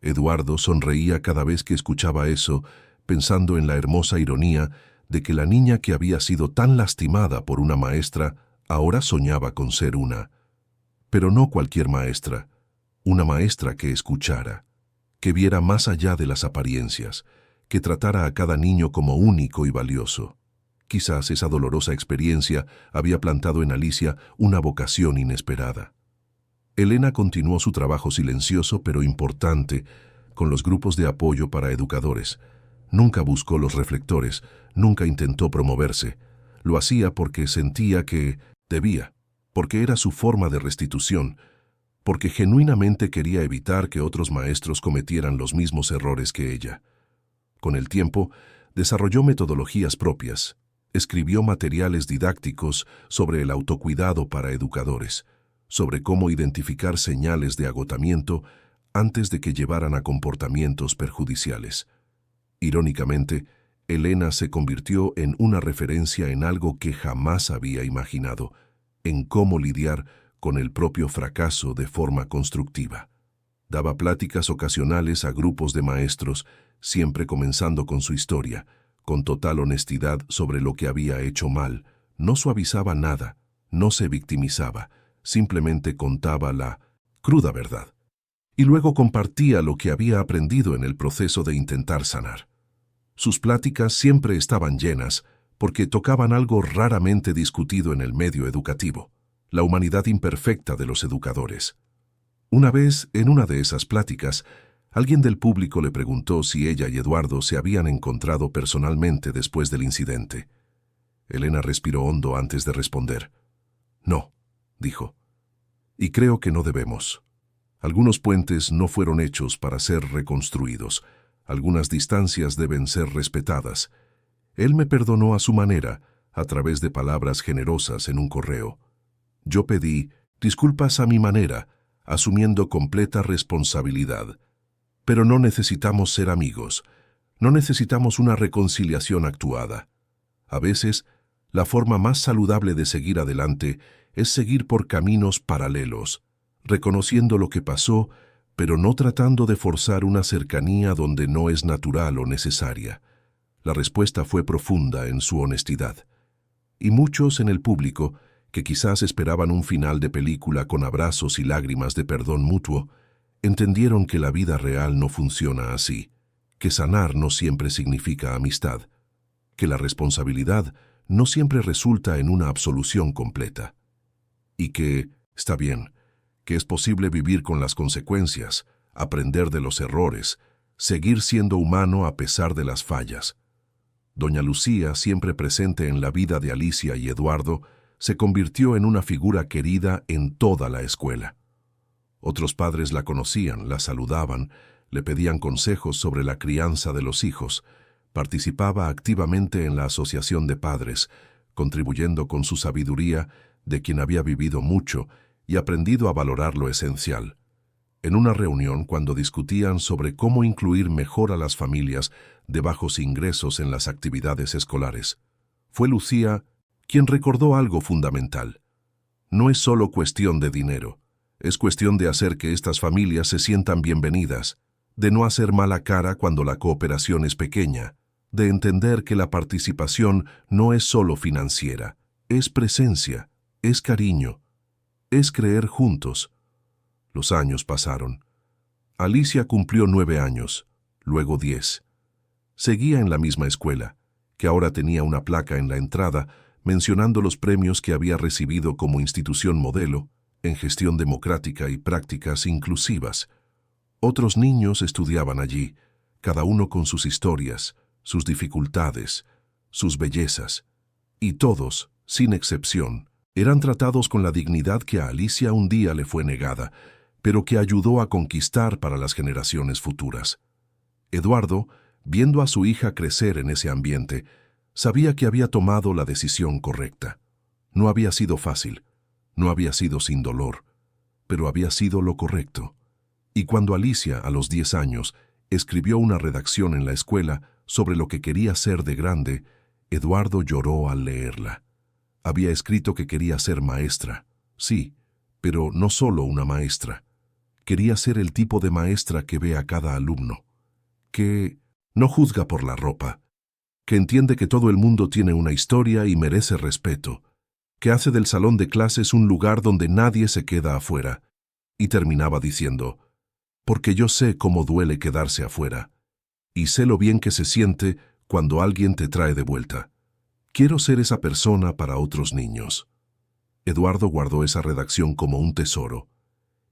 Eduardo sonreía cada vez que escuchaba eso, pensando en la hermosa ironía de que la niña que había sido tan lastimada por una maestra ahora soñaba con ser una. Pero no cualquier maestra, una maestra que escuchara, que viera más allá de las apariencias, que tratara a cada niño como único y valioso. Quizás esa dolorosa experiencia había plantado en Alicia una vocación inesperada. Elena continuó su trabajo silencioso pero importante con los grupos de apoyo para educadores. Nunca buscó los reflectores, nunca intentó promoverse. Lo hacía porque sentía que debía, porque era su forma de restitución, porque genuinamente quería evitar que otros maestros cometieran los mismos errores que ella. Con el tiempo, desarrolló metodologías propias, escribió materiales didácticos sobre el autocuidado para educadores, sobre cómo identificar señales de agotamiento antes de que llevaran a comportamientos perjudiciales. Irónicamente, Elena se convirtió en una referencia en algo que jamás había imaginado, en cómo lidiar con el propio fracaso de forma constructiva. Daba pláticas ocasionales a grupos de maestros, siempre comenzando con su historia, con total honestidad sobre lo que había hecho mal. No suavizaba nada, no se victimizaba, simplemente contaba la cruda verdad. Y luego compartía lo que había aprendido en el proceso de intentar sanar. Sus pláticas siempre estaban llenas, porque tocaban algo raramente discutido en el medio educativo: la humanidad imperfecta de los educadores. Una vez, en una de esas pláticas, alguien del público le preguntó si ella y Eduardo se habían encontrado personalmente después del incidente. Elena respiró hondo antes de responder. No, dijo. Y creo que no debemos. Algunos puentes no fueron hechos para ser reconstruidos. Algunas distancias deben ser respetadas. Él me perdonó a su manera, a través de palabras generosas en un correo. Yo pedí disculpas a mi manera, asumiendo completa responsabilidad. Pero no necesitamos ser amigos. No necesitamos una reconciliación actuada. A veces, la forma más saludable de seguir adelante es seguir por caminos paralelos, reconociendo lo que pasó, pero no tratando de forzar una cercanía donde no es natural o necesaria. La respuesta fue profunda en su honestidad. Y muchos en el público, que quizás esperaban un final de película con abrazos y lágrimas de perdón mutuo, entendieron que la vida real no funciona así, que sanar no siempre significa amistad, que la responsabilidad no siempre resulta en una absolución completa, y que, está bien, que es posible vivir con las consecuencias, aprender de los errores, seguir siendo humano a pesar de las fallas. Doña Lucía, siempre presente en la vida de Alicia y Eduardo, se convirtió en una figura querida en toda la escuela. Otros padres la conocían, la saludaban, le pedían consejos sobre la crianza de los hijos, participaba activamente en la asociación de padres, contribuyendo con su sabiduría de quien había vivido mucho y aprendido a valorar lo esencial. En una reunión, cuando discutían sobre cómo incluir mejor a las familias de bajos ingresos en las actividades escolares, fue Lucía quien recordó algo fundamental. No es solo cuestión de dinero, es cuestión de hacer que estas familias se sientan bienvenidas, de no hacer mala cara cuando la cooperación es pequeña, de entender que la participación no es solo financiera, es presencia, es cariño, es creer juntos. Los años pasaron. Alicia cumplió 9 años, luego 10. Seguía en la misma escuela, que ahora tenía una placa en la entrada mencionando los premios que había recibido como institución modelo en gestión democrática y prácticas inclusivas. Otros niños estudiaban allí, cada uno con sus historias, sus dificultades, sus bellezas, y todos, sin excepción, eran tratados con la dignidad que a Alicia un día le fue negada, pero que ayudó a conquistar para las generaciones futuras. Eduardo, viendo a su hija crecer en ese ambiente, sabía que había tomado la decisión correcta. No había sido fácil, no había sido sin dolor, pero había sido lo correcto. Y cuando Alicia, a los 10 años, escribió una redacción en la escuela sobre lo que quería ser de grande, Eduardo lloró al leerla. Había escrito que quería ser maestra, sí, pero no solo una maestra. Quería ser el tipo de maestra que ve a cada alumno, que no juzga por la ropa, que entiende que todo el mundo tiene una historia y merece respeto, que hace del salón de clases un lugar donde nadie se queda afuera. Y terminaba diciendo, porque yo sé cómo duele quedarse afuera, y sé lo bien que se siente cuando alguien te trae de vuelta. Quiero ser esa persona para otros niños. Eduardo guardó esa redacción como un tesoro.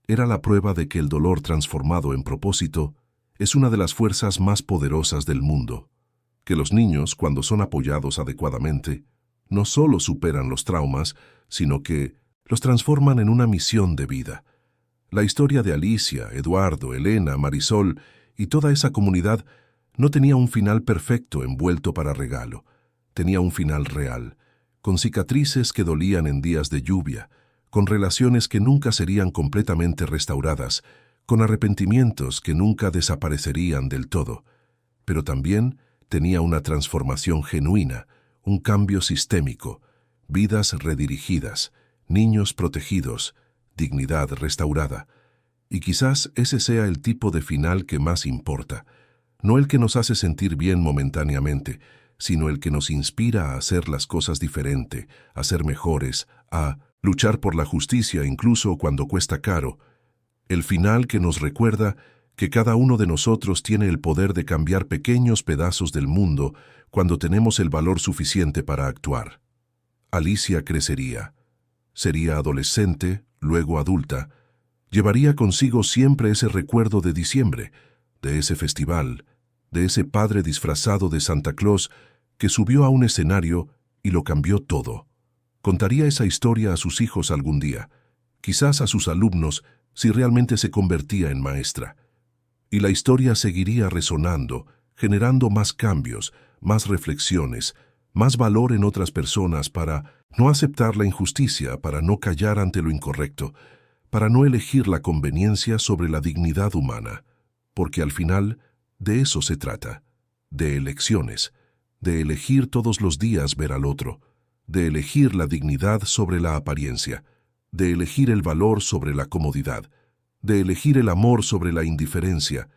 Era la prueba de que el dolor transformado en propósito es una de las fuerzas más poderosas del mundo, que los niños, cuando son apoyados adecuadamente, no solo superan los traumas, sino que los transforman en una misión de vida. La historia de Alicia, Eduardo, Elena, Marisol y toda esa comunidad no tenía un final perfecto envuelto para regalo. Tenía un final real, con cicatrices que dolían en días de lluvia, con relaciones que nunca serían completamente restauradas, con arrepentimientos que nunca desaparecerían del todo. Pero también tenía una transformación genuina, un cambio sistémico, vidas redirigidas, niños protegidos, dignidad restaurada. Y quizás ese sea el tipo de final que más importa, no el que nos hace sentir bien momentáneamente, sino el que nos inspira a hacer las cosas diferente, a ser mejores, a luchar por la justicia incluso cuando cuesta caro. El final que nos recuerda que cada uno de nosotros tiene el poder de cambiar pequeños pedazos del mundo cuando tenemos el valor suficiente para actuar. Alicia crecería. Sería adolescente, luego adulta. Llevaría consigo siempre ese recuerdo de diciembre, de ese festival, de ese padre disfrazado de Santa Claus que subió a un escenario y lo cambió todo. Contaría esa historia a sus hijos algún día, quizás a sus alumnos si realmente se convertía en maestra. Y la historia seguiría resonando, generando más cambios, más reflexiones, más valor en otras personas para no aceptar la injusticia, para no callar ante lo incorrecto, para no elegir la conveniencia sobre la dignidad humana, porque al final de eso se trata, de elecciones, de elegir todos los días ver al otro, de elegir la dignidad sobre la apariencia, de elegir el valor sobre la comodidad, de elegir el amor sobre la indiferencia,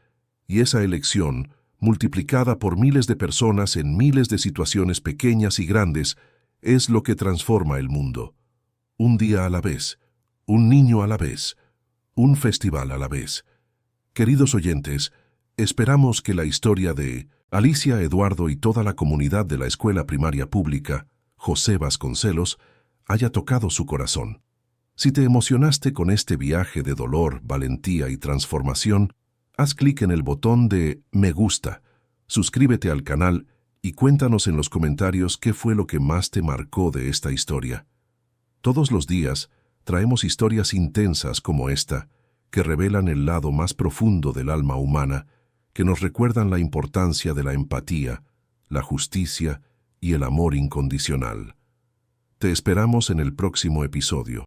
y esa elección, multiplicada por miles de personas en miles de situaciones pequeñas y grandes, es lo que transforma el mundo. Un día a la vez, un niño a la vez, un festival a la vez. Queridos oyentes, esperamos que la historia de Alicia, Eduardo y toda la comunidad de la Escuela Primaria Pública José Vasconcelos haya tocado su corazón. Si te emocionaste con este viaje de dolor, valentía y transformación, haz clic en el botón de Me gusta, suscríbete al canal y cuéntanos en los comentarios qué fue lo que más te marcó de esta historia. Todos los días traemos historias intensas como esta, que revelan el lado más profundo del alma humana, que nos recuerdan la importancia de la empatía, la justicia y el amor incondicional. Te esperamos en el próximo episodio.